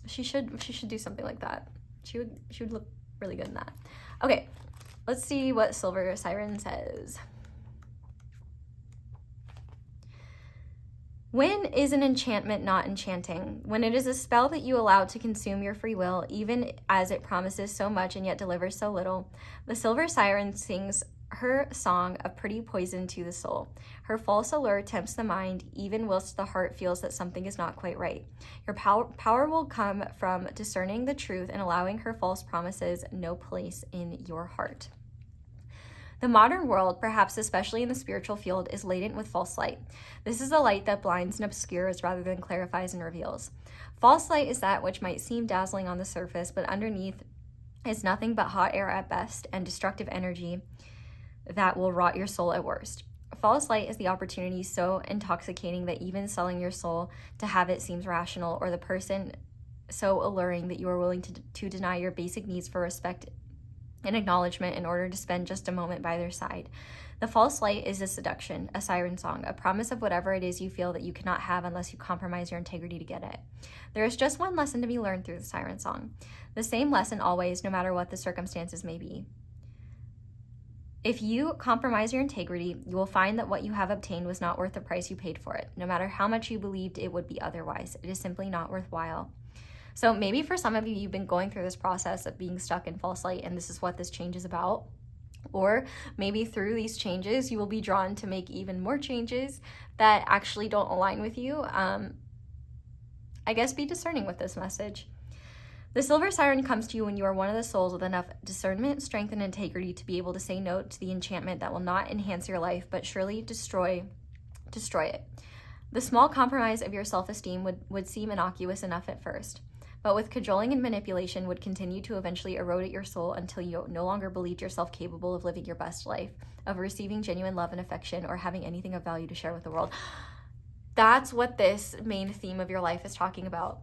She should do something like that. She would look really good in that. Okay, let's see what Silver Siren says. When is an enchantment not enchanting? When it is a spell that you allow to consume your free will, even as it promises so much and yet delivers so little. The Silver Siren sings her song of pretty poison to the soul. Her false allure tempts the mind, even whilst the heart feels that something is not quite right. Your power will come from discerning the truth and allowing her false promises no place in your heart. The modern world, perhaps especially in the spiritual field, is laden with false light. This is the light that blinds and obscures rather than clarifies and reveals. False light is that which might seem dazzling on the surface, but underneath is nothing but hot air at best and destructive energy that will rot your soul at worst. False light is the opportunity so intoxicating that even selling your soul to have it seems rational, or the person so alluring that you are willing to deny your basic needs for respect and acknowledgement in order to spend just a moment by their side. The false light is a seduction, a siren song, a promise of whatever it is you feel that you cannot have unless you compromise your integrity to get it. There is just one lesson to be learned through the siren song. The same lesson always, no matter what the circumstances may be. If you compromise your integrity, you will find that what you have obtained was not worth the price you paid for it, no matter how much you believed it would be otherwise. It is simply not worthwhile. So maybe for some of you, you've been going through this process of being stuck in false light, and this is what this change is about. Or maybe through these changes, you will be drawn to make even more changes that actually don't align with you. I guess be discerning with this message. The Silver Siren comes to you when you are one of the souls with enough discernment, strength, and integrity to be able to say no to the enchantment that will not enhance your life, but surely destroy it. The small compromise of your self-esteem would seem innocuous enough at first, but with cajoling and manipulation would continue to eventually erode at your soul until you no longer believed yourself capable of living your best life, of receiving genuine love and affection, or having anything of value to share with the world. That's what this main theme of your life is talking about.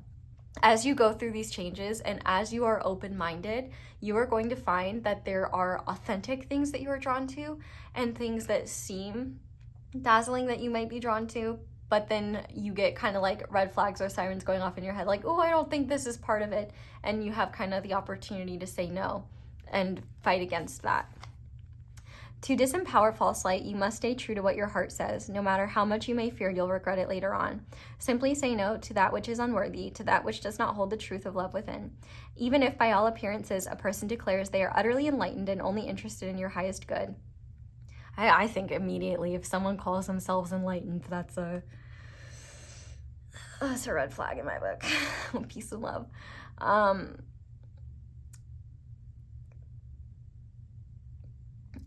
As you go through these changes and as you are open-minded, you are going to find that there are authentic things that you are drawn to and things that seem dazzling that you might be drawn to, but then you get kind of like red flags or sirens going off in your head, like, oh, I don't think this is part of it. And you have kind of the opportunity to say no and fight against that. To disempower false light, you must stay true to what your heart says, no matter how much you may fear you'll regret it later on. Simply say no to that which is unworthy, to that which does not hold the truth of love within. Even if by all appearances a person declares they are utterly enlightened and only interested in your highest good. I think immediately if someone calls themselves enlightened, that's a Oh, it's a red flag in my book. Peace and love.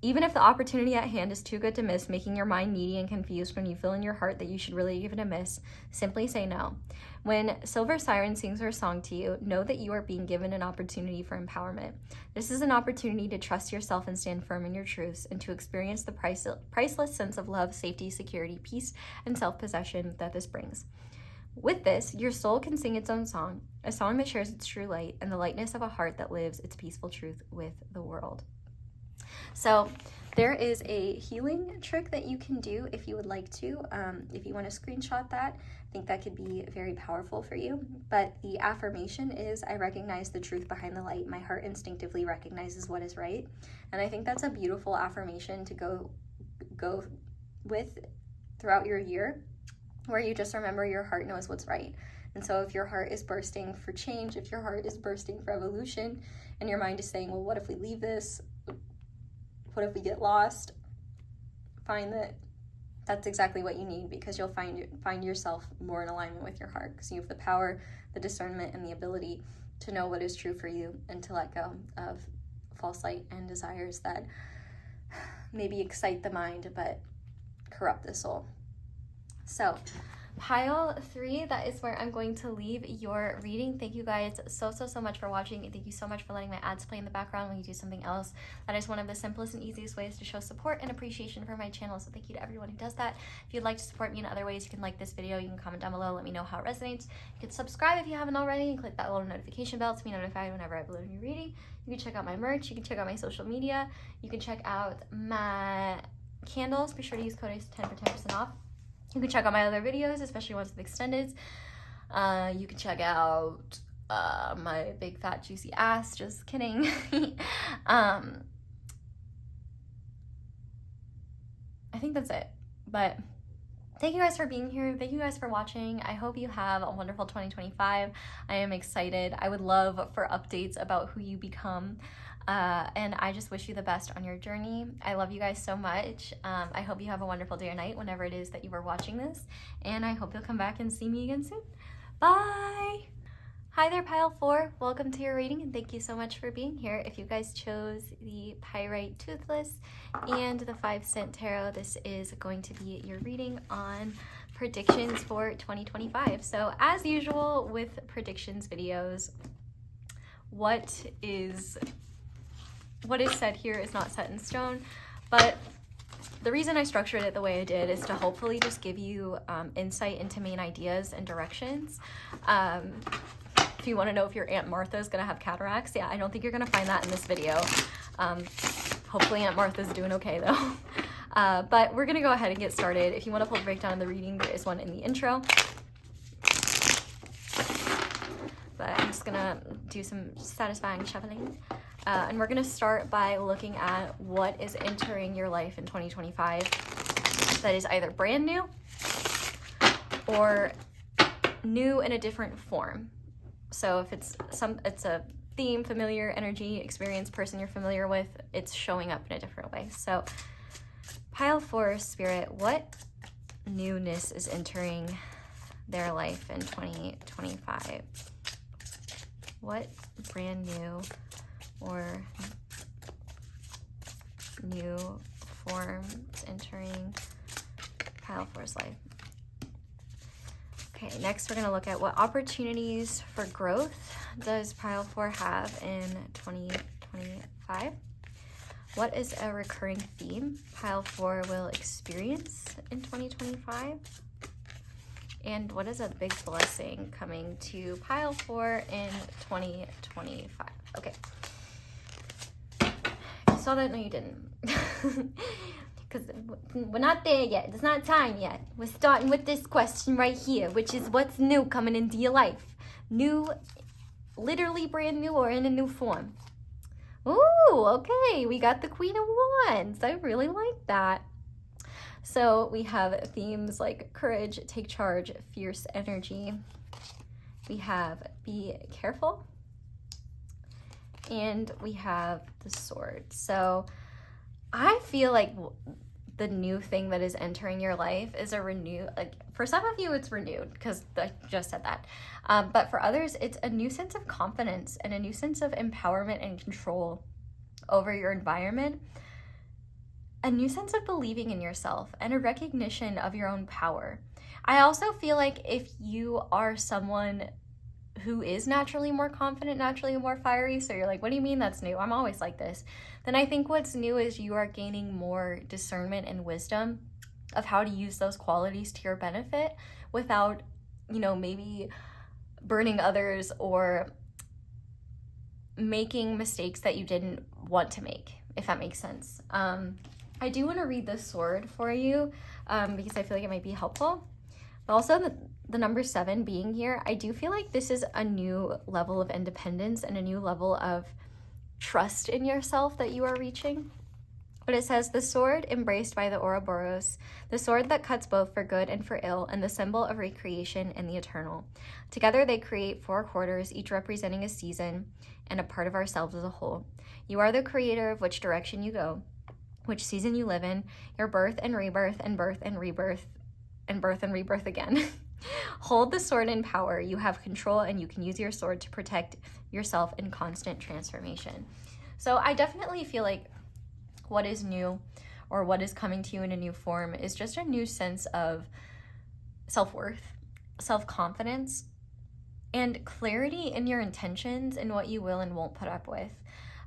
Even if the opportunity at hand is too good to miss, making your mind needy and confused when you feel in your heart that you should really give it a miss, simply say no. When Silver Siren sings her song to you, know that you are being given an opportunity for empowerment. This is an opportunity to trust yourself and stand firm in your truths, and to experience the priceless sense of love, safety, security, peace, and self-possession that this brings. With this, your soul can sing its own song, a song that shares its true light and the lightness of a heart that lives its peaceful truth with the world. So there is a healing trick that you can do if you would like to. If you want to screenshot that, I think that could be very powerful for you. But the affirmation is, I recognize the truth behind the light. My heart instinctively recognizes what is right. And I think that's a beautiful affirmation to go with throughout your year, where you just remember your heart knows what's right. And so if your heart is bursting for change, if your heart is bursting for evolution, and your mind is saying, well, what if we leave this? What if we get lost? Find that that's exactly what you need, because you'll find yourself more in alignment with your heart, because you have the power, the discernment, and the ability to know what is true for you and to let go of false light and desires that maybe excite the mind but corrupt the soul. So pile 3, that is where I'm going to leave your reading. Thank you guys so much for watching, and thank you so much for letting my ads play in the background when you do something else. That is one of the simplest and easiest ways to show support and appreciation for my channel, so thank you to everyone who does that. If you'd like to support me in other ways, you can like this video, you can comment down below, let me know how it resonates. You can subscribe if you haven't already, and click that little notification bell to be notified whenever I upload a new reading. You can check out my merch, you can check out my social media, you can check out my candles. Be sure to use code ACE10 for 10% off. You can check out my other videos, especially ones with extendeds. You can check out my big fat juicy ass, just kidding. I think that's it. But thank you guys for being here. Thank you guys for watching. I hope you have a wonderful 2025. I am excited. I would love for updates about who you become. And I just wish you the best on your journey. I love you guys so much. I hope you have a wonderful day or night whenever it is that you are watching this. And I hope you'll come back and see me again soon. Bye! Hi there, Pile 4. Welcome to your reading, and thank you so much for being here. If you guys chose the Pyrite Toothless and the 5-cent tarot, this is going to be your reading on predictions for 2025. So as usual with predictions videos, what is said here is not set in stone, but the reason I structured it the way I did is to hopefully just give you insight into main ideas and directions. If you want to know if your Aunt Martha is going to have cataracts, yeah, I don't think you're going to find that in this video. Hopefully Aunt Martha's doing okay though. But we're going to go ahead and get started. If you want to pull a breakdown of the reading, there is one in the intro. But I'm just going to do some satisfying shuffling. And we're going to start by looking at what is entering your life in 2025 that is either brand new or new in a different form. So if it's a theme, familiar, energy, experience, person you're familiar with, it's showing up in a different way. So Pile 4, Spirit, what newness is entering their life in 2025? What brand new or new form is entering Pile 4's life? Okay, next we're going to look at what opportunities for growth does Pile 4 have in 2025? What is a recurring theme Pile 4 will experience in 2025? And what is a big blessing coming to Pile 4 in 2025? Okay. You saw that? No, you didn't. Because we're not there yet. It's not time yet. We're starting with this question right here, which is what's new coming into your life? New, literally brand new, or in a new form? Ooh, okay. We got the Queen of Wands. I really like that. So we have themes like courage, take charge, fierce energy. We have be careful. And we have the sword. So I feel like the new thing that is entering your life is a renew, like for some of you it's renewed because I just said that, but for others it's a new sense of confidence and a new sense of empowerment and control over your environment, a new sense of believing in yourself, and a recognition of your own power. I also feel like if you are someone who is naturally more confident, naturally more fiery, so you're like, what do you mean that's new? I'm always like this. Then I think what's new is you are gaining more discernment and wisdom of how to use those qualities to your benefit without, you know, maybe burning others or making mistakes that you didn't want to make, if that makes sense. I do want to read this sword for you because I feel like it might be helpful. But also the number 7 being here, I do feel like this is a new level of independence and a new level of trust in yourself that you are reaching. But it says, the sword embraced by the Ouroboros, the sword that cuts both for good and for ill, and the symbol of recreation and the eternal. Together they create 4 quarters, each representing a season and a part of ourselves as a whole. You are the creator of which direction you go, which season you live in, your birth and rebirth and birth and rebirth and birth and rebirth again. Hold the sword in power. You have control and you can use your sword to protect yourself in constant transformation. So I definitely feel like what is new or what is coming to you in a new form is just a new sense of self-worth, self-confidence, and clarity in your intentions and what you will and won't put up with.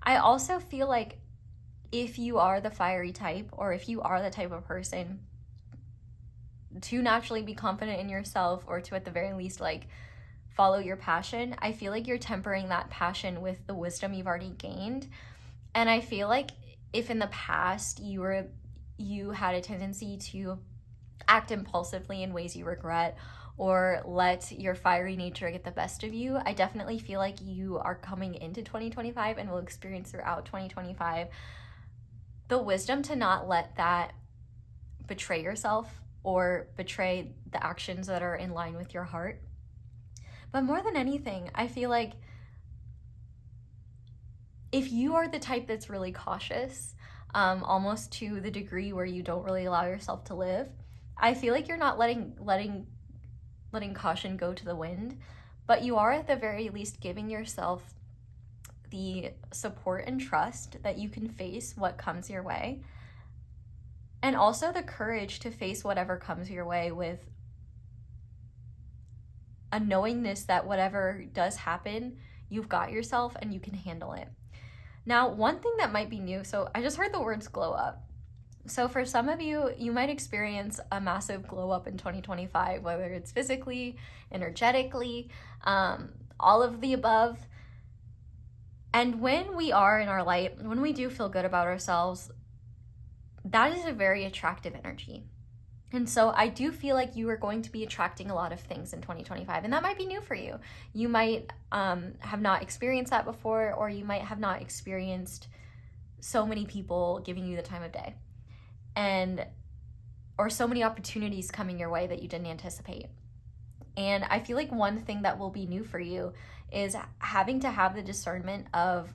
I also feel like if you are the fiery type, or if you are the type of person to naturally be confident in yourself, or to at the very least like follow your passion, I feel like you're tempering that passion with the wisdom you've already gained. And I feel like if in the past you had a tendency to act impulsively in ways you regret, or let your fiery nature get the best of you, I definitely feel like you are coming into 2025 and will experience throughout 2025 the wisdom to not let that betray yourself or betray the actions that are in line with your heart. But more than anything, I feel like if you are the type that's really cautious, almost to the degree where you don't really allow yourself to live, I feel like you're not letting caution go to the wind, but you are at the very least giving yourself the support and trust that you can face what comes your way, and also the courage to face whatever comes your way with a knowingness that whatever does happen, you've got yourself and you can handle it. Now, one thing that might be new, so I just heard the words glow up. So for some of you, you might experience a massive glow up in 2025, whether it's physically, energetically, all of the above. And when we are in our light, when we do feel good about ourselves, that is a very attractive energy. And so I do feel like you are going to be attracting a lot of things in 2025, and that might be new for you. You might have not experienced that before, or you might have not experienced so many people giving you the time of day, or so many opportunities coming your way that you didn't anticipate. And I feel like one thing that will be new for you is having to have the discernment of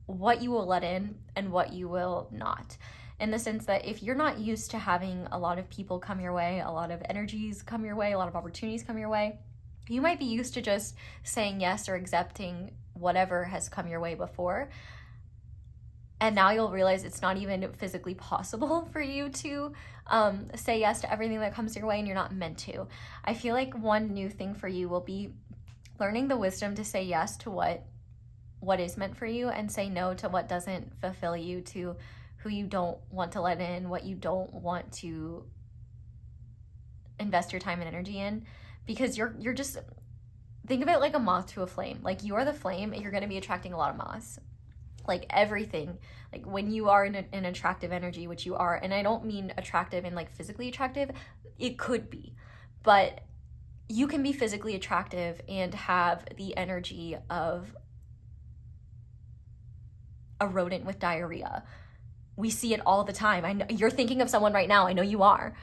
what you will let in and what you will not. In the sense that if you're not used to having a lot of people come your way, a lot of energies come your way, a lot of opportunities come your way, you might be used to just saying yes or accepting whatever has come your way before. And now you'll realize it's not even physically possible for you to say yes to everything that comes your way, and you're not meant to. I feel like one new thing for you will be learning the wisdom to say yes to what is meant for you, and say no to what doesn't fulfill you, to who you don't want to let in, what you don't want to invest your time and energy in. Because you're just, think of it like a moth to a flame. Like, you are the flame, and you're going to be attracting a lot of moths. Like everything, like when you are in an attractive energy, which you are, and I don't mean attractive and like physically attractive, it could be, but you can be physically attractive and have the energy of a rodent with diarrhea. We see it all the time. I know you're thinking of someone right now. I know you are.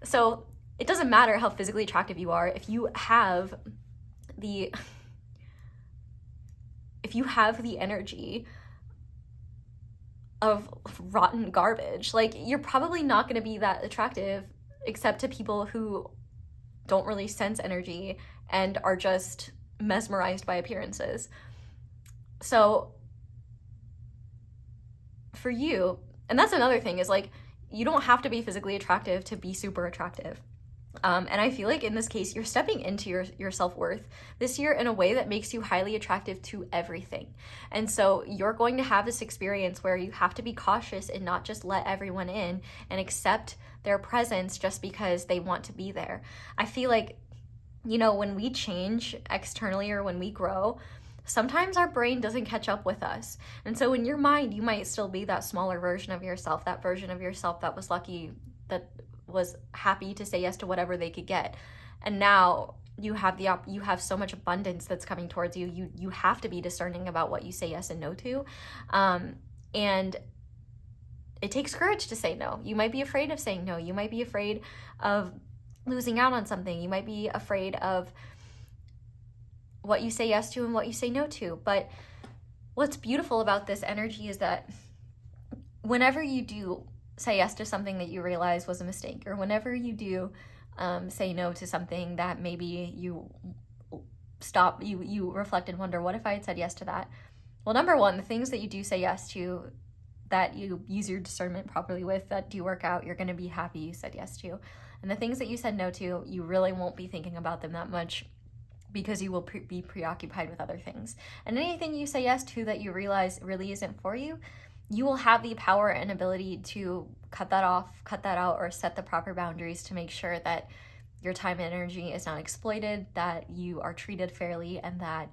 So it doesn't matter how physically attractive you are. If you have the energy of rotten garbage. Like, you're probably not going to be that attractive except to people who don't really sense energy and are just mesmerized by appearances. So for you, and that's another thing, is like, you don't have to be physically attractive to be super attractive. And I feel like in this case, you're stepping into your self-worth this year in a way that makes you highly attractive to everything. And so you're going to have this experience where you have to be cautious and not just let everyone in and accept their presence just because they want to be there. I feel like, you know, when we change externally or when we grow, sometimes our brain doesn't catch up with us. And so in your mind, you might still be that smaller version of yourself, that version of yourself that was lucky, that was happy to say yes to whatever they could get. And now you have you have so much abundance that's coming towards you. You have to be discerning about what you say yes and no to. And it takes courage to say no. You might be afraid of saying no. You might be afraid of losing out on something. You might be afraid of what you say yes to and what you say no to. But what's beautiful about this energy is that whenever you do say yes to something that you realize was a mistake, or whenever you do say no to something that maybe you reflect and wonder, what if I had said yes to that? Well, number one, the things that you do say yes to, that you use your discernment properly with, that do work out, you're going to be happy you said yes to. And the things that you said no to, you really won't be thinking about them that much, because you will be preoccupied with other things. And anything you say yes to that you realize really isn't for you, you will have the power and ability to cut that off, cut that out, or set the proper boundaries to make sure that your time and energy is not exploited, that you are treated fairly, and that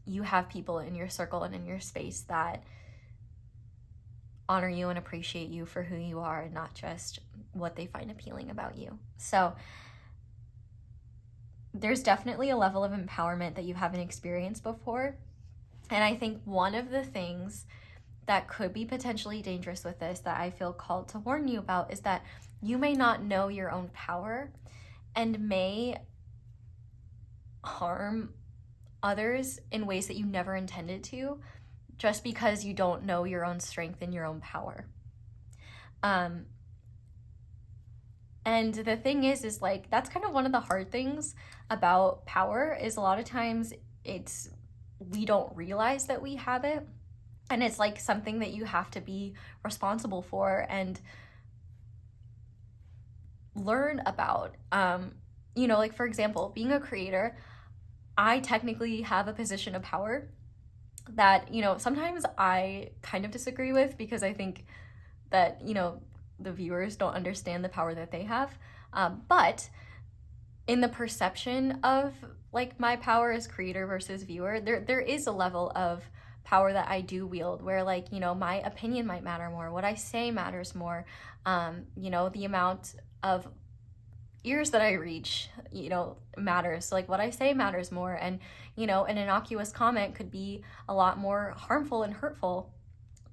you have people in your circle and in your space that honor you and appreciate you for who you are, and not just what they find appealing about you. So there's definitely a level of empowerment that you haven't experienced before. And I think one of the things that could be potentially dangerous with this, that I feel called to warn you about, is that you may not know your own power and may harm others in ways that you never intended to, just because you don't know your own strength and your own power. And the thing is like, that's kind of one of the hard things about power, is a lot of times we don't realize that we have it. And it's like something that you have to be responsible for and learn about. You know, like, for example, being a creator, I technically have a position of power that, you know, sometimes I kind of disagree with, because I think that, you know, the viewers don't understand the power that they have. But in the perception of like my power as creator versus viewer, there is a level of power that I do wield, where, like, you know, my opinion might matter more, what I say matters more, you know, the amount of ears that I reach, you know, matters. So, like, what I say matters more. And, you know, an innocuous comment could be a lot more harmful and hurtful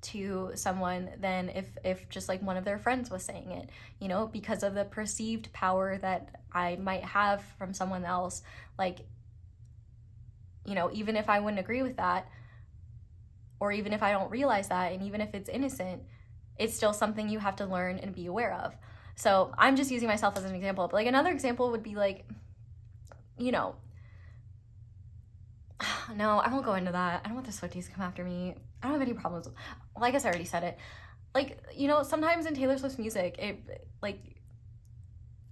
to someone than if just like one of their friends was saying it, you know, because of the perceived power that I might have from someone else. Like, you know, even if I wouldn't agree with that, or even if I don't realize that, and even if it's innocent, it's still something you have to learn and be aware of. So I'm just using myself as an example, but like another example would be like, you know, no, I won't go into that. I don't want the Swifties to come after me. I don't have any problems. Well, I guess I already said it. Like, you know, sometimes in Taylor Swift's music, it, like,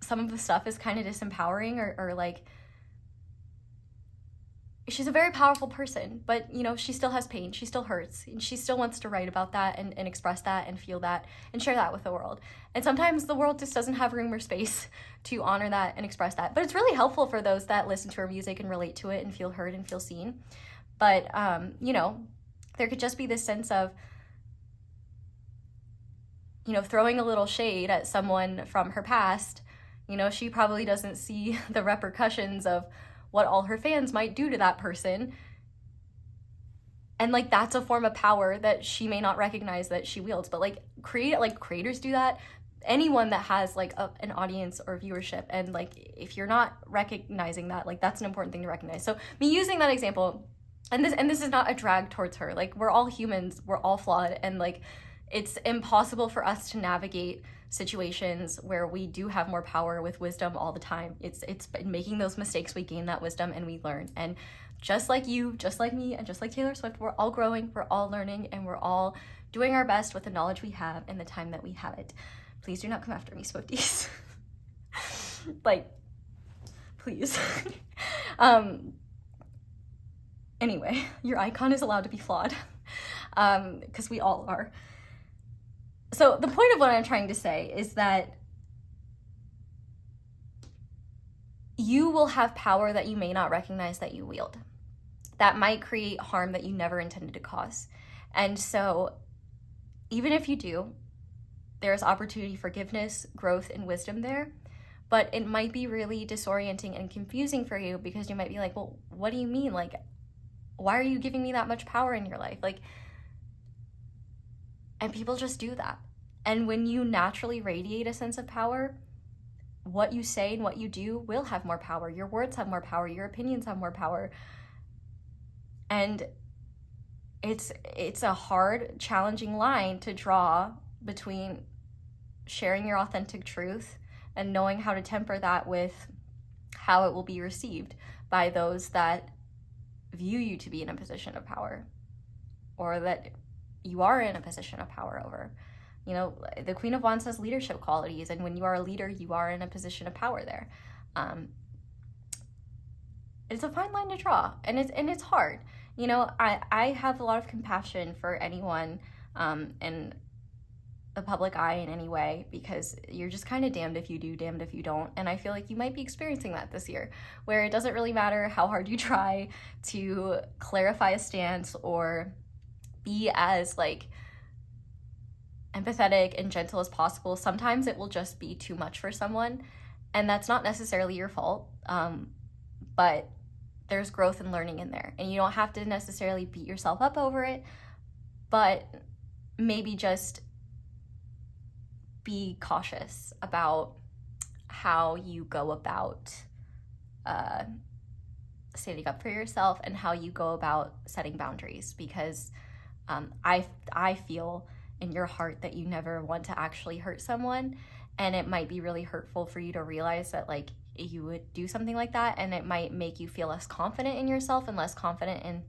some of the stuff is kind of disempowering, or like, she's a very powerful person, but, you know, she still has pain, she still hurts, and she still wants to write about that and express that and feel that and share that with the world. And sometimes the world just doesn't have room or space to honor that and express that. But it's really helpful for those that listen to her music and relate to it and feel heard and feel seen. But, you know, there could just be this sense of, you know, throwing a little shade at someone from her past. You know, she probably doesn't see the repercussions of what all her fans might do to that person. And like, that's a form of power that she may not recognize that she wields. But like, creators do that. Anyone that has like an audience or viewership, and like, if you're not recognizing that, like, that's an important thing to recognize. So me using that example and this is not a drag towards her. Like, we're all humans, we're all flawed, and like, it's impossible for us to navigate situations where we do have more power with wisdom all the time. It's in making those mistakes we gain that wisdom and we learn. And just like you, just like me, and just like Taylor Swift, we're all growing, we're all learning, and we're all doing our best with the knowledge we have and the time that we have it. Please do not come after me, Swifties. Like, please. Anyway, your icon is allowed to be flawed, because we all are. So the point of what I'm trying to say is that you will have power that you may not recognize that you wield. That might create harm that you never intended to cause. And so even if you do, there's opportunity for forgiveness, growth, and wisdom there. But it might be really disorienting and confusing for you, because you might be like, well, what do you mean? Like, why are you giving me that much power in your life? Like, and people just do that. And when you naturally radiate a sense of power, what you say and what you do will have more power. Your words have more power. Your opinions have more power. And it's a hard, challenging line to draw between sharing your authentic truth and knowing how to temper that with how it will be received by those that view you to be in a position of power, or that you are in a position of power over. You know, the Queen of Wands has leadership qualities, and when you are a leader, you are in a position of power there. It's a fine line to draw, and it's hard. You know, I have a lot of compassion for anyone in the public eye in any way, because you're just kind of damned if you do, damned if you don't. And I feel like you might be experiencing that this year, where it doesn't really matter how hard you try to clarify a stance or be as like empathetic and gentle as possible. Sometimes it will just be too much for someone, and that's not necessarily your fault, but there's growth and learning in there, and you don't have to necessarily beat yourself up over it, but maybe just be cautious about how you go about standing up for yourself and how you go about setting boundaries, because I feel in your heart that you never want to actually hurt someone, and it might be really hurtful for you to realize that like you would do something like that, and it might make you feel less confident in yourself and less confident in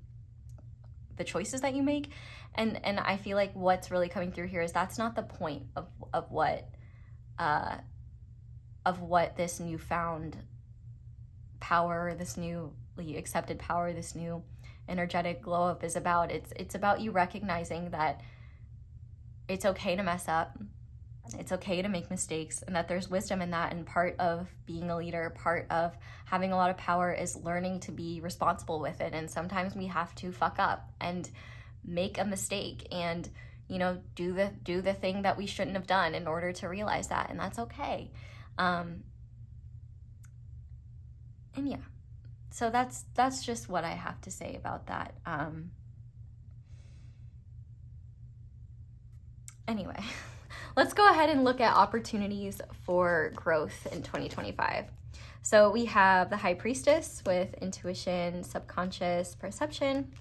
the choices that you make. And I feel like what's really coming through here is that's not the point of what this newfound power, this newly accepted power, this new energetic glow up is about. It's about you recognizing that it's okay to mess up, it's okay to make mistakes, and that there's wisdom in that. And part of being a leader, part of having a lot of power, is learning to be responsible with it. And sometimes we have to fuck up and make a mistake, and you know, do the thing that we shouldn't have done in order to realize that, and that's okay. And yeah, so that's just what I have to say about that. Anyway, let's go ahead and look at opportunities for growth in 2025. So we have the High Priestess with intuition, subconscious, perception.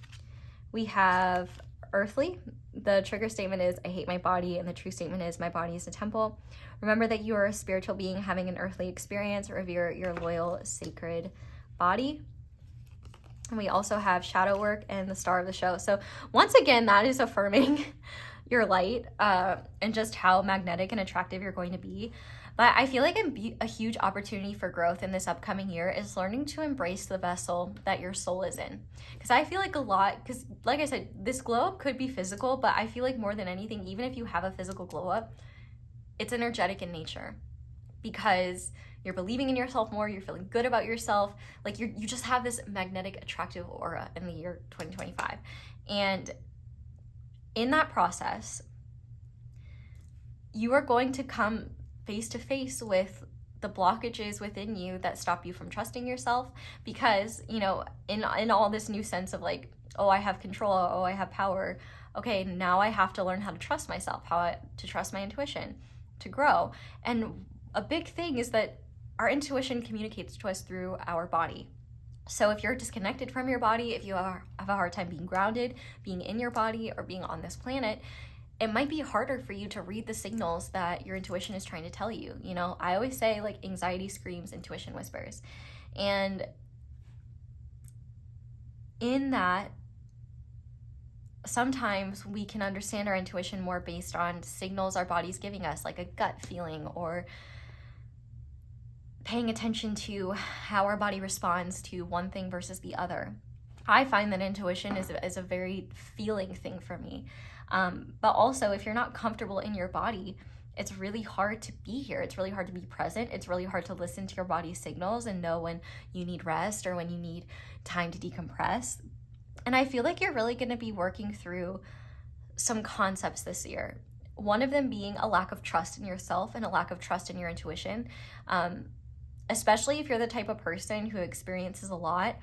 We have Earthly. The trigger statement is, I hate my body, and the true statement is, my body is a temple. Remember that you are a spiritual being having an earthly experience. Revere your loyal, sacred body. And we also have Shadow Work and the Star of the Show. So once again, that is affirming your light and just how magnetic and attractive you're going to be. But I feel like a huge opportunity for growth in this upcoming year is learning to embrace the vessel that your soul is in. Because I feel like because like I said, this glow up could be physical, but I feel like more than anything, even if you have a physical glow up, it's energetic in nature, because you're believing in yourself more, you're feeling good about yourself, like you just have this magnetic, attractive aura in the year 2025. And in that process, you are going to come face to face with the blockages within you that stop you from trusting yourself, because, you know, in all this new sense of like, oh, I have control, oh, I have power. Okay, now I have to learn how to trust myself, to trust my intuition, to grow. And a big thing is that our intuition communicates to us through our body. So if you're disconnected from your body, if you have a hard time being grounded, being in your body, or being on this planet, it might be harder for you to read the signals that your intuition is trying to tell you. You know, I always say, like, anxiety screams, intuition whispers. And in that, sometimes we can understand our intuition more based on signals our body's giving us, like a gut feeling, or paying attention to how our body responds to one thing versus the other. I find that intuition is a very feeling thing for me. But also, if you're not comfortable in your body, it's really hard to be here. It's really hard to be present. It's really hard to listen to your body's signals and know when you need rest or when you need time to decompress. And I feel like you're really going to be working through some concepts this year. One of them being a lack of trust in yourself and a lack of trust in your intuition. Especially if you're the type of person who experiences a lot,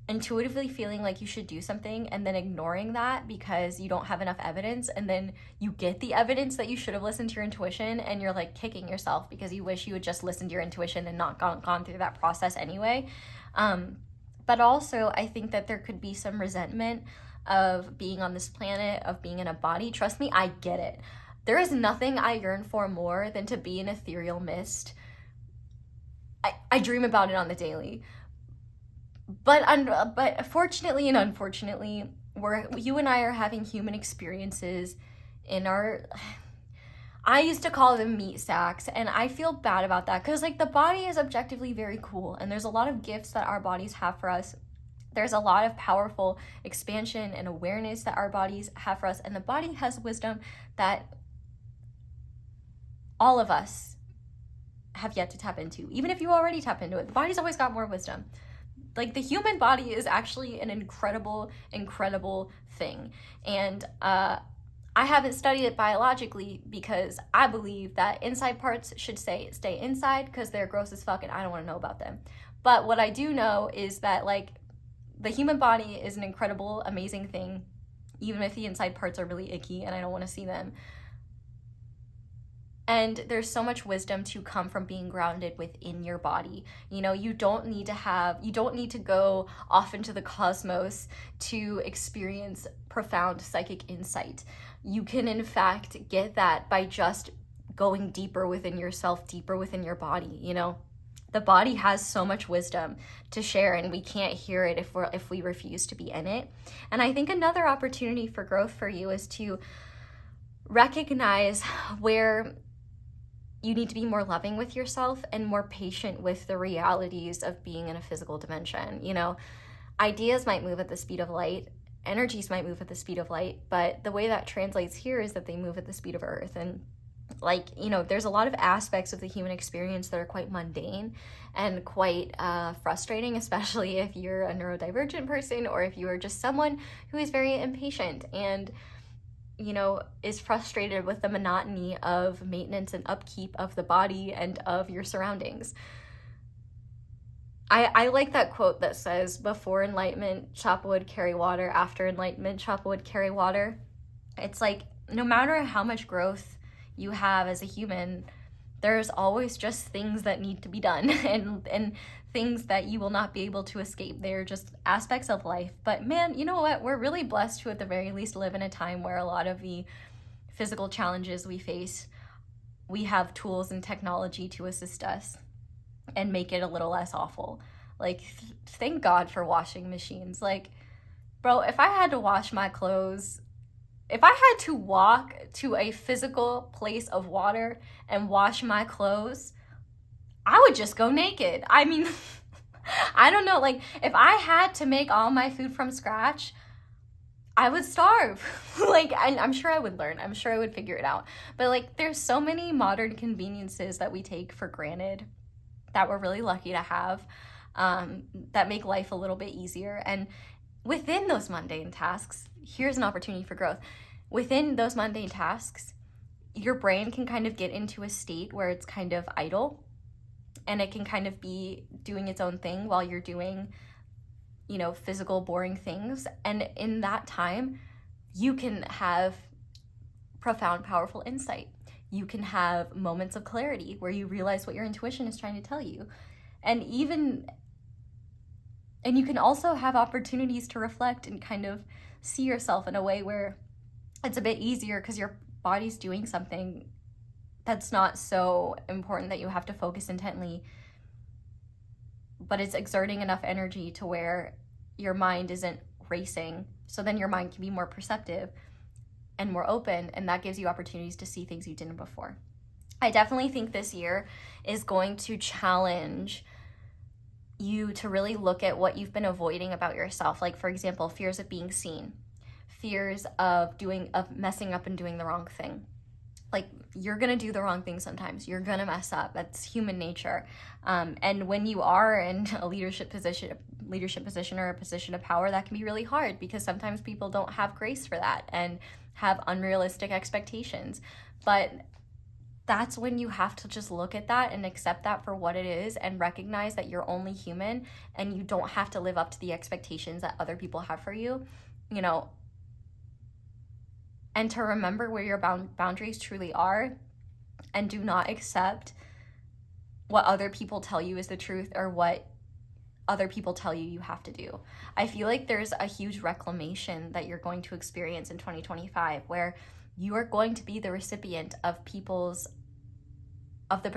intuitively feeling like you should do something and then ignoring that because you don't have enough evidence, and then you get the evidence that you should have listened to your intuition, and you're like kicking yourself because you wish you had just listened to your intuition and not gone through that process anyway. But also, I think that there could be some resentment of being on this planet, of being in a body. Trust me, I get it. There is nothing I yearn for more than to be an ethereal mist. I dream about it on the daily. But fortunately and unfortunately, you and I are having human experiences in our, I used to call them meat sacks, and I feel bad about that because, like, the body is objectively very cool, and there's a lot of gifts that our bodies have for us. There's a lot of powerful expansion and awareness that our bodies have for us, and the body has wisdom that all of us have yet to tap into. Even if you already tap into it, the body's always got more wisdom. Like, the human body is actually an incredible thing. And I haven't studied it biologically because I believe that inside parts should stay inside because they're gross as fuck and I don't want to know about them. But what I do know is that, like, the human body is an incredible, amazing thing, even if the inside parts are really icky and I don't want to see them. And there's so much wisdom to come from being grounded within your body. You know, you don't need to go off into the cosmos to experience profound psychic insight. You can, in fact, get that by just going deeper within yourself, deeper within your body. You know, the body has so much wisdom to share, and we can't hear it if we refuse to be in it. And I think another opportunity for growth for you is to recognize where you need to be more loving with yourself and more patient with the realities of being in a physical dimension. You know, ideas might move at the speed of light, energies might move at the speed of light, but the way that translates here is that they move at the speed of Earth. And, like, you know, there's a lot of aspects of the human experience that are quite mundane and quite frustrating, especially if you're a neurodivergent person or if you are just someone who is very impatient and, you know, is frustrated with the monotony of maintenance and upkeep of the body and of your surroundings. I like that quote that says, before enlightenment, chop wood, carry water. After enlightenment, chop wood, carry water. It's like, no matter how much growth you have as a human, there's always just things that need to be done and things that you will not be able to escape. They're just aspects of life. But man, you know what? We're really blessed to, at the very least, live in a time where a lot of the physical challenges we face, we have tools and technology to assist us and make it a little less awful. Like, thank God for washing machines. Like, bro, if I had to wash my clothes, if I had to walk to a physical place of water and wash my clothes, I would just go naked. I mean, I don't know, like, if I had to make all my food from scratch, I would starve. Like, I'm sure I would learn. I'm sure I would figure it out. But, like, there's so many modern conveniences that we take for granted that we're really lucky to have, that make life a little bit easier. And within those mundane tasks, here's an opportunity for growth. Within those mundane tasks, your brain can kind of get into a state where it's kind of idle, and it can kind of be doing its own thing while you're doing, you know, physical, boring things. And in that time, you can have profound, powerful insight. You can have moments of clarity where you realize what your intuition is trying to tell you. And even And you can also have opportunities to reflect and kind of see yourself in a way where it's a bit easier because your body's doing something that's not so important that you have to focus intently, but it's exerting enough energy to where your mind isn't racing. So then your mind can be more perceptive and more open, and that gives you opportunities to see things you didn't before. I definitely think this year is going to challenge you to really look at what you've been avoiding about yourself. Like, for example, fears of being seen, fears of messing up and doing the wrong thing. Like, you're gonna do the wrong thing sometimes. You're gonna mess up. That's human nature. And when you are in a leadership position or a position of power, that can be really hard because sometimes people don't have grace for that and have unrealistic expectations. But that's when you have to just look at that and accept that for what it is and recognize that you're only human and you don't have to live up to the expectations that other people have for you, you know, and to remember where your boundaries truly are and do not accept what other people tell you is the truth or what other people tell you you have to do. I feel like there's a huge reclamation that you're going to experience in 2025 where you are going to be the recipient of the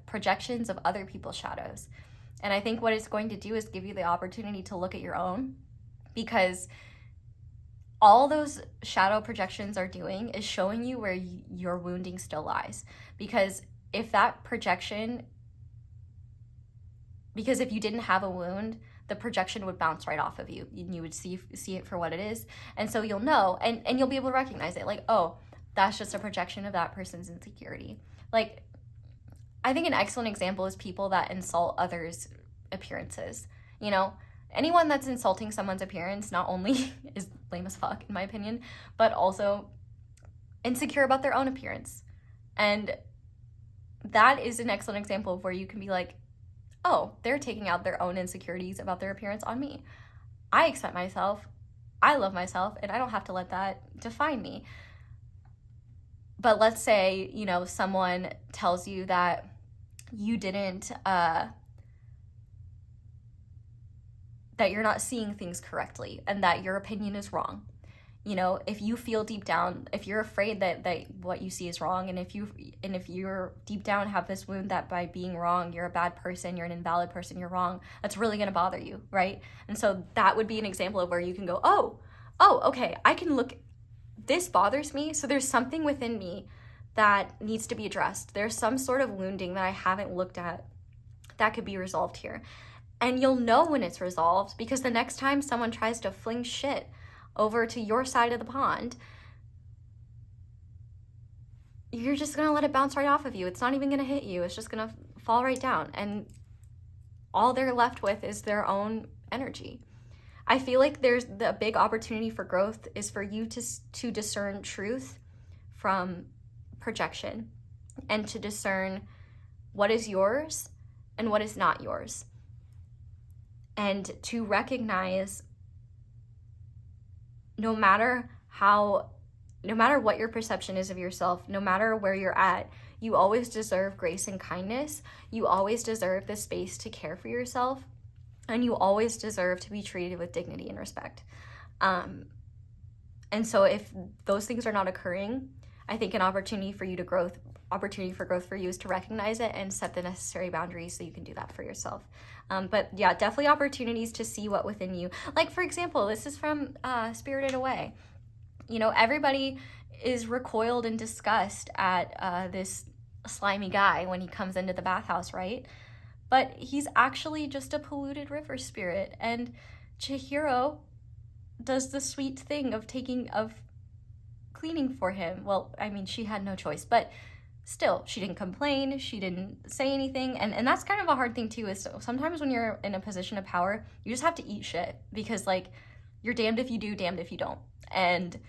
projections of other people's shadows. And I think what it's going to do is give you the opportunity to look at your own, because all those shadow projections are doing is showing you where your wounding still lies. Because if you didn't have a wound, the projection would bounce right off of you. You would see it for what it is. And so you'll know, and you'll be able to recognize it. Like, oh, that's just a projection of that person's insecurity. Like, I think an excellent example is people that insult others' appearances. You know, anyone that's insulting someone's appearance not only is lame as fuck, in my opinion, but also insecure about their own appearance. And that is an excellent example of where you can be like, oh, they're taking out their own insecurities about their appearance on me. I accept myself, I love myself, and I don't have to let that define me. But let's say, you know, someone tells you that you didn't, that you're not seeing things correctly and that your opinion is wrong. You know, if you feel deep down, if you're afraid that what you see is wrong, and if you're deep down have this wound that by being wrong, you're a bad person, you're an invalid person, you're wrong, that's really going to bother you, right? And so that would be an example of where you can go, oh, okay, I can look, this bothers me, so there's something within me that needs to be addressed. There's some sort of wounding that I haven't looked at that could be resolved here. And you'll know when it's resolved, because the next time someone tries to fling shit over to your side of the pond, you're just gonna let it bounce right off of you. It's not even gonna hit you. It's just gonna fall right down. And all they're left with is their own energy. I feel like there's the big opportunity for growth is for you to discern truth from projection, and to discern what is yours and what is not yours. And to recognize no matter what your perception is of yourself, no matter where you're at, you always deserve grace and kindness. You always deserve the space to care for yourself. And you always deserve to be treated with dignity and respect. And so if those things are not occurring, I think an opportunity for growth for you is to recognize it and set the necessary boundaries so you can do that for yourself. But yeah, definitely opportunities to see what within you. Like, for example, this is from Spirited Away. You know, everybody is recoiled in disgust at this slimy guy when he comes into the bathhouse, right? But he's actually just a polluted river spirit. And Chihiro does the sweet thing of cleaning for him. Well, I mean, she had no choice, but still, she didn't complain, she didn't say anything, and that's kind of a hard thing too, is sometimes when you're in a position of power, you just have to eat shit, because like, you're damned if you do, damned if you don't, and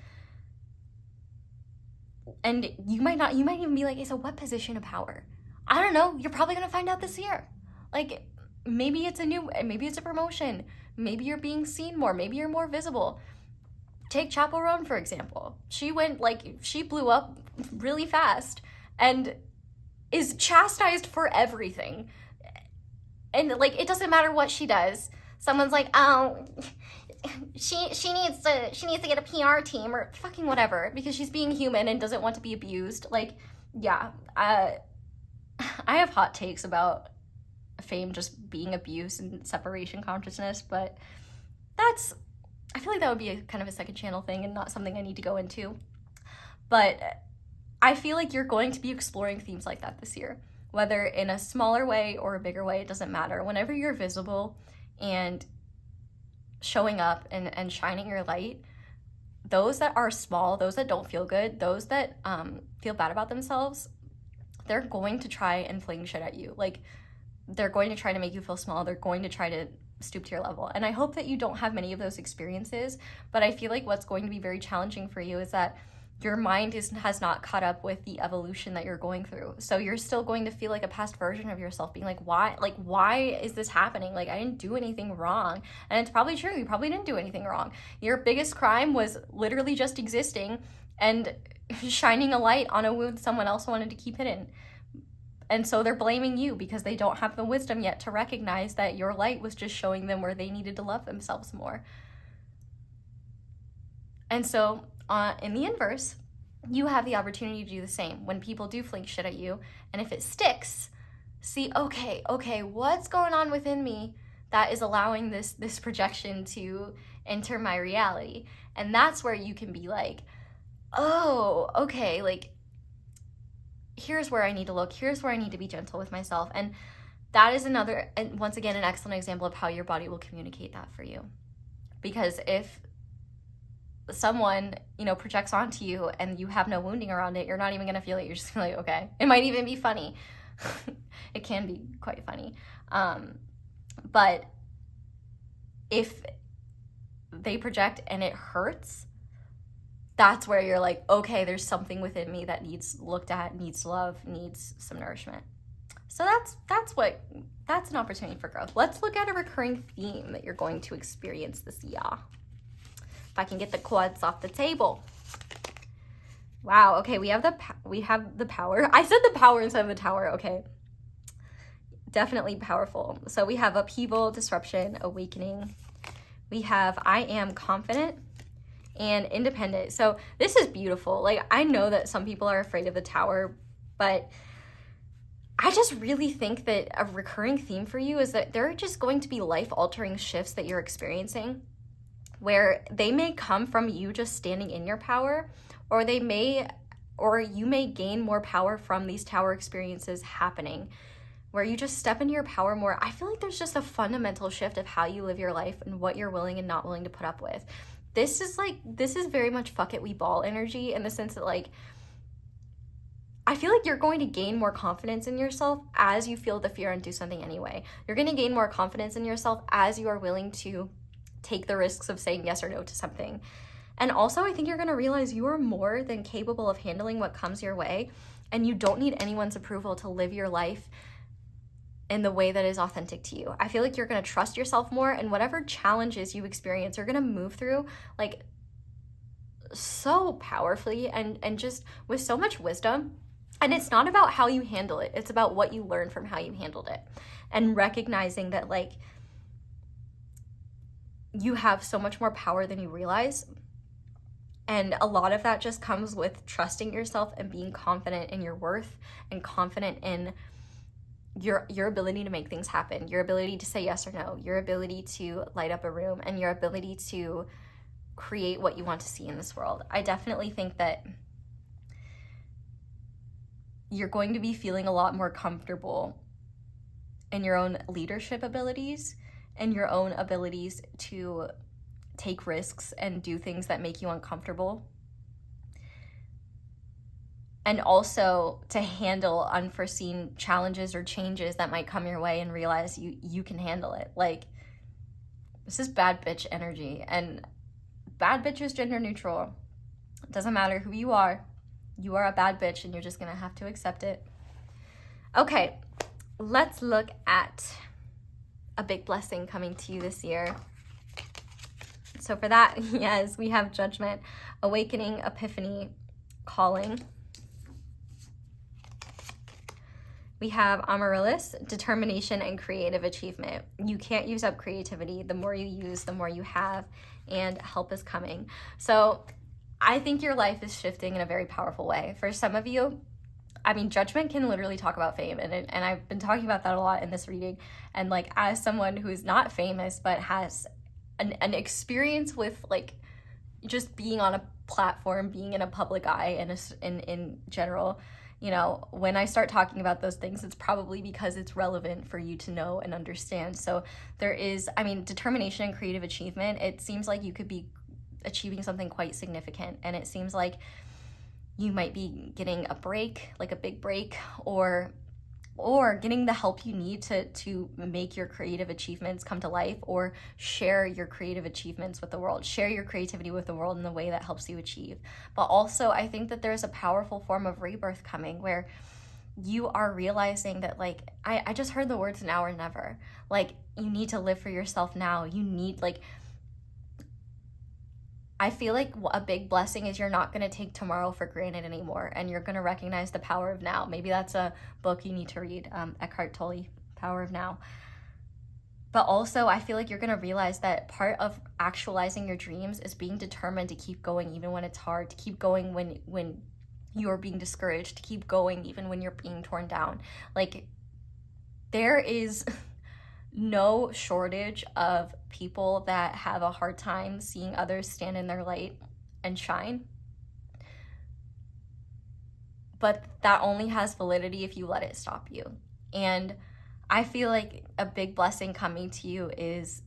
you might even be like, so what position of power? I don't know, you're probably gonna find out this year. Like, maybe it's a promotion, maybe you're being seen more, maybe you're more visible. Take Chappell Roan, for example. She blew up really fast and is chastised for everything. And like, it doesn't matter what she does. someone's like, oh, she needs to get a PR team or fucking whatever because she's being human and doesn't want to be abused. Like, yeah, I have hot takes about fame just being abuse and separation consciousness, but I feel like that would be a kind of a second channel thing and not something I need to go into. But I feel like you're going to be exploring themes like that this year, whether in a smaller way or a bigger way, it doesn't matter. Whenever you're visible and showing up and shining your light, those that are small, those that don't feel good, those that feel bad about themselves, they're going to try and fling shit at you. Like, they're going to try to make you feel small. They're going to try to stoop to your level. And I hope that you don't have many of those experiences, but I feel like what's going to be very challenging for you is that your mind has not caught up with the evolution that you're going through. So you're still going to feel like a past version of yourself being like, why is this happening? Like, I didn't do anything wrong. And it's probably true. You probably didn't do anything wrong. Your biggest crime was literally just existing and shining a light on a wound someone else wanted to keep hidden. And so they're blaming you because they don't have the wisdom yet to recognize that your light was just showing them where they needed to love themselves more. And so in the inverse, you have the opportunity to do the same. When people do fling shit at you, and if it sticks, see, okay, what's going on within me that is allowing this projection to enter my reality? And that's where you can be like, oh, okay, like, here's where I need to look. Here's where I need to be gentle with myself. And that is another, and once again, an excellent example of how your body will communicate that for you. Because if someone, projects onto you and you have no wounding around it, you're not even going to feel it. You're just like, okay. It might even be funny. It can be quite funny. But if they project and it hurts, that's where you're like, okay, there's something within me that needs looked at, needs love, needs some nourishment. So that's an opportunity for growth. Let's look at a recurring theme that you're going to experience this year. If I can get the quads off the table. Wow, okay, we have the power. I said the power instead of the tower, okay. Definitely powerful. So we have upheaval, disruption, awakening. We have I am confident and independent. So this is beautiful. Like, I know that some people are afraid of the tower, but I just really think that a recurring theme for you is that there are just going to be life-altering shifts that you're experiencing, where they may come from you just standing in your power, or you may gain more power from these tower experiences happening, where you just step into your power more. I feel like there's just a fundamental shift of how you live your life and what you're willing and not willing to put up with. This is very much fuck it, we ball energy, in the sense that, like, I feel like you're going to gain more confidence in yourself as you feel the fear and do something anyway. You're going to gain more confidence in yourself as you are willing to take the risks of saying yes or no to something. And also, I think you're going to realize you are more than capable of handling what comes your way, and you don't need anyone's approval to live your life in the way that is authentic to you. I feel like you're going to trust yourself more, and whatever challenges you experience, you're going to move through like so powerfully and just with so much wisdom. And it's not about how you handle it. It's about what you learn from how you handled it, and recognizing that, like, you have so much more power than you realize. And a lot of that just comes with trusting yourself and being confident in your worth and confident in your ability to make things happen, your ability to say yes or no, your ability to light up a room, and your ability to create what you want to see in this world. I definitely think that you're going to be feeling a lot more comfortable in your own leadership abilities and your own abilities to take risks and do things that make you uncomfortable. And also to handle unforeseen challenges or changes that might come your way and realize you can handle it. Like, this is bad bitch energy, and bad bitch is gender neutral. It doesn't matter who you are a bad bitch, and you're just gonna have to accept it. Okay, let's look at a big blessing coming to you this year. So for that, yes, we have judgment, awakening, epiphany, calling. We have Amaryllis, determination and creative achievement. You can't use up creativity. The more you use, the more you have, and help is coming. So I think your life is shifting in a very powerful way. For some of you, I mean, Judgment can literally talk about fame, and I've been talking about that a lot in this reading. And like, as someone who's not famous but has an experience with like just being on a platform, being in a public eye, and in general, you know, when I start talking about those things, it's probably because it's relevant for you to know and understand. So there is, I mean, determination and creative achievement. It seems like you could be achieving something quite significant, and it seems like you might be getting a break, like a big break, or getting the help you need to make your creative achievements come to life, or share your creative achievements with the world, share your creativity with the world in the way that helps you achieve. But also, I think that there's a powerful form of rebirth coming where you are realizing that, like, I just heard the words now or never. Like, you need to live for yourself now. You need, like, I feel like a big blessing is you're not going to take tomorrow for granted anymore, and you're going to recognize the power of now. Maybe that's a book you need to read, Eckhart Tolle, Power of Now. But also, I feel like you're going to realize that part of actualizing your dreams is being determined to keep going even when it's hard, to keep going when you're being discouraged, to keep going even when you're being torn down. Like, there is no shortage of people that have a hard time seeing others stand in their light and shine. But that only has validity if you let it stop you. And I feel like a big blessing coming to you is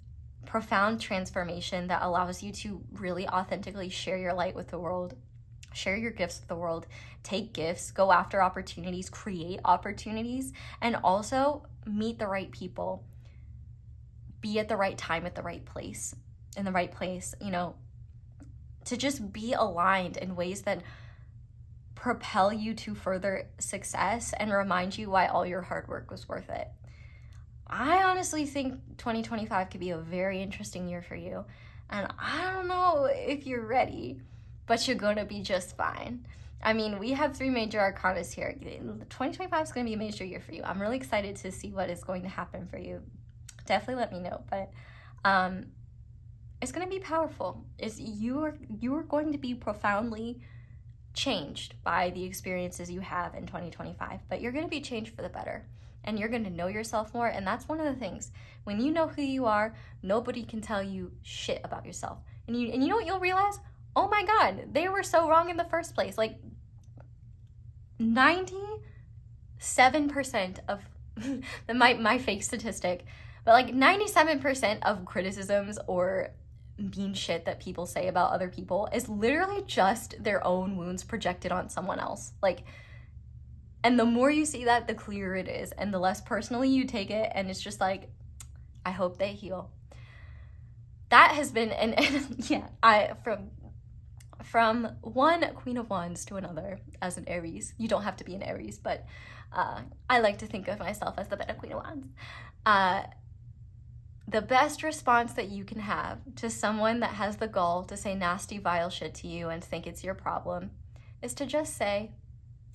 profound transformation that allows you to really authentically share your light with the world, share your gifts with the world, take gifts, go after opportunities, create opportunities, and also meet the right people. Be at the right time at the right place, in the right place, you know, to just be aligned in ways that propel you to further success and remind you why all your hard work was worth it. I honestly think 2025 could be a very interesting year for you. And I don't know if you're ready, but you're going to be just fine. I mean, we have 3 major arcanas here. 2025 is going to be a major year for you. I'm really excited to see what is going to happen for you. Definitely let me know, but it's going to be powerful. You are going to be profoundly changed by the experiences you have in 2025, but you're going to be changed for the better, and you're going to know yourself more. And that's one of the things. When you know who you are, nobody can tell you shit about yourself. And you know what you'll realize? Oh my God, they were so wrong in the first place. Like 97% of my fake statistic, but like 97% of criticisms or mean shit that people say about other people is literally just their own wounds projected on someone else. Like, and the more you see that, the clearer it is, and the less personally you take it, and it's just like, I hope they heal. That has been, and yeah, from one Queen of Wands to another as an Aries. You don't have to be an Aries, but I like to think of myself as the better Queen of Wands. The best response that you can have to someone that has the gall to say nasty, vile shit to you and think it's your problem is to just say,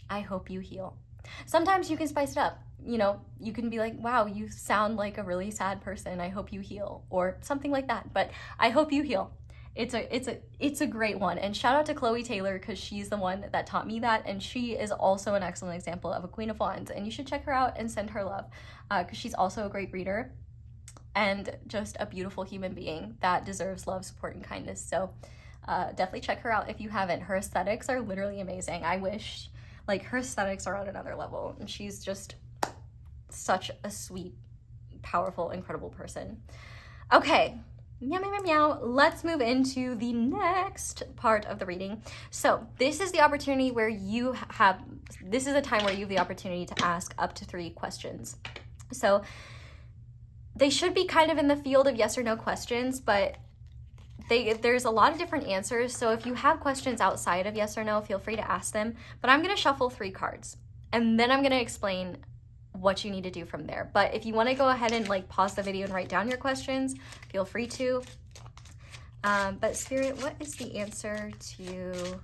I hope you heal. Sometimes you can spice it up. You know, you can be like, wow, you sound like a really sad person. I hope you heal, or something like that. But I hope you heal. It's a great one. And shout out to Chloe Taylor, because she's the one that taught me that. And she is also an excellent example of a Queen of Wands. And you should check her out and send her love, because she's also a great reader and just a beautiful human being that deserves love, support, and kindness. So definitely check her out if you haven't. Her aesthetics are literally amazing. I wish, like, her aesthetics are on another level. And she's just such a sweet, powerful, incredible person. Okay. Meow, meow, meow, meow. Let's move into the next part of the reading. So this is the opportunity where this is a time where you have the opportunity to ask up to 3 questions. So they should be kind of in the field of yes or no questions, but there's a lot of different answers. So if you have questions outside of yes or no, feel free to ask them. But I'm going to shuffle 3 cards, and then I'm going to explain what you need to do from there. But if you want to go ahead and like pause the video and write down your questions, feel free to. But Spirit, what is the answer to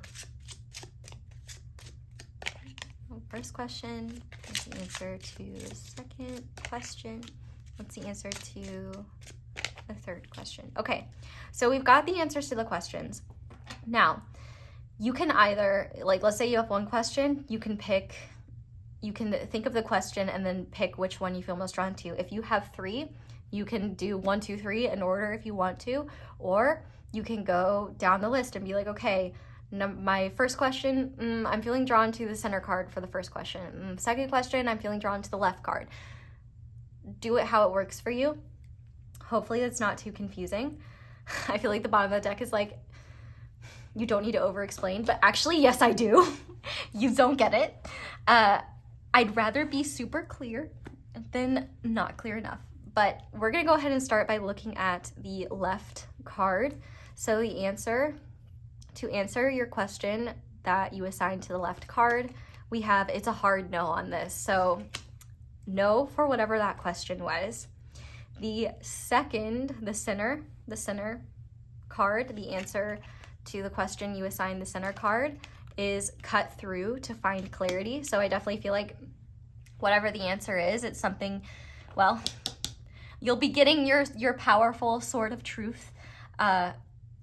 first question? What's the answer to the second question? What's the answer to the third question? Okay, so we've got the answers to the questions. Now, you can either, like, let's say you have one question, you can think of the question and then pick which one you feel most drawn to. If you have 3, you can do 1, 2, 3 in order if you want to, or you can go down the list and be like, okay, my first question, I'm feeling drawn to the center card for the first question. Second question, I'm feeling drawn to the left card. Do it how it works for you. Hopefully that's not too confusing. I feel like the bottom of the deck is like, you don't need to over-explain, but actually, yes, I do. You don't get it. I'd rather be super clear than not clear enough. But we're gonna go ahead and start by looking at the left card. So the answer, to answer your question that you assigned to the left card, we have, it's a hard no on this. So no for whatever that question was. The second, the center card, the answer to the question you assigned the center card is cut through to find clarity. So I definitely feel like whatever the answer is, it's something, well, you'll be getting your powerful sword of truth.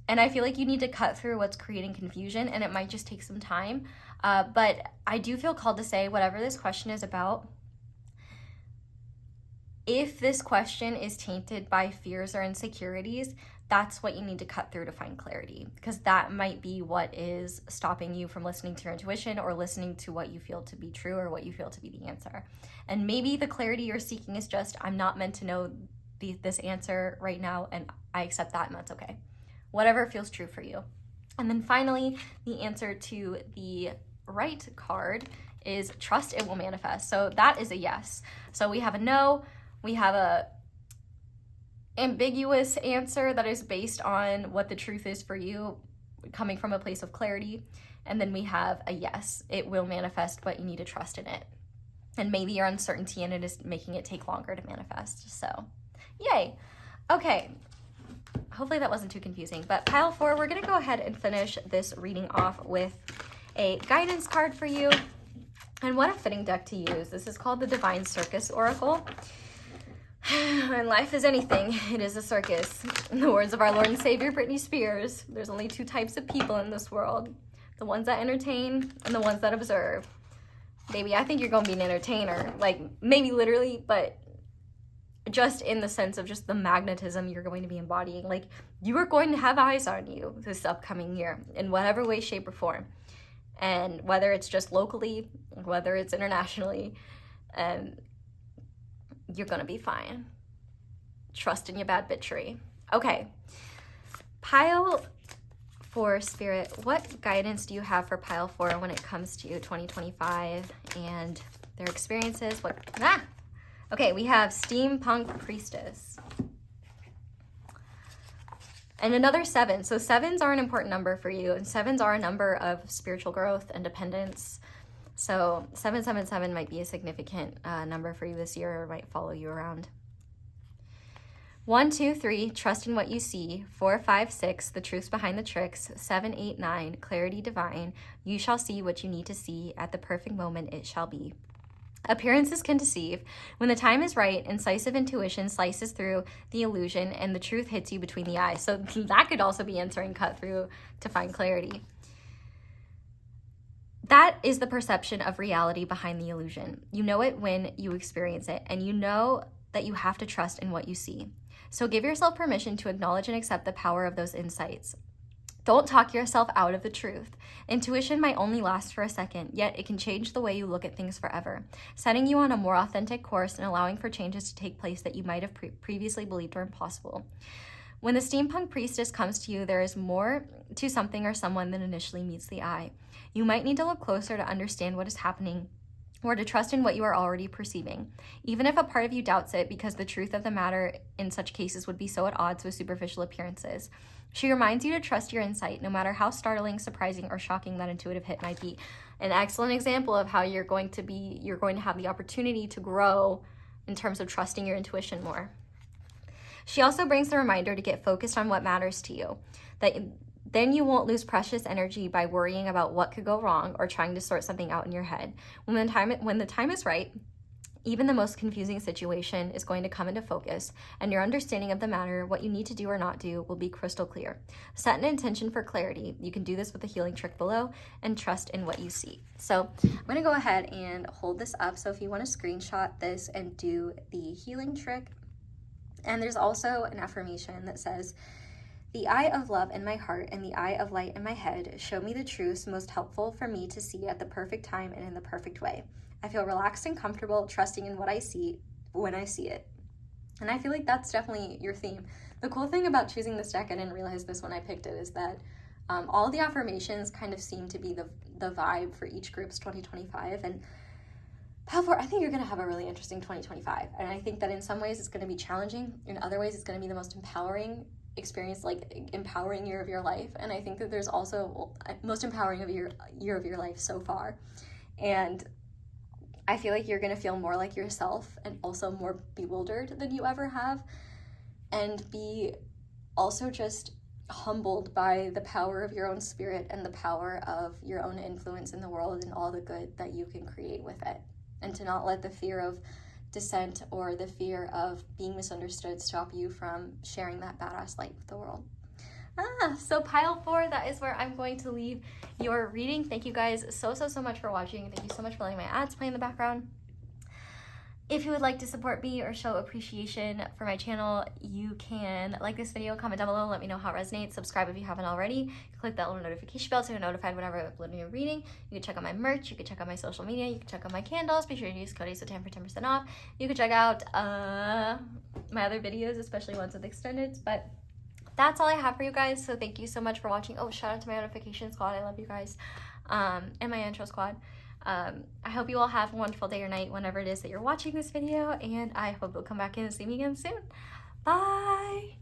And I feel like you need to cut through what's creating confusion, and it might just take some time. But I do feel called to say, whatever this question is about, if this question is tainted by fears or insecurities, that's what you need to cut through to find clarity, because that might be what is stopping you from listening to your intuition or listening to what you feel to be true or what you feel to be the answer. And maybe the clarity you're seeking is just, I'm not meant to know this answer right now, and I accept that, and that's okay. Whatever feels true for you. And then finally, the answer to the right card is trust it will manifest. So that is a yes. So we have a no, we have a ambiguous answer that is based on what the truth is for you, coming from a place of clarity. And then we have a yes, it will manifest, but you need to trust in it. And maybe your uncertainty in it is making it take longer to manifest. So yay. Okay, hopefully that wasn't too confusing, but pile 4, we're gonna go ahead and finish this reading off with a guidance card for you. And what a fitting deck to use. This is called the Divine Circus Oracle. When life is anything, it is a circus. In the words of our Lord and Savior, Britney Spears, there's only 2 types of people in this world. The ones that entertain and the ones that observe. Baby, I think you're gonna be an entertainer. Like, maybe literally, but just in the sense of just the magnetism you're going to be embodying. Like, you are going to have eyes on you this upcoming year in whatever way, shape, or form. And whether it's just locally, whether it's internationally, and you're gonna be fine. Trust in your bad bitchery. Okay, pile 4, Spirit, what guidance do you have for pile 4 when it comes to 2025 and their experiences? Okay, we have Steampunk Priestess. And another 7. So 7s are an important number for you, and 7s are a number of spiritual growth, independence. So 777 might be a significant number for you this year, or might follow you around. 1, 2, 3, trust in what you see. 4, 5, 6, the truths behind the tricks. 7, 8, 9, clarity divine. You shall see what you need to see. At the perfect moment it shall be. Appearances can deceive. When the time is right, incisive intuition slices through the illusion and the truth hits you between the eyes. So that could also be answering cut through to find clarity. That is the perception of reality behind the illusion. You know it when you experience it, and you know that you have to trust in what you see. So give yourself permission to acknowledge and accept the power of those insights. Don't talk yourself out of the truth. Intuition might only last for a second, yet it can change the way you look at things forever, setting you on a more authentic course and allowing for changes to take place that you might have previously believed were impossible. When the Steampunk Priestess comes to you, there is more to something or someone than initially meets the eye. You might need to look closer to understand what is happening, or to trust in what you are already perceiving, even if a part of you doubts it, because the truth of the matter in such cases would be so at odds with superficial appearances. She reminds you to trust your insight, no matter how startling, surprising, or shocking that intuitive hit might be. An excellent example of how you're going to have the opportunity to grow in terms of trusting your intuition more. She also brings the reminder to get focused on what matters to you, that Then you won't lose precious energy by worrying about what could go wrong or trying to sort something out in your head. When the time is right, even the most confusing situation is going to come into focus, and your understanding of the matter, what you need to do or not do, will be crystal clear. Set an intention for clarity. You can do this with the healing trick below, and trust in what you see. So I'm going to go ahead and hold this up. So if you want to screenshot this and do the healing trick, and there's also an affirmation that says, "The eye of love in my heart and the eye of light in my head show me the truths most helpful for me to see at the perfect time and in the perfect way. I feel relaxed and comfortable, trusting in what I see when I see it." And I feel like that's definitely your theme. The cool thing about choosing this deck, I didn't realize this when I picked it, is that all the affirmations kind of seem to be the vibe for each group's 2025. And I think you're going to have a really interesting 2025. And I think that in some ways it's going to be challenging. In other ways, it's going to be the most empowering experience, like empowering year of your life. And I think that there's also most empowering of year of your life so far. And I feel like you're going to feel more like yourself and also more bewildered than you ever have, and be also just humbled by the power of your own spirit and the power of your own influence in the world and all the good that you can create with it. And to not let the fear of dissent or the fear of being misunderstood stop you from sharing that badass light with the world. So pile 4, that is where I'm going to leave your reading. Thank you guys so much for watching. Thank you so much for letting my ads play in the background. If you would like to support me or show appreciation for my channel, you can like this video, comment down below, let me know how it resonates, subscribe if you haven't already, click that little notification bell so you're notified whenever I upload a new reading. You can check out my merch, you can check out my social media, you can check out my candles, be sure to use code ASO10 for 10% off. You can check out my other videos, especially ones with extendeds, but that's all I have for you guys. So thank you so much for watching. Oh, shout out to my notification squad, I love you guys, and my intro squad. I hope you all have a wonderful day or night whenever it is that you're watching this video, and I hope you'll come back in and see me again soon. Bye!